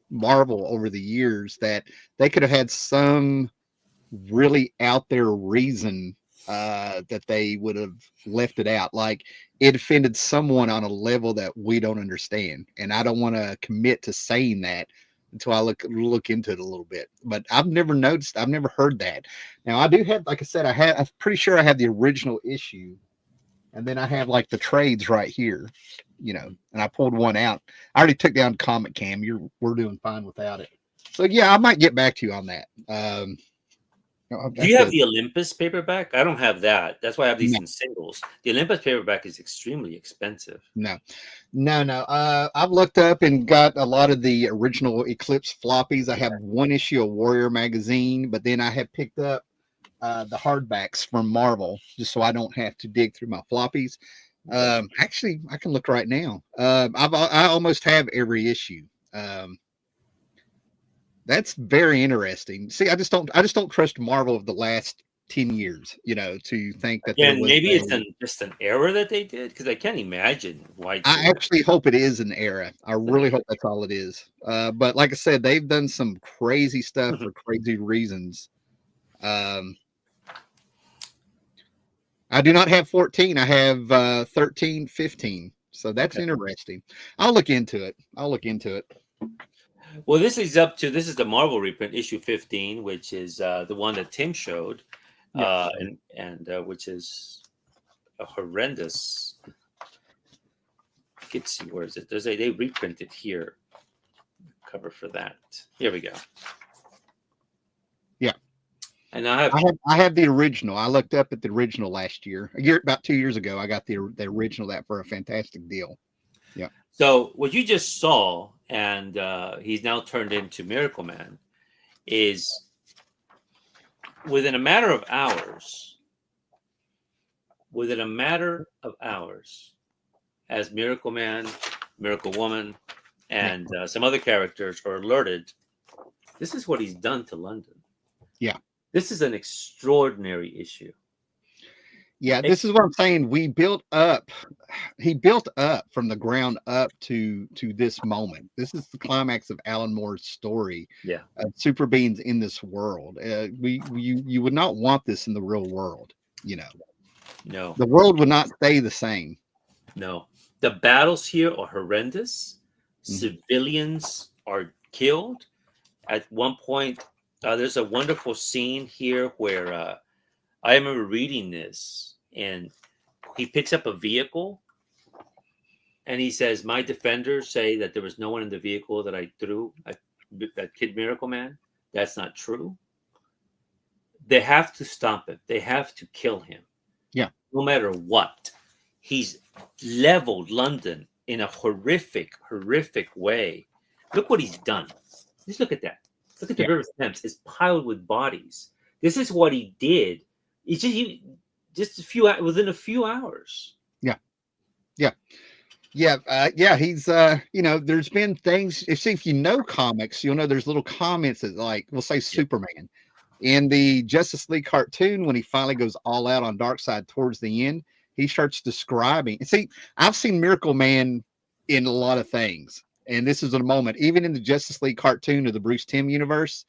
Marvel over the years that they could have had some really out there reason that they would have left it out. Like it offended someone on a level that we don't understand. And I don't want to commit to saying that until I look into it a little bit. But I've never heard that. Now I do have, like I said, I'm pretty sure I have the original issue. And then I have like the trades right here, and I pulled one out. I already took down Comic Cam. We're doing fine without it. So yeah, I might get back to you on that. Do you have the Olympus paperback? I don't have that. That's why I have these No. in singles. The Olympus paperback is extremely expensive. No. I've looked up and got a lot of the original Eclipse floppies. I have one issue of Warrior magazine, but then I have picked up the hardbacks from Marvel just so I don't have to dig through my floppies. Actually, I can look right now. I almost have every issue. That's very interesting. See, I just don't trust Marvel of the last 10 years, to think that maybe it's just an error that they did, because I can't imagine why. I actually hope it is an error. I really hope that's all it is. But like I said, they've done some crazy stuff for crazy reasons. I do not have 14. I have 13, 15. So that's interesting. I'll look into it. Well, this is the Marvel reprint, issue 15, which is the one that Tim showed, and which is a horrendous. Let's see, where is it? They reprinted here. Cover for that. Here we go. Yeah. And I have the original. I looked up at the original last year. About 2 years ago, I got the original that for a fantastic deal. Yeah. So what you just saw, and he's now turned into Miracle Man, is within a matter of hours, as Miracle Man, Miracle Woman, and some other characters are alerted, this is what he's done to London. Yeah. This is an extraordinary issue. Yeah, this is what I'm saying. He built up from the ground up to this moment. This is the climax of Alan Moore's story. Yeah. Super beings in this world. You would not want this in the real world, No. The world would not stay the same. No. The battles here are horrendous. Civilians are killed. At one point, there's a wonderful scene here where I remember reading this, and he picks up a vehicle and he says, "My defenders say that there was no one in the vehicle that I threw that Kid Miracle Man. That's not true. They have to stop it. They have to kill him. Yeah. No matter what. He's leveled London in a horrific way. Look what he's done. Just look at that. Look at the River Thames. It's piled with bodies. This is what he did. It's within a few hours. He's there's been things. If you know comics, you'll know there's little comments that, like, we'll say Superman in the Justice League cartoon, when he finally goes all out on Darkseid towards the end, he starts describing. See, I've seen Miracle Man in a lot of things, and this is a moment, even in the Justice League cartoon of the Bruce Timm universe.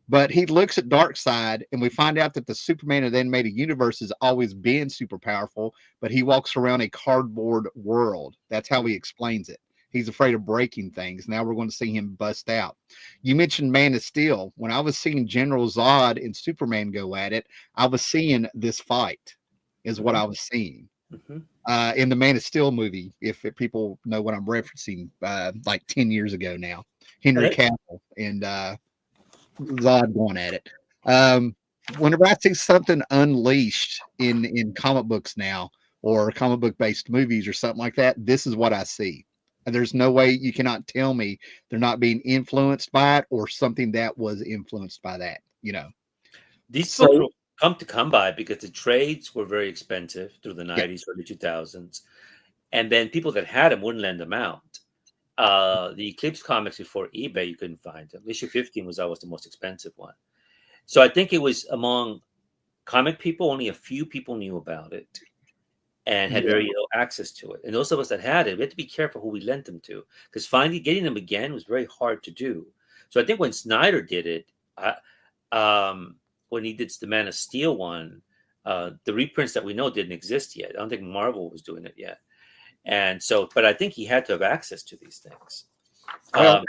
But he looks at Darkseid, and we find out that the Superman of the animated universe has always been super powerful, but he walks around a cardboard world. That's how he explains it. He's afraid of breaking things. Now we're going to see him bust out. You mentioned Man of Steel. When I was seeing General Zod and Superman go at it, I was seeing this fight is what I was seeing. In the Man of Steel movie, if people know what I'm referencing, like 10 years ago now, Henry Cavill and Zod going at it. Whenever I see something unleashed in comic books now, or comic book based movies or something like that, this is what I see. And there's no way you cannot tell me they're not being influenced by it or something that was influenced by that. These books will come by because the trades were very expensive through the 90s, early 2000s. and then people that had them wouldn't lend them out. The Eclipse comics before eBay, you couldn't find them. Issue 15 was always the most expensive one. So I think it was among comic people, only a few people knew about it and had very little access to it. And those of us that had it, we had to be careful who we lent them to, because getting them again was very hard to do. So I think when Snyder did it, when he did the Man of Steel one, the reprints that we know didn't exist yet. I don't think Marvel was doing it yet. And so, but I think he had to have access to these things. Well,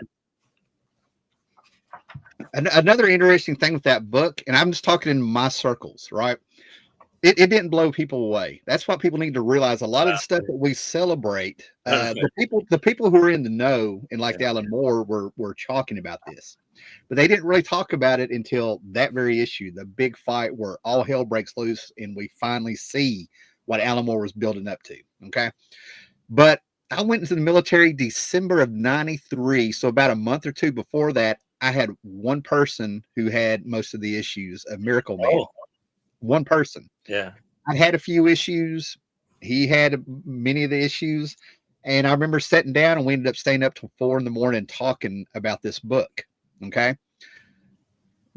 another interesting thing with that book, and I'm just talking in my circles, right? It didn't blow people away. That's what people need to realize. A lot of the stuff that we celebrate, the people who are in the know, and like Alan Moore, were talking about this, but they didn't really talk about it until that very issue, the big fight where all hell breaks loose, and we finally see what Alan Moore was building up to. Okay, but I went into the military December of '93, so about a month or two before that, I had one person who had most of the issues of Miracle Man. Oh. One person. Yeah. I had a few issues. He had many of the issues. And I remember sitting down, and we ended up staying up till 4 a.m. talking about this book. Okay.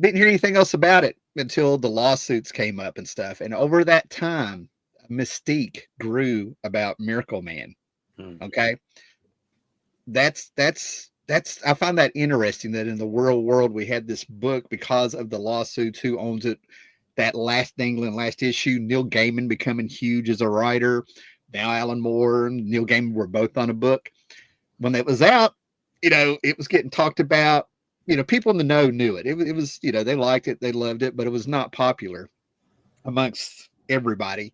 Didn't hear anything else about it until the lawsuits came up and stuff. And over that time, mystique grew about Miracle Man. Okay. That's I find that interesting that in the world we had this book because of the lawsuits, who owns it. That last England last issue, Neil Gaiman becoming huge as a writer. Now Alan Moore and Neil Gaiman were both on a book. When it was out, it was getting talked about. People in the know knew it. It was, they liked it, they loved it, but it was not popular amongst everybody.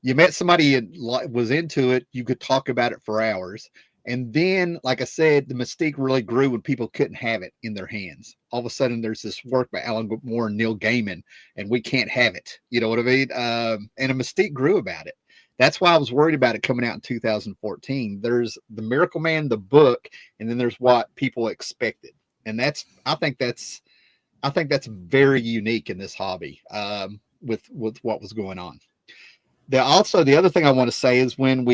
You met somebody that was into it, you could talk about it for hours. And then, like I said, the mystique really grew when people couldn't have it in their hands. All of a sudden, there's this work by Alan Moore and Neil Gaiman, and we can't have it. You know what I mean? And a mystique grew about it. That's why I was worried about it coming out in 2014. There's the Miracle Man, the book, and then there's what people expected. And I think that's very unique in this hobby with what was going on. The other thing I want to say is when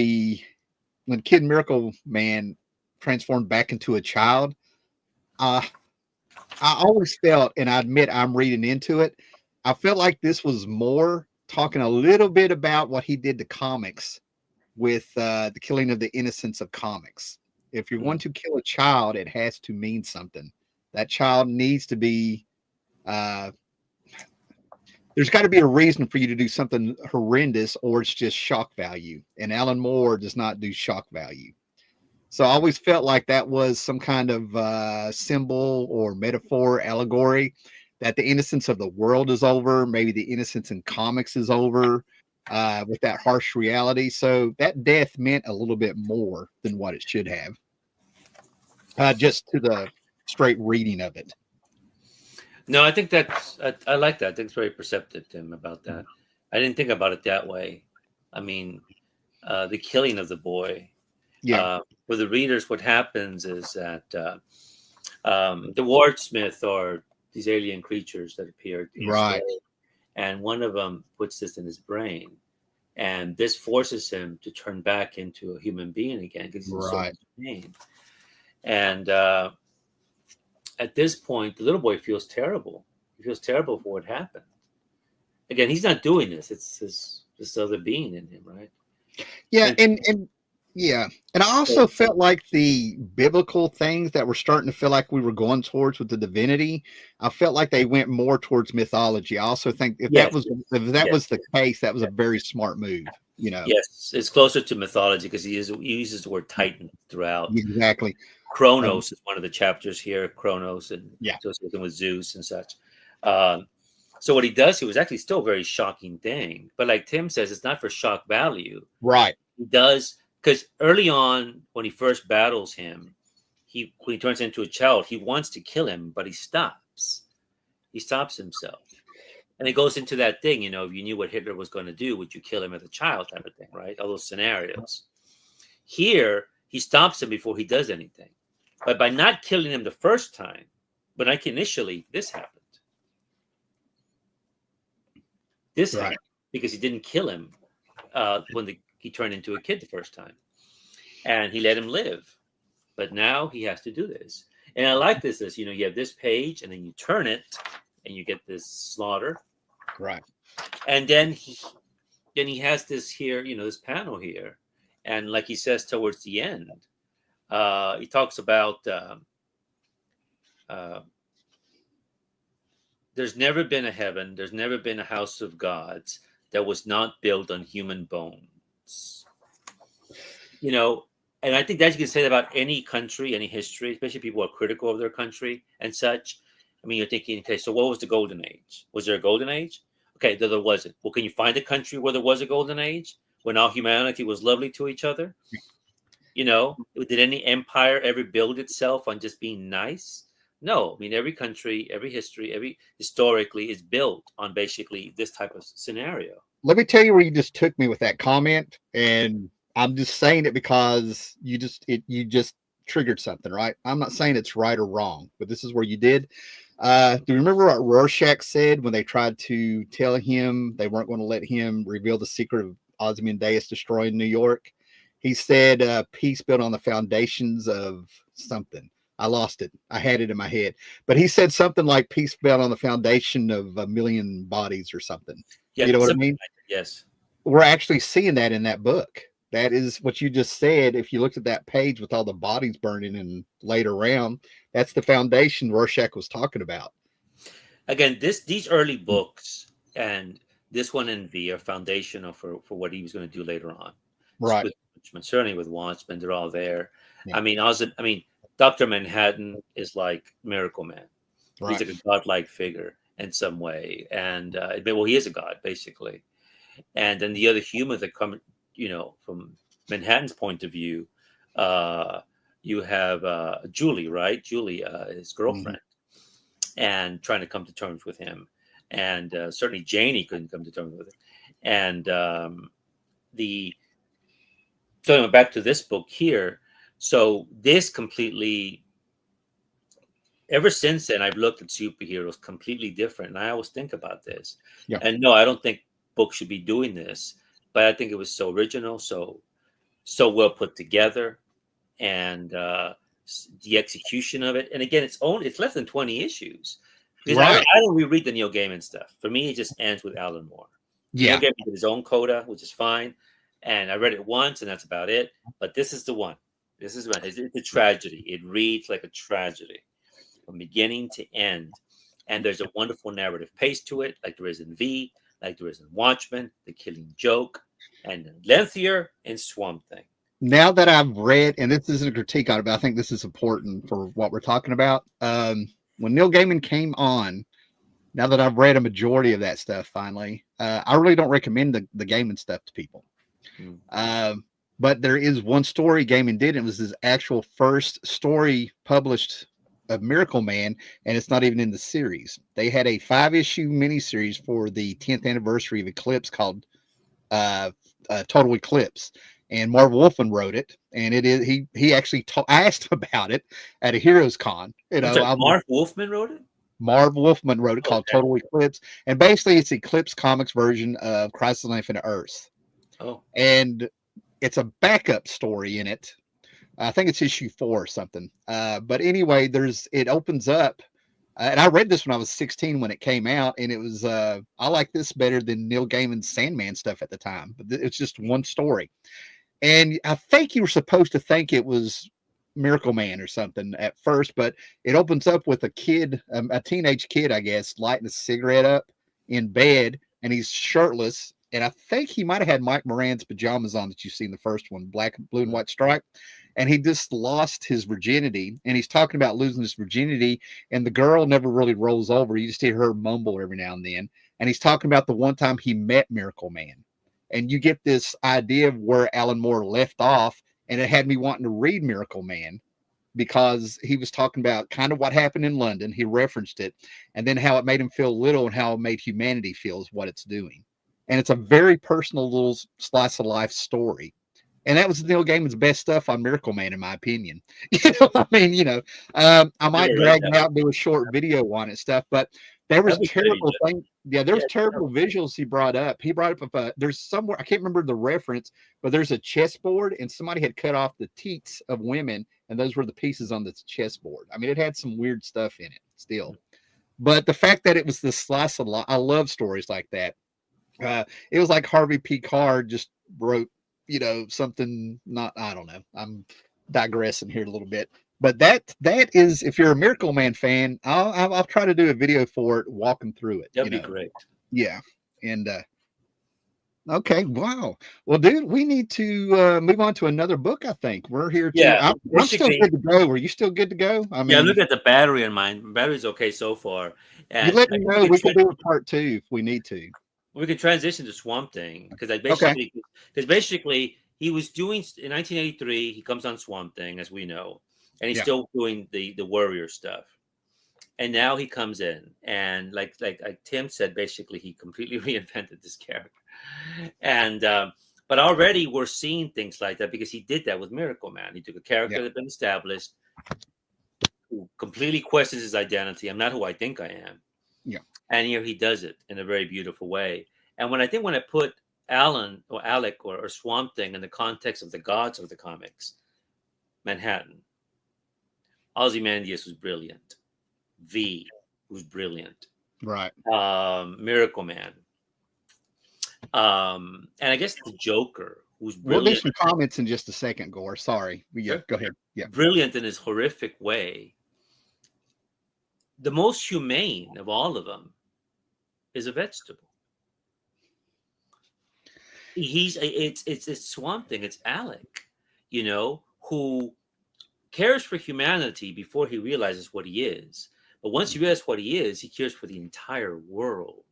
Kid Miracle Man transformed back into a child, I always felt, and I admit I'm reading into it, I felt like this was more talking a little bit about what he did to comics with the killing of the innocence of comics. If you're going to kill a child, it has to mean something. That child needs to be, there's got to be a reason for you to do something horrendous, or it's just shock value. And Alan Moore does not do shock value. So I always felt like that was some kind of symbol or metaphor, allegory, that the innocence of the world is over. Maybe the innocence in comics is over with that harsh reality. So that death meant a little bit more than what it should have, just to the straight reading of it. No, I think I like that. I think it's very perceptive, Tim, about that. I didn't think about it that way. I mean, the killing of the boy. Yeah. For the readers, what happens is that the Wardsmith are these alien creatures that appeared in his story, and one of them puts this in his brain, and this forces him to turn back into a human being again because he's in so much pain. And at this point, the little boy feels terrible. He feels terrible for what happened. Again, he's not doing this. It's this other being in him, right? Yeah, and yeah. And I also felt like the biblical things that were starting to feel like we were going towards with the divinity, I felt like they went more towards mythology. I also think if that was the case, that was a very smart move. Yes, it's closer to mythology because he uses the word Titan throughout. Exactly. Kronos is one of the chapters here. Kronos and associated with Zeus and such. So what he does, he was actually still a very shocking thing. But like Tim says, it's not for shock value. Right. He does, because early on, when he first battles him, when he turns into a child, he wants to kill him, but he stops. He stops himself. And it goes into that thing, if you knew what Hitler was going to do, would you kill him as a child type of thing, right? All those scenarios. Here, he stops him before he does anything. But by not killing him the first time, but like initially, this happened. This happened because he didn't kill him when he turned into a kid the first time. and he let him live. But now he has to do this. And I like this, you know, you have this page and then you turn it and you get this slaughter. Right. And then he has this here, you know, this panel here. And like he says towards the end, he talks about there's never been a heaven, there's never been a house of gods that was not built on human bones. You know, and I think that you can say that about any country, any history, especially people who are critical of their country and such. I mean, you're thinking, okay, so what was the golden age? Was there a golden age? Okay, there wasn't. Well, can you find a country where there was a golden age when all humanity was lovely to each other? You know, did any empire ever build itself on just being nice? No. I mean, every country, every history, every historically is built on basically this type of scenario. Let me tell you where you just took me with that comment, and I'm just saying it because you just triggered something, right? I'm not saying it's right or wrong, but this is where you did. Do you remember what Rorschach said when they tried to tell him they weren't going to let him reveal the secret of Ozymandias destroying New York? He said, peace built on the foundations of something. I lost it. I had it in my head. But he said something like peace built on the foundation of a million bodies or something. Yeah, you know what I mean? Like yes. We're actually seeing that in that book. That is what you just said. If you looked at that page with all the bodies burning and laid around, that's the foundation Rorschach was talking about. Again, these early books and this one in V are foundational for what he was going to do later on. Right. With Watchmen, certainly with Watchmen, they're all there. Yeah. I mean, Dr. Manhattan is like Miracle Man. Right. He's like a godlike figure in some way. And, well, he is a god, basically. And then the other humans that come, you know, from Manhattan's point of view, you have Julie, right? Julie, his girlfriend, and trying to come to terms with him. And certainly Janie couldn't come to terms with it. And so back to this book here. So this completely, ever since then, I've looked at superheroes completely different. And I always think about this. Yeah. And no, I don't think books should be doing this, but I think it was so original, so well put together, and the execution of it. And again, it's less than 20 issues. Because right. I don't reread the Neil Gaiman stuff. For me, it just ends with Alan Moore. Yeah. Neil Gaiman did his own coda, which is fine. And I read it once, and that's about it. But this is the one. It's a tragedy. It reads like a tragedy from beginning to end. And there's a wonderful narrative pace to it, like there is in V, like there is in Watchmen, The Killing Joke, and lengthier in Swamp Thing. Now that I've read, and this isn't a critique on it, but I think this is important for what we're talking about. When Neil Gaiman came on, now that I've read a majority of that stuff, finally, I really don't recommend the Gaiman stuff to people. But there is one story Gaiman did. It was his actual first story published of Miracle Man, and it's not even in the series. They had a 5-issue miniseries for the 10th anniversary of Eclipse called Total Eclipse. And Marv Wolfman wrote it, and it is he actually I asked him about it at a Heroes Con. You know, Marv Wolfman wrote it. Marv Wolfman wrote it called Total Eclipse, and basically it's Eclipse Comics version of Crisis on Infinite Earth. Oh, and it's a backup story in it. I think it's issue 4 or something. But anyway, it opens up, and I read this when I was 16 when it came out, and it was I like this better than Neil Gaiman's Sandman stuff at the time. But it's just one story. And I think you were supposed to think it was Miracle Man or something at first, but it opens up with a kid, a teenage kid, I guess, lighting a cigarette up in bed, and he's shirtless. And I think he might have had Mike Moran's pajamas on that you see in the first one, black, blue, and white stripe. And he just lost his virginity. And he's talking about losing his virginity, and the girl never really rolls over. You just hear her mumble every now and then. And he's talking about the one time he met Miracle Man. And you get this idea of where Alan Moore left off, and it had me wanting to read Miracle Man because he was talking about kind of what happened in London. He referenced it, and then how it made him feel little and how it made humanity feel is what it's doing. And it's a very personal little slice of life story. And that was Neil Gaiman's best stuff on Miracle Man, in my opinion. I mean, I might Never read drag it that. out and do a short video on it stuff, but there was That'd be good, terrible Egypt. things. Yeah, there was Yeah, terrible visuals he brought up. He brought up there's somewhere I can't remember the reference, but there's a chessboard and somebody had cut off the teats of women, and those were the pieces on the chessboard. I mean, it had some weird stuff in it still, but the fact that it was the slice of life, I love stories like that. It was like Harvey P. Card just wrote, something not, I don't know. I'm digressing here a little bit, but that is, if you're a Miracle Man fan, I'll try to do a video for it, walking through it, that'd be great. Yeah. And, okay. Wow. Well, dude, we need to move on to another book. I think we're here to, Yeah, I'm still good to go. Are you still good to go? I yeah. mean, Look at the battery in mine. Battery's okay so far, you and let me know. We can do a part 2 if we need to. we can transition to Swamp Thing because I Okay. basically he was doing in 1983. He comes on Swamp Thing, as we know, and he's Yeah. still doing the warrior stuff. And now he comes in, and like Tim said, basically he completely reinvented this character. And but already we're seeing things like that because he did that with Miracle Man. He took a character that had been established, who completely questions his identity. I'm not who I think I am. Yeah. And here he does it in a very beautiful way. And when I put Alan or Alec or Swamp Thing in the context of the gods of the comics, Manhattan, Ozymandias was brilliant. V was brilliant. Right. Miracle Man. And I guess the Joker, who's We'll do brilliant. some comments in just a second, Gore. Sorry. Yeah, Sure. go ahead. Yeah. Brilliant in his horrific way. The most humane of all of them is a vegetable. It's Swamp Thing. It's Alec, who cares for humanity before he realizes what he is. But once he realizes what he is, he cares for the entire world.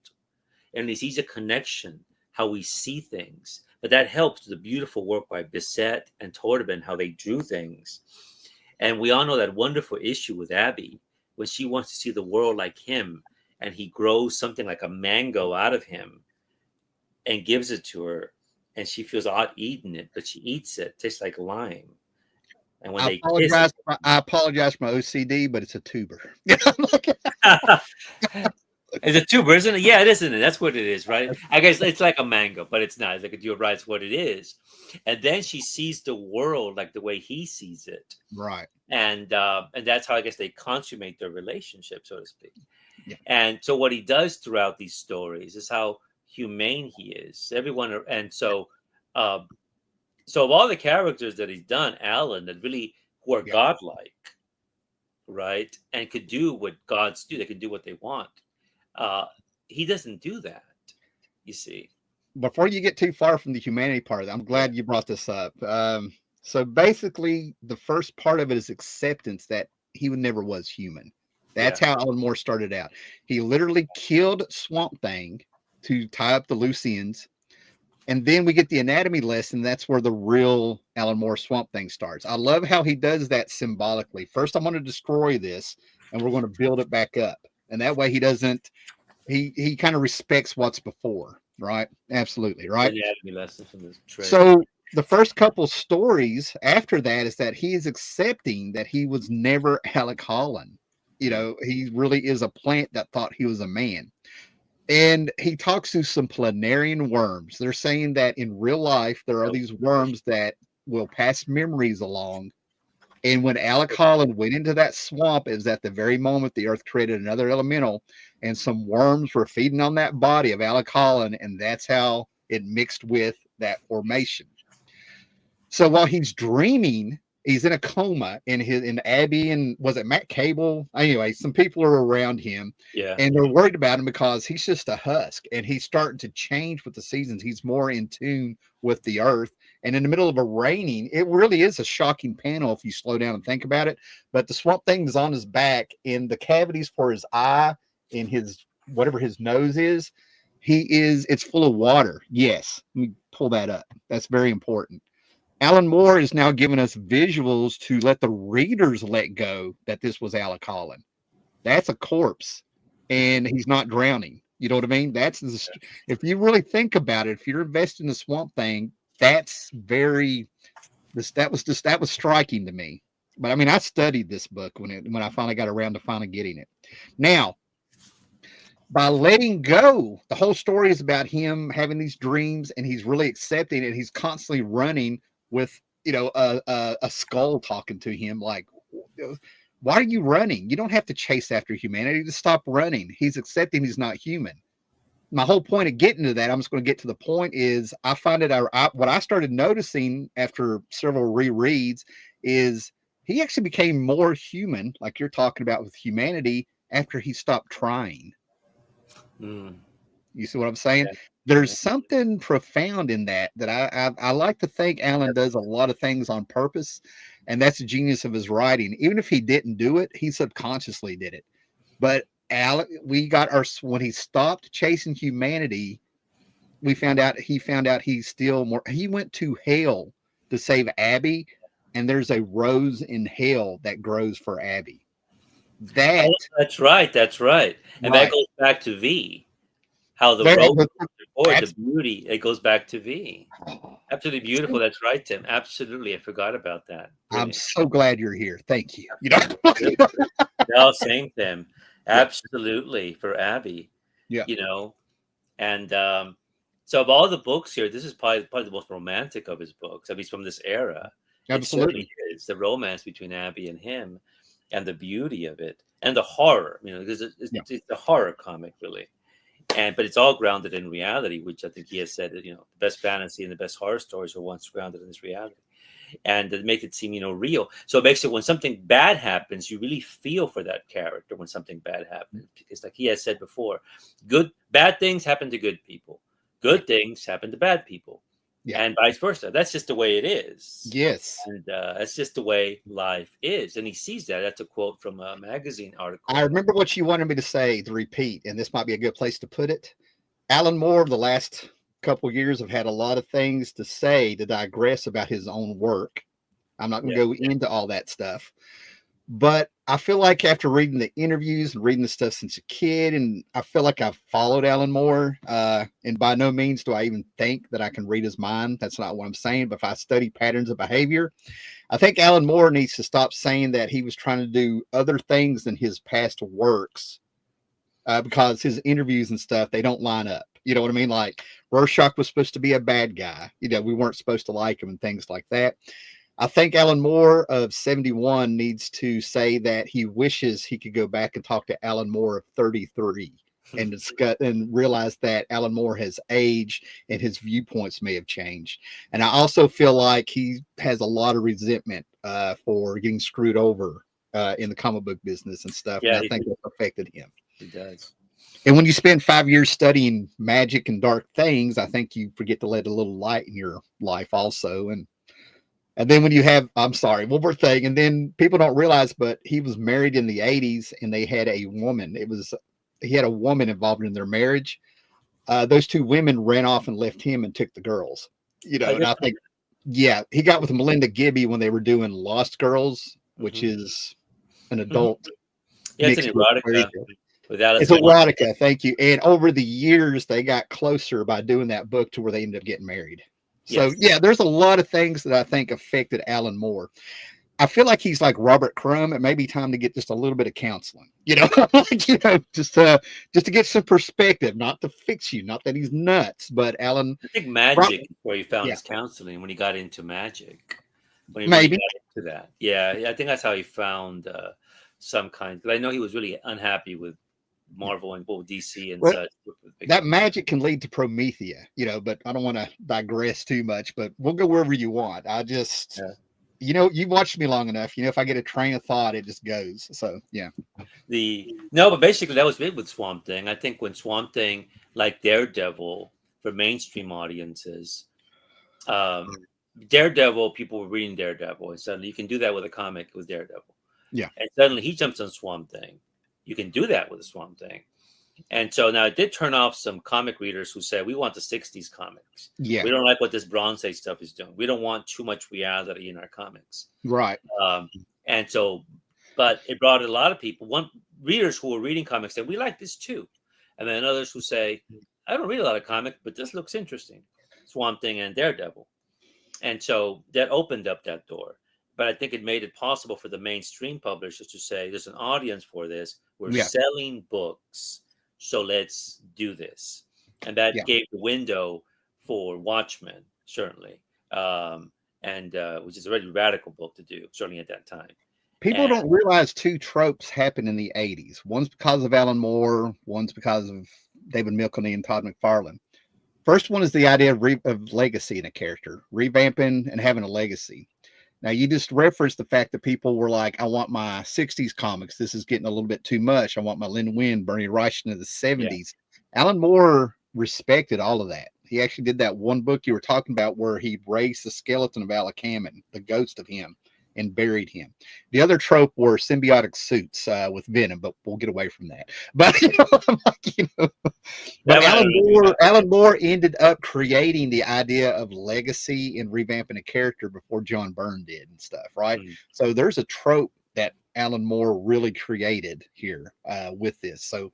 And he sees a connection, how we see things. But that helps the beautiful work by Bissett and Torben, how they drew things. And we all know that wonderful issue with Abby, when she wants to see the world like him, and he grows something like a mango out of him and gives it to her. And she feels odd eating it, but she eats it. It tastes like lime. And when I apologize for my OCD, but it's a tuber. It's a tuber, isn't it? Yeah, it isn't it? That's what it is, right? I guess it's like a mango, but it's not. It's like you're right, it's what it is. And then she sees the world like the way he sees it. Right. And that's how I guess they consummate their relationship, so to speak. Yeah. And so what he does throughout these stories is how humane he is. Everyone, and so of all the characters that he's done, Alan, that really who are godlike, right, and could do what gods do. They can do what they want. He doesn't do that, you see. Before you get too far from the humanity part, I'm glad you brought this up. So basically, the first part of it is acceptance that he never was human. That's how Alan Moore started out. He literally killed Swamp Thing to tie up the loose ends. And then we get the anatomy lesson. That's where the real Alan Moore Swamp Thing starts. I love how he does that symbolically. First, I'm going to destroy this, and we're going to build it back up. And that way he doesn't, he kind of respects what's before, right? Absolutely, right? Anatomy lesson from this trade. So the first couple stories after that is that he is accepting that he was never Alec Holland. He really is a plant that thought he was a man. And he talks to some planarian worms. They're saying that in real life, there are these worms that will pass memories along. And when Alec Holland went into that swamp, it was at the very moment the earth created another elemental, and some worms were feeding on that body of Alec Holland, and that's how it mixed with that formation. So while he's dreaming, he's in a coma, in Abby and was it Matt Cable? Anyway, some people are around him, and they're worried about him because he's just a husk, and he's starting to change with the seasons. He's more in tune with the earth. And in the middle of a raining, it really is a shocking panel if you slow down and think about it. But the Swamp Thing is on his back, in the cavities for his eye, in his whatever his nose is, it's full of water. Yes, let me pull that up. That's very important. Alan Moore is now giving us visuals to let the readers let go that this was Alec Holland. That's a corpse, and he's not drowning. You know what I mean? If you really think about it, if you're invested in the Swamp Thing, That's very that was striking to me. But I mean, I studied this book when I finally got around to finally getting it. Now, by letting go, the whole story is about him having these dreams, and he's really accepting it. He's constantly running with a skull talking to him like, why are you running? You don't have to chase after humanity. Just stop running. He's accepting he's not human. My whole point of getting to that, I'm just going to get to the point, is I find it what I started noticing after several rereads is he actually became more human, like you're talking about with humanity, after he stopped trying. You see what I'm saying? Yeah. There's something profound in that I like to think Alan does a lot of things on purpose, and that's the genius of his writing. Even if he didn't do it, he subconsciously did it. But Alan, when he stopped chasing humanity, he found out he's still more. He went to hell to save Abby, and there's a rose in hell that grows for Abby. That That's right. That's right. And that goes back to V. How the rose, the beauty, it goes back to V. Absolutely beautiful. That's right, Tim. Absolutely. I forgot about that. Brilliant. I'm so glad you're here. Thank you. No, same, Tim. Absolutely, for Abby. Yeah. And so of all the books here, this is probably the most romantic of his books, at least from this era. Absolutely. It's the romance between Abby and him, and the beauty of it, and the horror, because it's a horror comic, really. But it's all grounded in reality, which I think he has said that, the best fantasy and the best horror stories are once grounded in this reality. And to make it seem, real. So it makes it, when something bad happens, you really feel for that character when something bad happens. Because like he has said before, bad things happen to good people. Good things happen to bad people. Yeah. And vice versa. That's just the way it is. Yes. And that's just the way life is. And he sees that. That's a quote from a magazine article. I remember what you wanted me to say, to repeat, and this might be a good place to put it. Alan Moore, the last couple of years, have had a lot of things to say, to digress about his own work. I'm not going to go into all that stuff. But I feel like after reading the interviews and reading the stuff since a kid, and I feel like I've followed Alan Moore, and by no means do I even think that I can read his mind. That's not what I'm saying. But if I study patterns of behavior, I think Alan Moore needs to stop saying that he was trying to do other things than his past works, because his interviews and stuff, they don't line up. You know what I mean? Like Rorschach was supposed to be a bad guy. We weren't supposed to like him and things like that. I think Alan Moore of 71 needs to say that he wishes he could go back and talk to Alan Moore of 33 and discuss and realize that Alan Moore has aged and his viewpoints may have changed. And I also feel like he has a lot of resentment for getting screwed over in the comic book business and stuff. Yeah, and I think that's affected him. He does. And when you spend 5 years studying magic and dark things, I think you forget to let a little light in your life also. And then when you have, one more thing, and then people don't realize, but he was married in the 80s and they had a woman. He had a woman involved in their marriage. Those two women ran off and left him and took the girls, and I think, he got with Melinda Gibby when they were doing Lost Girls, which is an adult. Yeah, it's an erotica. It's erotica. Thank you. And over the years, they got closer by doing that book to where they ended up getting married. So, there's a lot of things that I think affected Alan Moore. I feel like he's like Robert Crumb. It may be time to get just a little bit of counseling, just to get some perspective, not to fix you, not that he's nuts, but Alan. I think magic is where he found his counseling, when he got into magic. When he maybe got into that. Yeah, I think that's how he found some kind. Because I know he was really unhappy with Marvel and DC and such. That magic can lead to Promethea, but I don't want to digress too much, but we'll go wherever you want. I just, you've watched me long enough. If I get a train of thought, it just goes. So, yeah. But basically that was big with Swamp Thing. I think when Swamp Thing, like Daredevil, for mainstream audiences, Daredevil, people were reading Daredevil, and suddenly you can do that with a comic with Daredevil. Yeah. And suddenly he jumps on Swamp Thing. You can do that with a Swamp Thing. And so now it did turn off some comic readers who said, we want the 60s comics. Yeah. We don't like what this Bronze Age stuff is doing. We don't want too much reality in our comics. Right. And so, but it brought a lot of people, readers who were reading comics said, we like this too. And then others who say, I don't read a lot of comics, but this looks interesting. Swamp Thing and Daredevil. And so that opened up that door. But I think it made it possible for the mainstream publishers to say, there's an audience for this. We're Yeah, selling books, so let's do this. And that yeah. gave the window for Watchmen, certainly, and which is a very radical book to do, certainly at that time. People And don't realize two tropes happened in the 80s. One's because of Alan Moore, one's because of David Milchney and Todd McFarlane. First one is the idea of legacy in a character, revamping and having a legacy. Now, you just referenced the fact that people were like, I want my 60s comics. This is getting a little bit too much. I want my Len Wein, Bernie Wrightson of the yeah, 70s. Alan Moore respected all of that. He actually did that one book you were talking about where he raised the skeleton of Alec Hammond, the ghost of him, and buried him. The other trope were symbiotic suits with Venom, but we'll get away from that. But but Alan Moore ended up creating the idea of legacy and revamping a character before John Byrne did and stuff, right? Mm. So there's a trope that Alan Moore really created here with this. So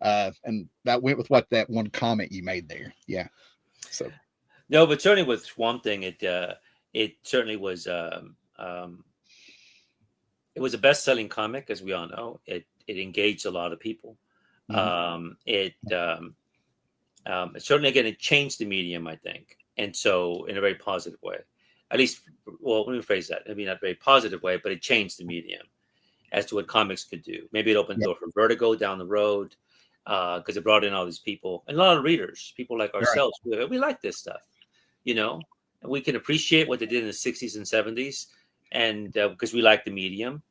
and that went with what that one comment you made there. Yeah. So no, but certainly with Swamp Thing, it certainly was. It was a best-selling comic, as we all know. It engaged a lot of people. It certainly, again, it changed the medium, I think, and so in a very positive way. At least, well, let me phrase that. Maybe not very positive way, but it changed the medium as to what comics could do. Maybe it opened the door for Vertigo down the road because it brought in all these people and a lot of readers, people like ourselves. Right. We like this stuff, and we can appreciate what they did in the 60s and 70s, and because we like the medium,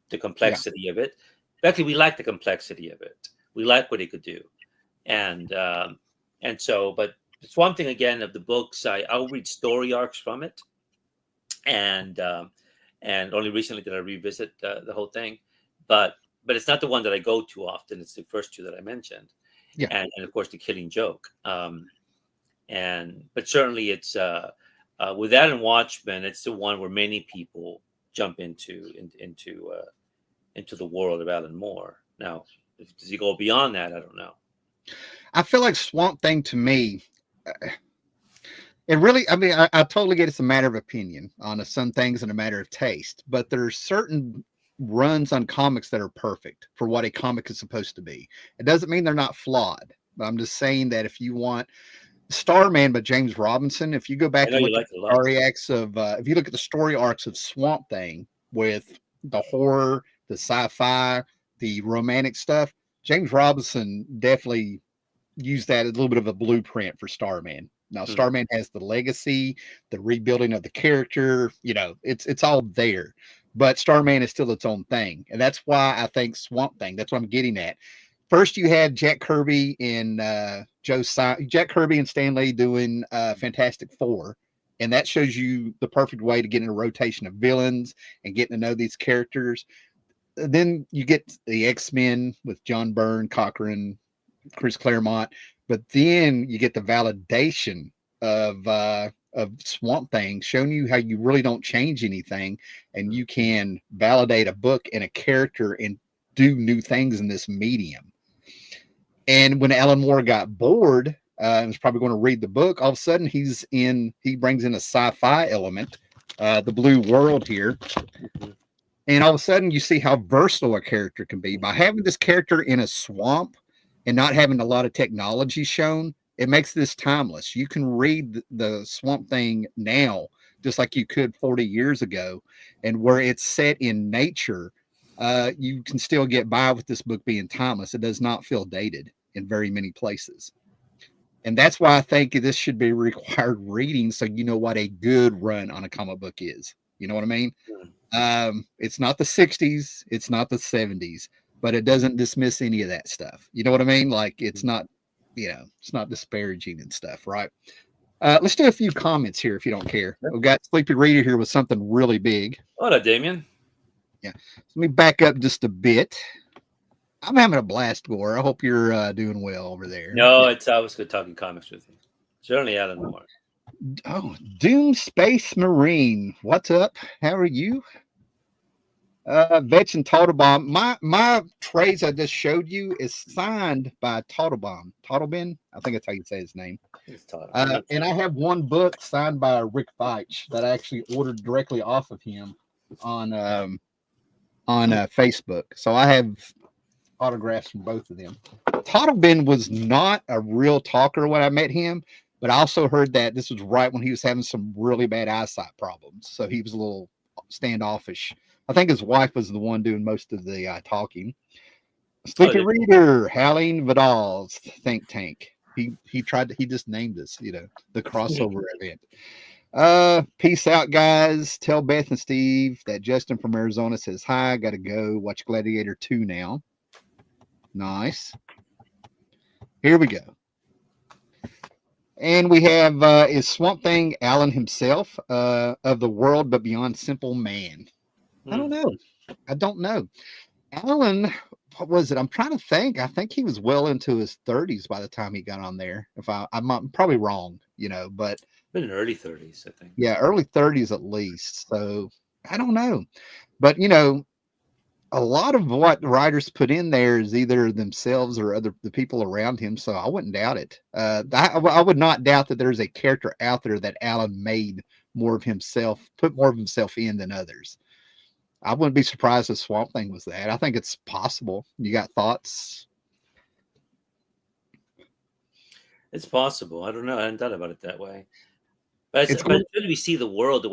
the complexity of it. Actually, we like the complexity of it. We like what it could do, and so. But it's one thing again of the books. I'll read story arcs from it, and only recently did I revisit the whole thing, but it's not the one that I go to often. It's the first two that I mentioned, and of course the Killing Joke. But certainly it's with that and Watchmen, it's the one where many people jump into the world of Alan Moore. Now, does he go beyond that? I don't know. I feel like Swamp Thing to me, it really, I mean, I totally get it's a matter of opinion on some things and a matter of taste, but there's certain runs on comics that are perfect for what a comic is supposed to be. It doesn't mean they're not flawed, but I'm just saying that if you want Starman by James Robinson, if you go back and look at the story arcs of, if you look at the story arcs of Swamp Thing with the horror, the sci-fi, the romantic stuff, James Robinson definitely used that as a little bit of a blueprint for Starman. Now, Starman has the legacy, the rebuilding of the character, it's all there. But Starman is still its own thing. And that's why I think Swamp Thing, that's what I'm getting at. First, you had Jack Kirby and Jack Kirby and Stan Lee doing Fantastic Four. And that shows you the perfect way to get in a rotation of villains and getting to know these characters. Then you get the X-Men with John Byrne, Cochran, Chris Claremont, but then you get the validation of Swamp Thing, showing you how you really don't change anything, and you can validate a book and a character and do new things in this medium. And when Alan Moore got bored and was probably going to read the book, all of a sudden he brings in a sci-fi element, the blue world here. And all of a sudden you see how versatile a character can be. By having this character in a swamp and not having a lot of technology shown, it makes this timeless. You can read the Swamp Thing now, just like you could 40 years ago. And where it's set in nature, you can still get by with this book being timeless. It does not feel dated in very many places. And that's why I think this should be required reading, so you know what a good run on a comic book is. You know what I mean? It's not the 60s, it's not the 70s, but it doesn't dismiss any of that stuff. You know what I mean? Like it's not, it's not disparaging and stuff, right? Let's do a few comments here if you don't care. We've got Sleepy Reader here with something really big. Hola, Damien. Yeah. Let me back up just a bit. I'm having a blast, Gore. I hope you're doing well over there. No, it's always good talking comics with you. Certainly Alan Moore. Oh, Doom Space Marine. What's up? How are you? Vetch and Totalbaum. My trades I just showed you is signed by Totalbaum. Totalbin, I think that's how you say his name. It's taught. And I have one book signed by Rick Veitch that I actually ordered directly off of him on Facebook. So I have autographs from both of them. Totalbin was not a real talker when I met him, but I also heard that this was right when he was having some really bad eyesight problems. So he was a little standoffish. I think his wife was the one doing most of the talking. Sleepy Reader, Haleen Vidal's think tank. He tried to, he just named us, the crossover event. Peace out, guys. Tell Beth and Steve that Justin from Arizona says hi. Gotta go watch Gladiator 2 now. Nice. Here we go. And we have is Swamp Thing Alan himself of the world but beyond simple man. I don't know. Alan, what was it? I'm trying to think. I think he was well into his 30s by the time he got on there. If I'm probably wrong, but been in early 30s, I think. Yeah, early 30s at least. So I don't know. But a lot of what the writers put in there is either themselves or the people around him. So I wouldn't doubt it. I would not doubt that there's a character out there that Alan made put more of himself in than others. I wouldn't be surprised if Swamp Thing was that. I think it's possible. You got thoughts? It's possible. I don't know. I hadn't thought about it that way. But we see the world the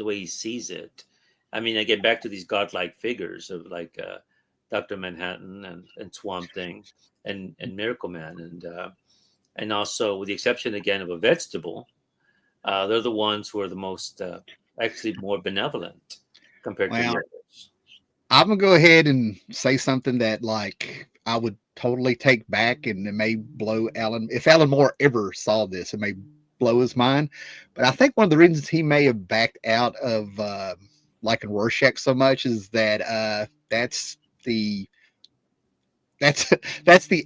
way he sees it. I mean, I get back to these godlike figures of like Dr. Manhattan and Swamp Thing and Miracle Man and also with the exception again of a vegetable, they're the ones who are the most actually more benevolent compared to the others. I'm gonna go ahead and say something that like I would totally take back, and it may blow Alan. If Alan Moore ever saw this, it may blow his mind. But I think one of the reasons he may have backed out of liking Rorschach so much is that that's the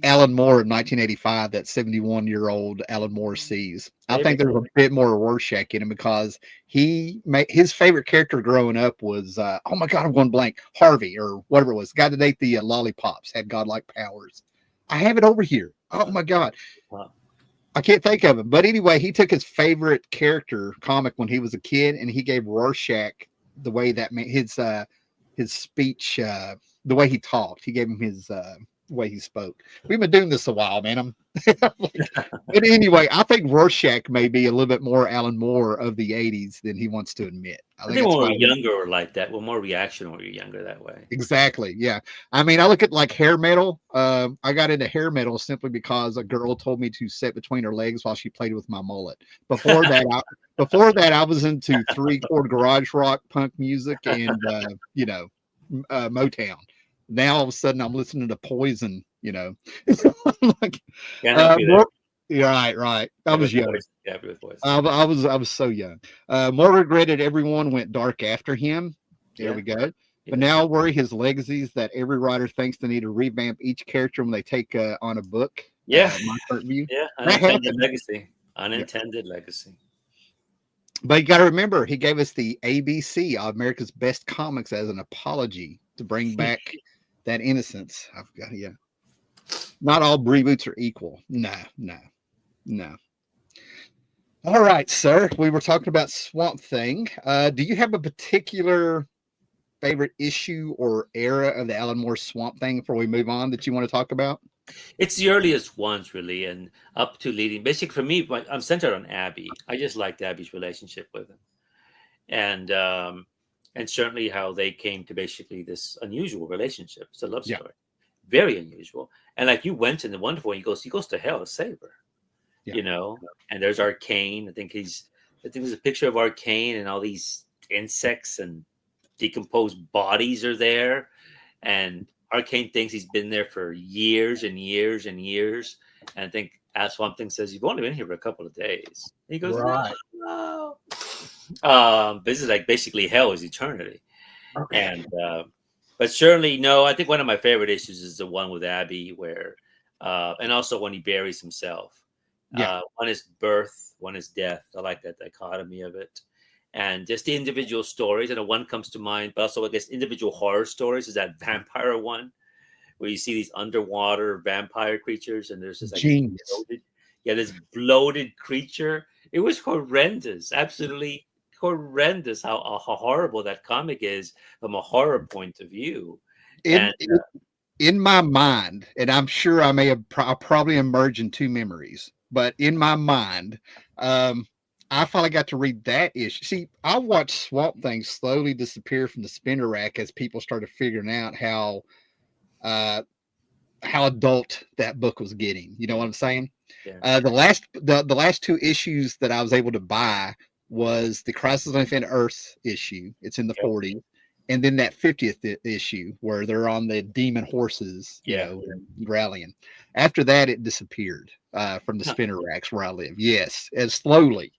Alan Moore of 1985 that 71-year-old Alan Moore sees. I think there's a bit more Rorschach in him because his favorite character growing up was oh my god, I'm going blank, Harvey or whatever it was, the guy that ate the lollipops, had godlike powers. I have it over here. Oh my god. Wow. I can't think of him. But anyway, he took his favorite character comic when he was a kid and he gave Rorschach the way that his speech, the way he talked. He gave him his way he spoke. We've been doing this a while, man. But anyway, I think Rorschach may be a little bit more Alan Moore of the 80s than he wants to admit. I think when we're younger or like that, we're more reaction when we're younger that way. Exactly. Yeah. I mean, I look at like hair metal. I got into hair metal simply because a girl told me to sit between her legs while she played with my mullet. Before that, I was into 3-chord garage rock, punk music, and Motown. Now all of a sudden I'm listening to Poison, like, right. I was young. I was so young. More regretted everyone went dark after him. There we go. But now I worry his legacies that every writer thinks they need to revamp each character when they take on a book. Yeah. My current view. Yeah. Unintended legacy. But you got to remember, he gave us the ABC, America's Best Comics, as an apology to bring back that innocence. Not all reboots are equal. No. All right, sir. We were talking about Swamp Thing. Do you have a particular favorite issue or era of the Alan Moore Swamp Thing before we move on that you want to talk about? It's the earliest ones, really, and up to leading. Basically, for me, I'm centered on Abby. I just liked Abby's relationship with him, and certainly how they came to basically this unusual relationship. It's a love story, very unusual. And like you went in the wonderful, he goes to hell to save her, And there's Arcane. I think there's a picture of Arcane and all these insects and decomposed bodies are there, and Arcane thinks he's been there for years and years and years. And I think Swamp Thing says, you've only been here for a couple of days. And he goes, right. No. This is like basically hell is eternity. Okay. And, but certainly, no, I think one of my favorite issues is the one with Abby where, and also when he buries himself. One is birth, one is death. I like that dichotomy of it. and just the individual stories. And one comes to mind, but also I guess individual horror stories is that vampire one where you see these underwater vampire creatures, and there's just like this Genius. bloated, yeah, this bloated creature. It was horrendous, absolutely horrendous. How horrible that comic is from a horror point of view, In and in my mind, and I'm sure I may have probably emerged in two memories, but in my mind, um, I finally got to read that issue. See, I watched Swamp Thing slowly disappear from the spinner rack as people started figuring out uh, how adult that book was getting. You know what I'm saying? yeah, The last two issues that I was able to buy was the Crisis on Infinite Earth issue. It's in the okay. 40s, and then that 50th issue where they're on the demon horses, Yeah. rallying. After that, it disappeared from the Huh. spinner racks where I live. Yes, as slowly.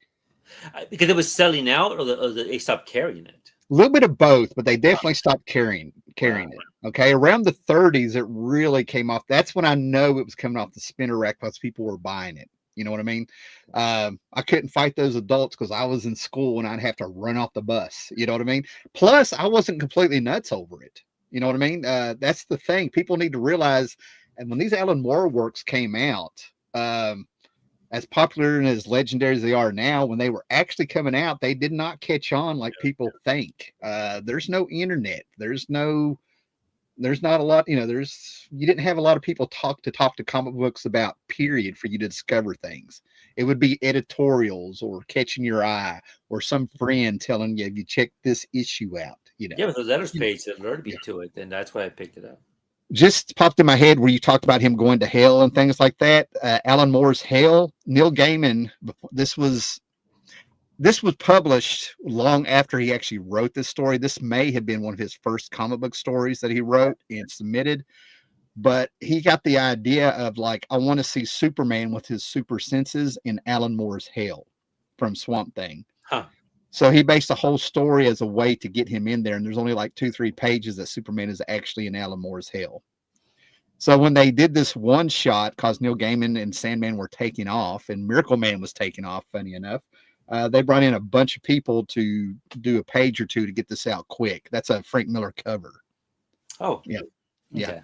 Because it was selling out, or they stopped carrying it. A little bit of both, but they definitely stopped carrying it. Okay, around the 30s, it really came off. That's when I know it was coming off the spinner rack because people were buying it. You know what I mean? I couldn't fight those adults because I was in school and I'd have to run off the bus. You know what I mean? Plus, I wasn't completely nuts over it. You know what I mean? That's the thing. People need to realize. And when these Alan Moore works came out, as popular and as legendary as they are now, when they were actually coming out, they did not catch on like people think. There's no internet. There's not a lot, you didn't have a lot of people talk to comic books about, period, for you to discover things. It would be editorials or catching your eye or some friend telling you, you check this issue out, Yeah, but the letters page alerted me to it, and that's why I picked it up. Just popped in my head where you talked about him going to hell and things like that. Alan Moore's Hell, Neil Gaiman, this was published long after he actually wrote this story. This may have been one of his first comic book stories that he wrote and submitted. But he got the idea of, like, I want to see Superman with his super senses in Alan Moore's Hell from Swamp Thing. Huh. So he based the whole story as a way to get him in there. And there's only like 2-3 pages that Superman is actually in Alan Moore's Hell. So when they did this one shot, because Neil Gaiman and Sandman were taking off and Miracle Man was taking off, funny enough, they brought in a bunch of people to do a page or two to get this out quick. That's a Frank Miller cover. Oh, yeah. Okay. Yeah.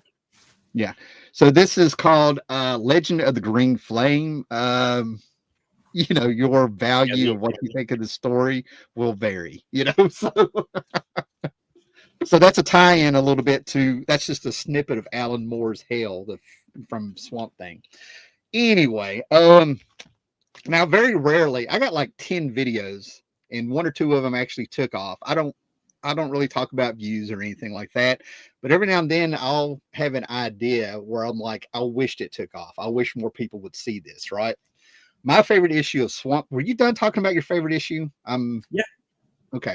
Yeah. So this is called Legend of the Green Flame. Your value of what you think of the story will vary, So that's a tie-in a little bit to, that's just a snippet of Alan Moore's Hell from Swamp Thing. Anyway, now very rarely, I got like 10 videos and 1 or 2 of them actually took off. I don't really talk about views or anything like that, but every now and then I'll have an idea where I'm like, I wished it took off. I wish more people would see this, right? My favorite issue of Swamp. Were you done talking about your favorite issue? Yeah. Okay.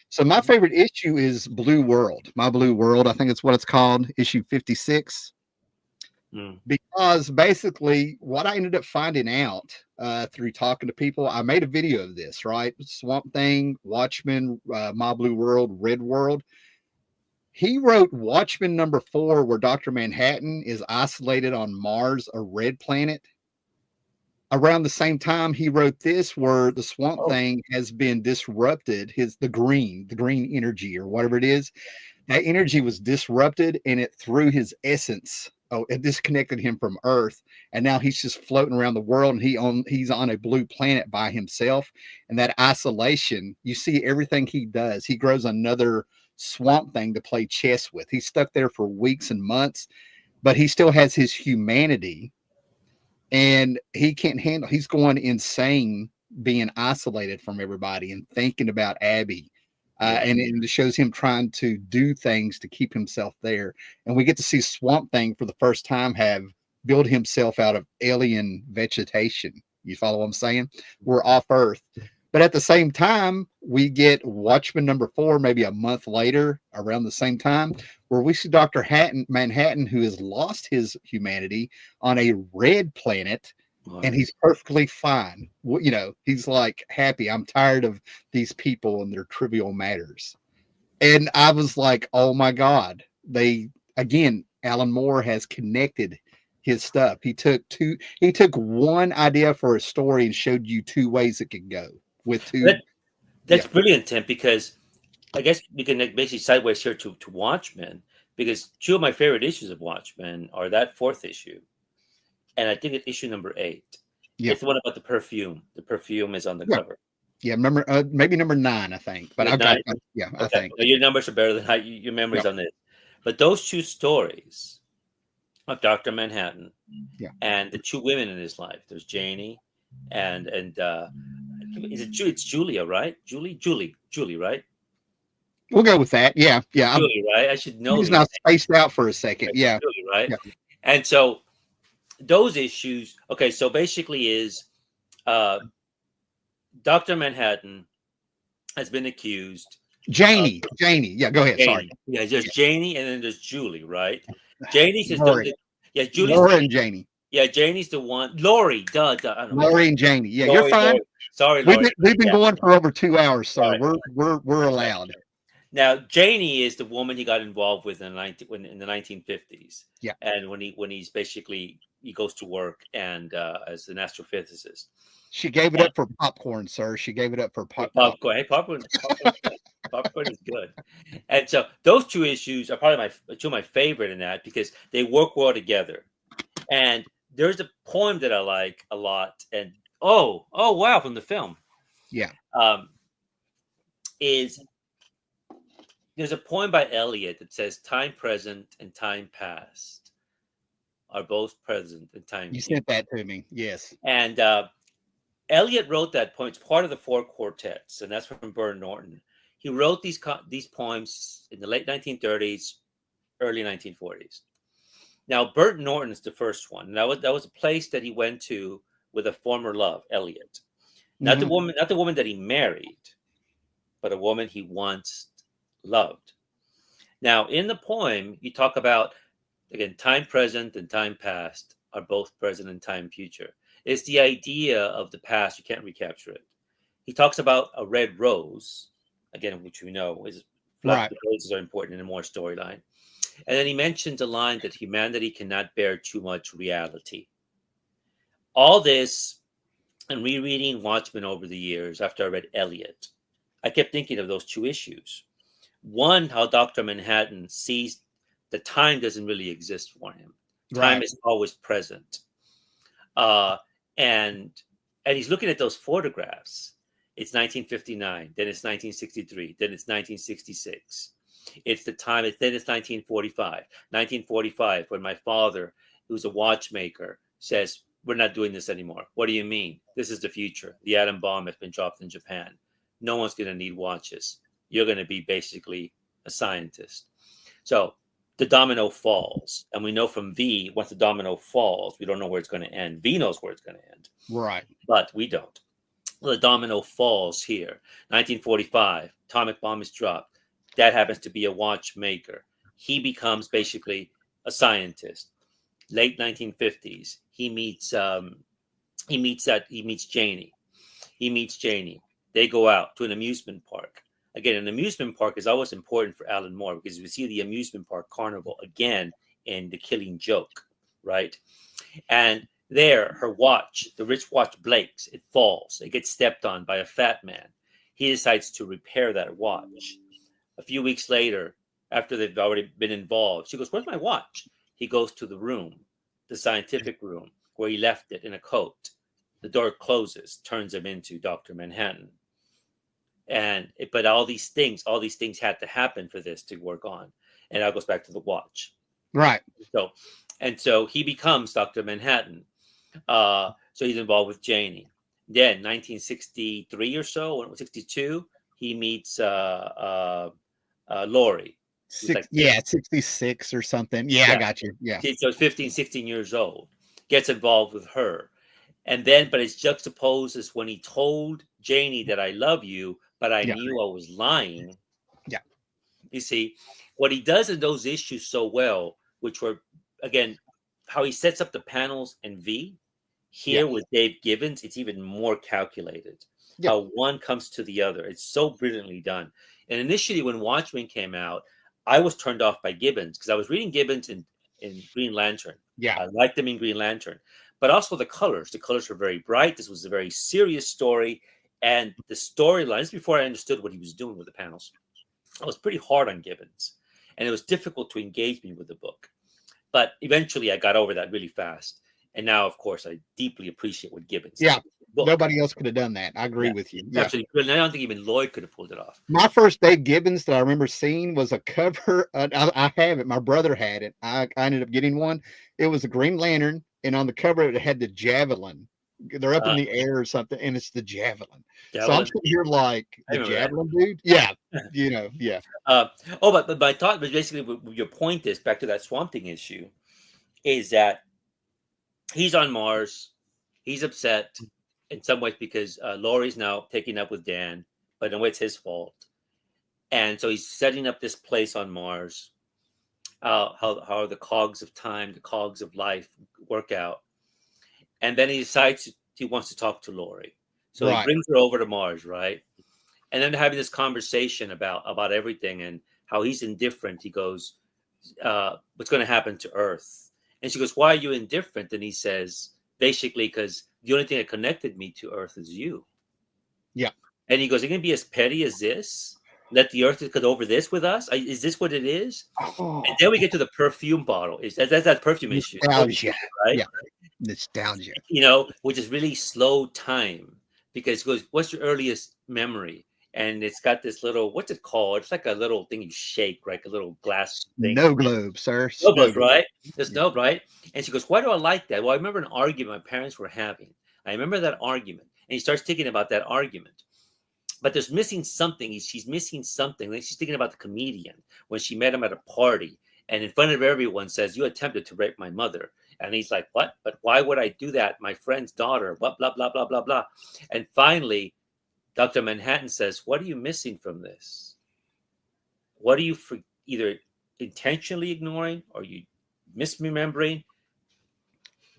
So my favorite issue is Blue World. My Blue World, I think it's what it's called, issue 56. Because basically what I ended up finding out through talking to people, I made a video of this, right? Swamp Thing, Watchmen, My Blue World, Red World. He wrote Watchmen #4, where Dr. Manhattan is isolated on Mars, a red planet. Around the same time, he wrote this, where the Swamp Thing has been disrupted. The green energy or whatever it is, that energy was disrupted, and it threw his essence. It disconnected him from Earth, and now he's just floating around the world, and he's on a blue planet by himself. And that isolation, you see everything he does. He grows another Swamp Thing to play chess with. He's stuck there for weeks and months, but he still has his humanity. And he can't handle, he's going insane being isolated from everybody and thinking about Abby. And it shows him trying to do things to keep himself there. And we get to see Swamp Thing for the first time build himself out of alien vegetation. You follow what I'm saying? We're off Earth. But at the same time, we get Watchmen #4, maybe a month later, around the same time, where we see Dr. Manhattan, who has lost his humanity on a red planet, and he's perfectly fine. He's like, happy. I'm tired of these people and their trivial matters. And I was like, oh my God. Alan Moore has connected his stuff. He took one idea for a story and showed you 2 ways it could go with 2. That's brilliant, Tim, because I guess we can basically sideways here to Watchmen, because two of my favorite issues of Watchmen are that fourth issue, and I think it's issue number 8. Yeah. It's the one about the perfume. The perfume is on the Yeah. cover. Yeah, maybe number 9, I think. But I Nine? yeah, I Okay. think. Well, your numbers are better than your memories Yeah. on this. But those two stories of Dr. Manhattan Yeah. and the two women in his life, there's Janie and it's Julia, right? Julie, right? We'll go with that. Yeah. Yeah. Julie, right? I should know He's these not spaced out for a second. names. Yeah. Julie, right? Yeah. And so those issues, okay, so basically is Dr. Manhattan has been accused. Janie. Yeah, go ahead. Janie. Sorry. Yeah, there's Janie and then there's Julie, right? Janie's is Lori. Julie's Laura and Janie. Yeah, Janie's the one. Lori, duh. I don't know. Lori and Janie. Yeah, Lori, you're fine. Lori. Sorry, Lori. We've been going for over 2 hours, sir. Right. We're allowed. Now, Janie is the woman he got involved with in the 1950s. Yeah. And when he's basically he goes to work and as an astrophysicist. She gave it up for popcorn, sir. She gave it up for popcorn. Hey, popcorn is good. And so those two issues are probably two of my favorite in that because they work well together. And there's a poem that I like a lot. And oh wow, from the film. Yeah. There's a poem by Eliot that says time present and time past are both present in time. You sent that to me. Yes. And Eliot wrote that poem. It's part of the 4 quartets, and that's from Burnt Norton. He wrote these poems in the late 1930s, early 1940s. Now, Burnt Norton is the first one. That was a place that he went to with a former love, Eliot. Not the woman that he married, but a woman he once loved. Now, in the poem, you talk about, again, time present and time past are both present and time future. It's the idea of the past. You can't recapture it. He talks about a red rose, again, which we know is right. Roses are important in a more storyline. And then he mentions a line that humanity cannot bear too much reality. All this, and rereading Watchmen over the years after I read Eliot, I kept thinking of those two issues. One, how Dr. Manhattan sees that time doesn't really exist for him. Time is always present. And he's looking at those photographs. It's 1959, then it's 1963, then it's 1966. It's the time, then it's 1945. 1945, when my father, who's a watchmaker, says, we're not doing this anymore. What do you mean? This is the future. The atom bomb has been dropped in Japan. No one's going to need watches. You're going to be basically a scientist. So the domino falls. And we know from V, once the domino falls, we don't know where it's going to end. V knows where it's going to end. Right. But we don't. Well, the domino falls here. 1945, atomic bomb is dropped. Dad happens to be a watchmaker. He becomes basically a scientist. Late 1950s, he meets Janie. He meets Janie. They go out to an amusement park. Again, an amusement park is always important for Alan Moore because we see the amusement park carnival again in The Killing Joke, right? And there, her watch, the rich watch, breaks. It falls. It gets stepped on by a fat man. He decides to repair that watch. A few weeks later, after they've already been involved, she goes, where's my watch? He goes to the room, the scientific room, where he left it in a coat. The door closes, turns him into Dr. Manhattan. But all these things had to happen for this to work on. And that goes back to the watch. Right. So he becomes Dr. Manhattan. So he's involved with Janie. Then 1963 or so, 62, he meets Lori. 66 or something. Yeah, I got you. Yeah. So 15, 16 years old. Gets involved with her. And then, but it's juxtaposed as when he told Janie that I love you, but I knew I was lying. Yeah. You see, what he does in those issues so well, which were, again, how he sets up the panels in V. Here with Dave Gibbons, it's even more calculated. Yeah. How one comes to the other. It's so brilliantly done. And initially, when Watchmen came out, I was turned off by Gibbons because I was reading Gibbons in Green Lantern. Yeah. I liked them in Green Lantern. But also the colors. The colors were very bright. This was a very serious story. And the storylines, before I understood what he was doing with the panels, I was pretty hard on Gibbons, and it was difficult to engage me with the book. But eventually, I got over that really fast. And now, of course, I deeply appreciate what Gibbons Yeah. did with the book. Nobody else could have done that. I agree Yeah, with you. Yeah. absolutely. Brilliant. I don't think even Lloyd could have pulled it off. My first Dave Gibbons that I remember seeing was a cover. I have it. My brother had it. I ended up getting one. It was a Green Lantern, and on the cover it had the javelin. They're up in the air or something, and it's the javelin. So I'm sitting here like I the remember that. javelin dude. Yeah, yeah. But my thought was basically your point is back to that Swamp Thing issue, is that he's on Mars, he's upset in some ways because Laurie's now taking up with Dan, but in a way it's his fault, and so he's setting up this place on Mars. How the cogs of time, the cogs of life work out, and then he decides he wants to talk to Laurie, so he brings her over to Mars, right? And then having this conversation about everything and how he's indifferent. He goes, what's going to happen to Earth? And she goes, why are you indifferent? And he says, basically, because the only thing that connected me to Earth is you. Yeah. And he goes, are you going to be as petty as this? Let the Earth get over this with us? Is this what it is? Oh. And then we get to the perfume bottle. That's that perfume issue. Nostalgia. Right? Yeah. Nostalgia. Which is really slow time. Because it goes, what's your earliest memory? And it's got this little, what's it called? It's like a little thing you shake, right? A little glass thing. Snow globe, sir. Snow globe, right? The snow, right? And she goes, why do I like that? Well, I remember an argument my parents were having. I remember that argument. And he starts thinking about that argument. But there's missing something. She's missing something. Like she's thinking about the comedian when she met him at a party. And in front of everyone says, you attempted to rape my mother. And he's like, what? But why would I do that? My friend's daughter, what, blah, blah, blah, blah, blah. And finally, Dr. Manhattan says, what are you missing from this? What are you either intentionally ignoring or you misremembering?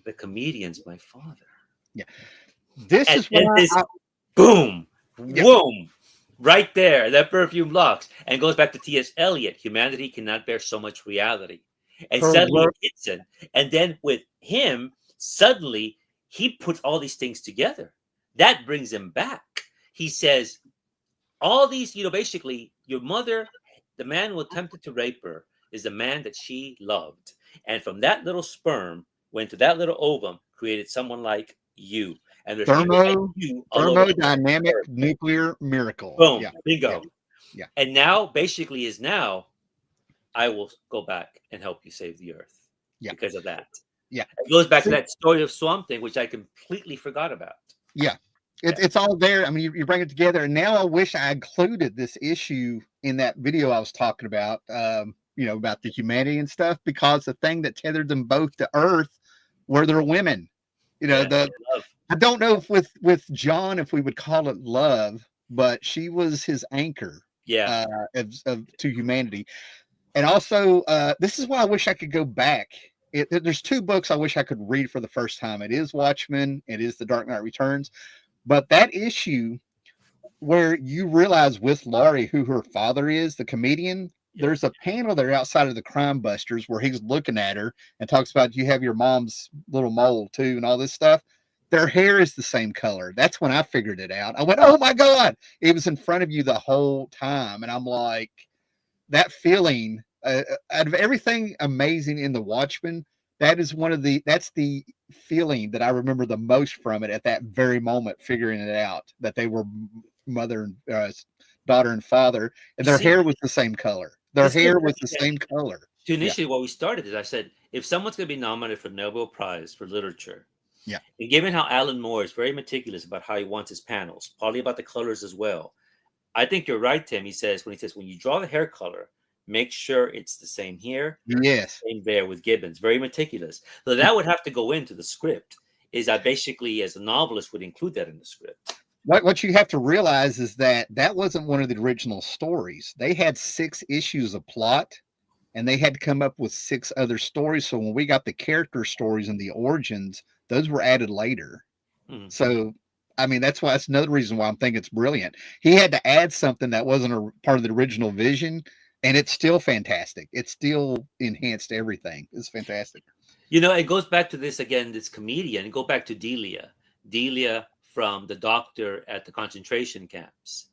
The comedian's my father. Yeah. This is why boom, boom, right there, that perfume locks and goes back to T.S. Eliot. Humanity cannot bear so much reality. And suddenly it hits him. And then with him, suddenly he puts all these things together. That brings him back. He says, all these, basically, your mother, the man who attempted to rape her, is the man that she loved. And from that little sperm, went to that little ovum, created someone like you. And there's thermodynamic nuclear miracle. Boom, bingo. Yeah. And now, basically, I will go back and help you save the Earth because of that. Yeah. It goes back to that story of Swamp Thing, which I completely forgot about. Yeah. It's all there. I mean, you bring it together. And now I wish I included this issue in that video I was talking about, about the humanity and stuff, because the thing that tethered them both to Earth were their women. I don't know if with John, if we would call it love, but she was his anchor to humanity. And also, this is why I wish I could go back. There's two books I wish I could read for the first time. It is Watchmen. It is The Dark Knight Returns. But that issue where you realize with Laurie who her father is, the comedian, there's a panel there outside of the Crime Busters where he's looking at her and talks about, you have your mom's little mole too and all this stuff. Their hair is the same color. That's when I figured it out. I went, oh my God, it was in front of you the whole time. And I'm like, that feeling, out of everything amazing in the Watchmen, that's the feeling that I remember the most from it at that very moment, figuring it out, that they were mother and daughter and father, and their hair was the same color. Their hair was the same color. So initially, what we started is I said, if someone's going to be nominated for Nobel Prize for literature, and given how Alan Moore is very meticulous about how he wants his panels, probably about the colors as well, I think you're right, Tim. He says when you draw the hair color, make sure it's the same here, same there with Gibbons. Very meticulous. So that would have to go into the script. Is I basically, as a novelist, would include that in the script. What you have to realize is that wasn't one of the original stories. They had 6 issues of plot, and they had to come up with 6 other stories. So when we got the character stories and the origins, those were added later. So, I mean, that's another reason why I'm thinking it's brilliant. He had to add something that wasn't a part of the original vision, and it's still fantastic. It still enhanced everything. It's fantastic. It goes back to this again, this comedian. Go back to Delia. Delia from the doctor at the concentration camps,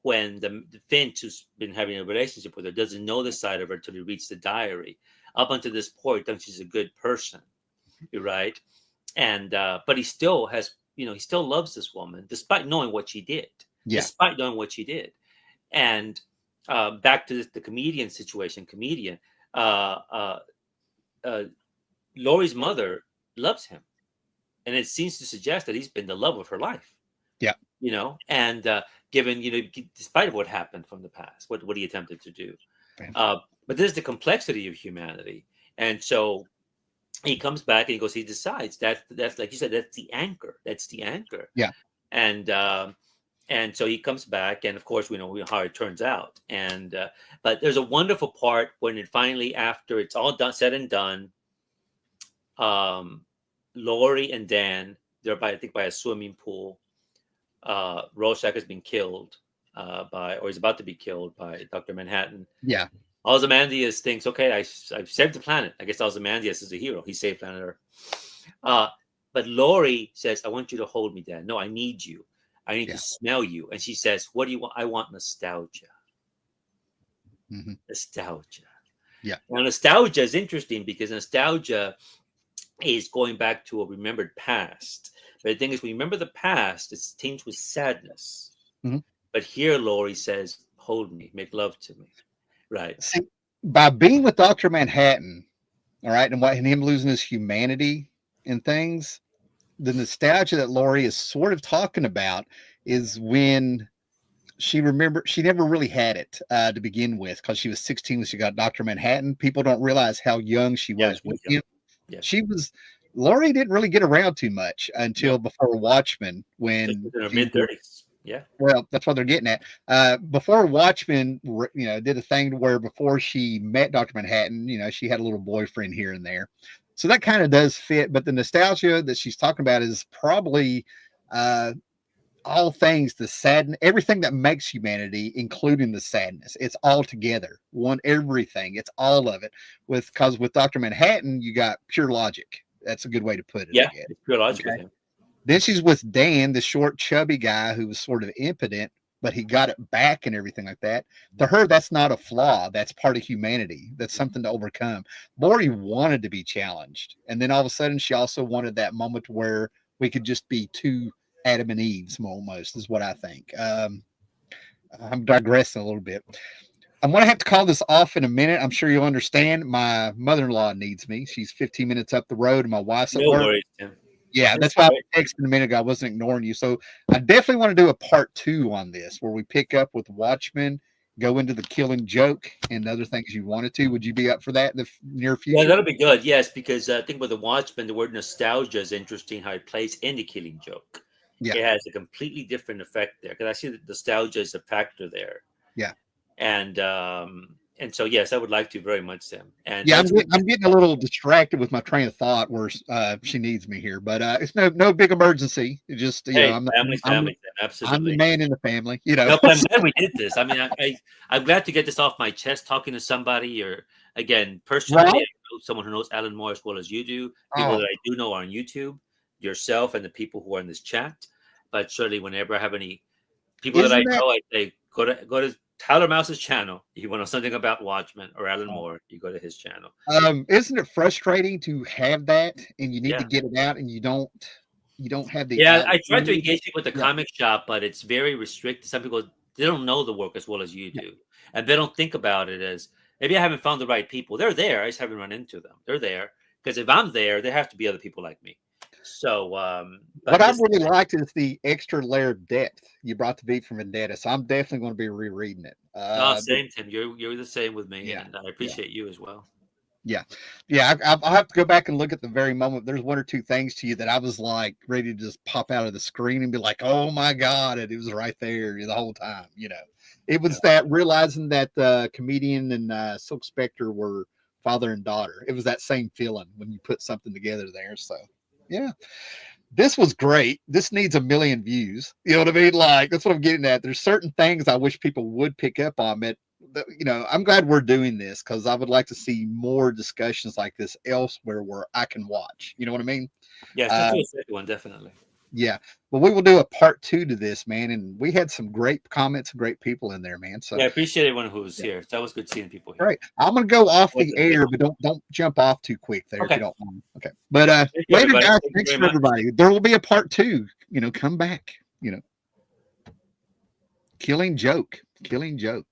when the Finch, who's been having a relationship with her, doesn't know the side of her till he reads the diary. Up until this point, thinks she's a good person, right? And but he still has, he still loves this woman despite knowing what she did. Yeah. Despite knowing what she did. And back to the comedian situation, Laurie's mother loves him, and it seems to suggest that he's been the love of her life. Yeah. And given, despite what happened from the past, what he attempted to do. But there's the complexity of humanity. And so he comes back and he decides that's like you said, that's the anchor. That's the anchor. Yeah. And so he comes back, and of course we know how it turns out. And but there's a wonderful part when it finally, after it's all done, said and done, Laurie and Dan, they're by a swimming pool. Rorschach has been killed or he's about to be killed by Dr. Manhattan. Yeah. Ozymandias thinks, okay, I've saved the planet. I guess Ozymandias is a hero. He saved planet Earth. But Laurie says, I want you to hold me, Dan. No, I need you. I need to smell you. And she says, what do you want? I want nostalgia. Mm-hmm. Nostalgia. Yeah. Now, nostalgia is interesting because nostalgia is going back to a remembered past. But the thing is, when you remember the past, it's tinged with sadness. Mm-hmm. But here, Laurie says, hold me, make love to me. Right. See, by being with Dr. Manhattan, all right, and him losing his humanity and things, the nostalgia that Laurie is sort of talking about is when she never really had it to begin with, because she was 16 when she got Dr. Manhattan. People don't realize how young she was with him. Yeah. Laurie didn't really get around too much until before Watchmen, when in her mid-30s. Yeah. Well, that's what they're getting at. Before Watchmen, did a thing where before she met Dr. Manhattan, she had a little boyfriend here and there. So that kind of does fit. But the nostalgia that she's talking about is probably all things, the sadness, everything that makes humanity, including the sadness. It's all together. Everything. It's all of it. Because with Dr. Manhattan, you got pure logic. That's a good way to put it. Yeah, it's pure logic with him. Then she's with Dan, the short, chubby guy who was sort of impotent, but he got it back and everything like that. To her, that's not a flaw. That's part of humanity. That's something to overcome. Laurie wanted to be challenged. And then all of a sudden, she also wanted that moment where we could just be two Adam and Eves, almost, is what I think. I'm digressing a little bit. I'm going to have to call this off in a minute. I'm sure you'll understand. My mother-in-law needs me. She's 15 minutes up the road, and my wife's at work. Worries, Tim. Yeah, that's why I texted a minute ago. I wasn't ignoring you. So I definitely want to do a part 2 on this, where we pick up with Watchmen, go into the Killing Joke, and other things you wanted to. Would you be up for that in the near future? Yeah, that'll be good. Yes, because I think with the Watchmen, the word nostalgia is interesting, how it plays in the Killing Joke. Yeah. It has a completely different effect there, because I see that nostalgia is a factor there. Yeah. And so, yes, I would like to very much, Tim. And yeah, I'm getting a little distracted with my train of thought where she needs me here, but it's no big emergency. It's just I'm family. Absolutely, I'm the man in the family. No, but I'm glad we did this. I mean, I'm glad to get this off my chest, talking to somebody, or again, personally, I know someone who knows Alan Moore as well as you do. People that I do know are on YouTube, yourself, and the people who are in this chat. But certainly, whenever I have any people that I know, I say go to Tyler Mouse's channel. If you want to know something about Watchmen or Alan Moore, you go to his channel. Isn't it frustrating to have that and you need to get it out and you don't have the I try to engage people with the comic shop, but it's very restricted. Some people, they don't know the work as well as you do, and they don't think about it as, maybe I haven't found the right people. They're there, I just haven't run into them. They're there because if I'm there, there have to be other people like me. So what I really liked is the extra layer of depth you brought to Beat from Vendetta. So I'm definitely going to be rereading it. Same, Tim. You're the same with me, and I appreciate you as well. Yeah. I'll have to go back and look at the very moment. There's one or two things to you that I was like ready to just pop out of the screen and be like, oh my God, and it was right there the whole time. It was that realizing that comedian and Silk Spectre were father and daughter. It was that same feeling when you put something together there. So yeah, this was great. This needs 1 million views. You know what I mean? Like, that's what I'm getting at. There's certain things I wish people would pick up on, but I'm glad we're doing this, because I would like to see more discussions like this elsewhere where I can watch. You know what I mean? Yeah, just do a second one, definitely. Yeah. Well, we will do a part 2 to this, man. And we had some great comments, great people in there, man. So Yeah, I appreciate everyone who was yeah. here. That was good seeing people All here. right. I'm gonna go off the Wasn't air, late. but don't jump off too quick there if you Okay. don't mind. Okay. But Thank you, later, everybody. guys. Thank you Thanks very for much. everybody. There will be a part 2. Come back. Killing joke. Killing joke.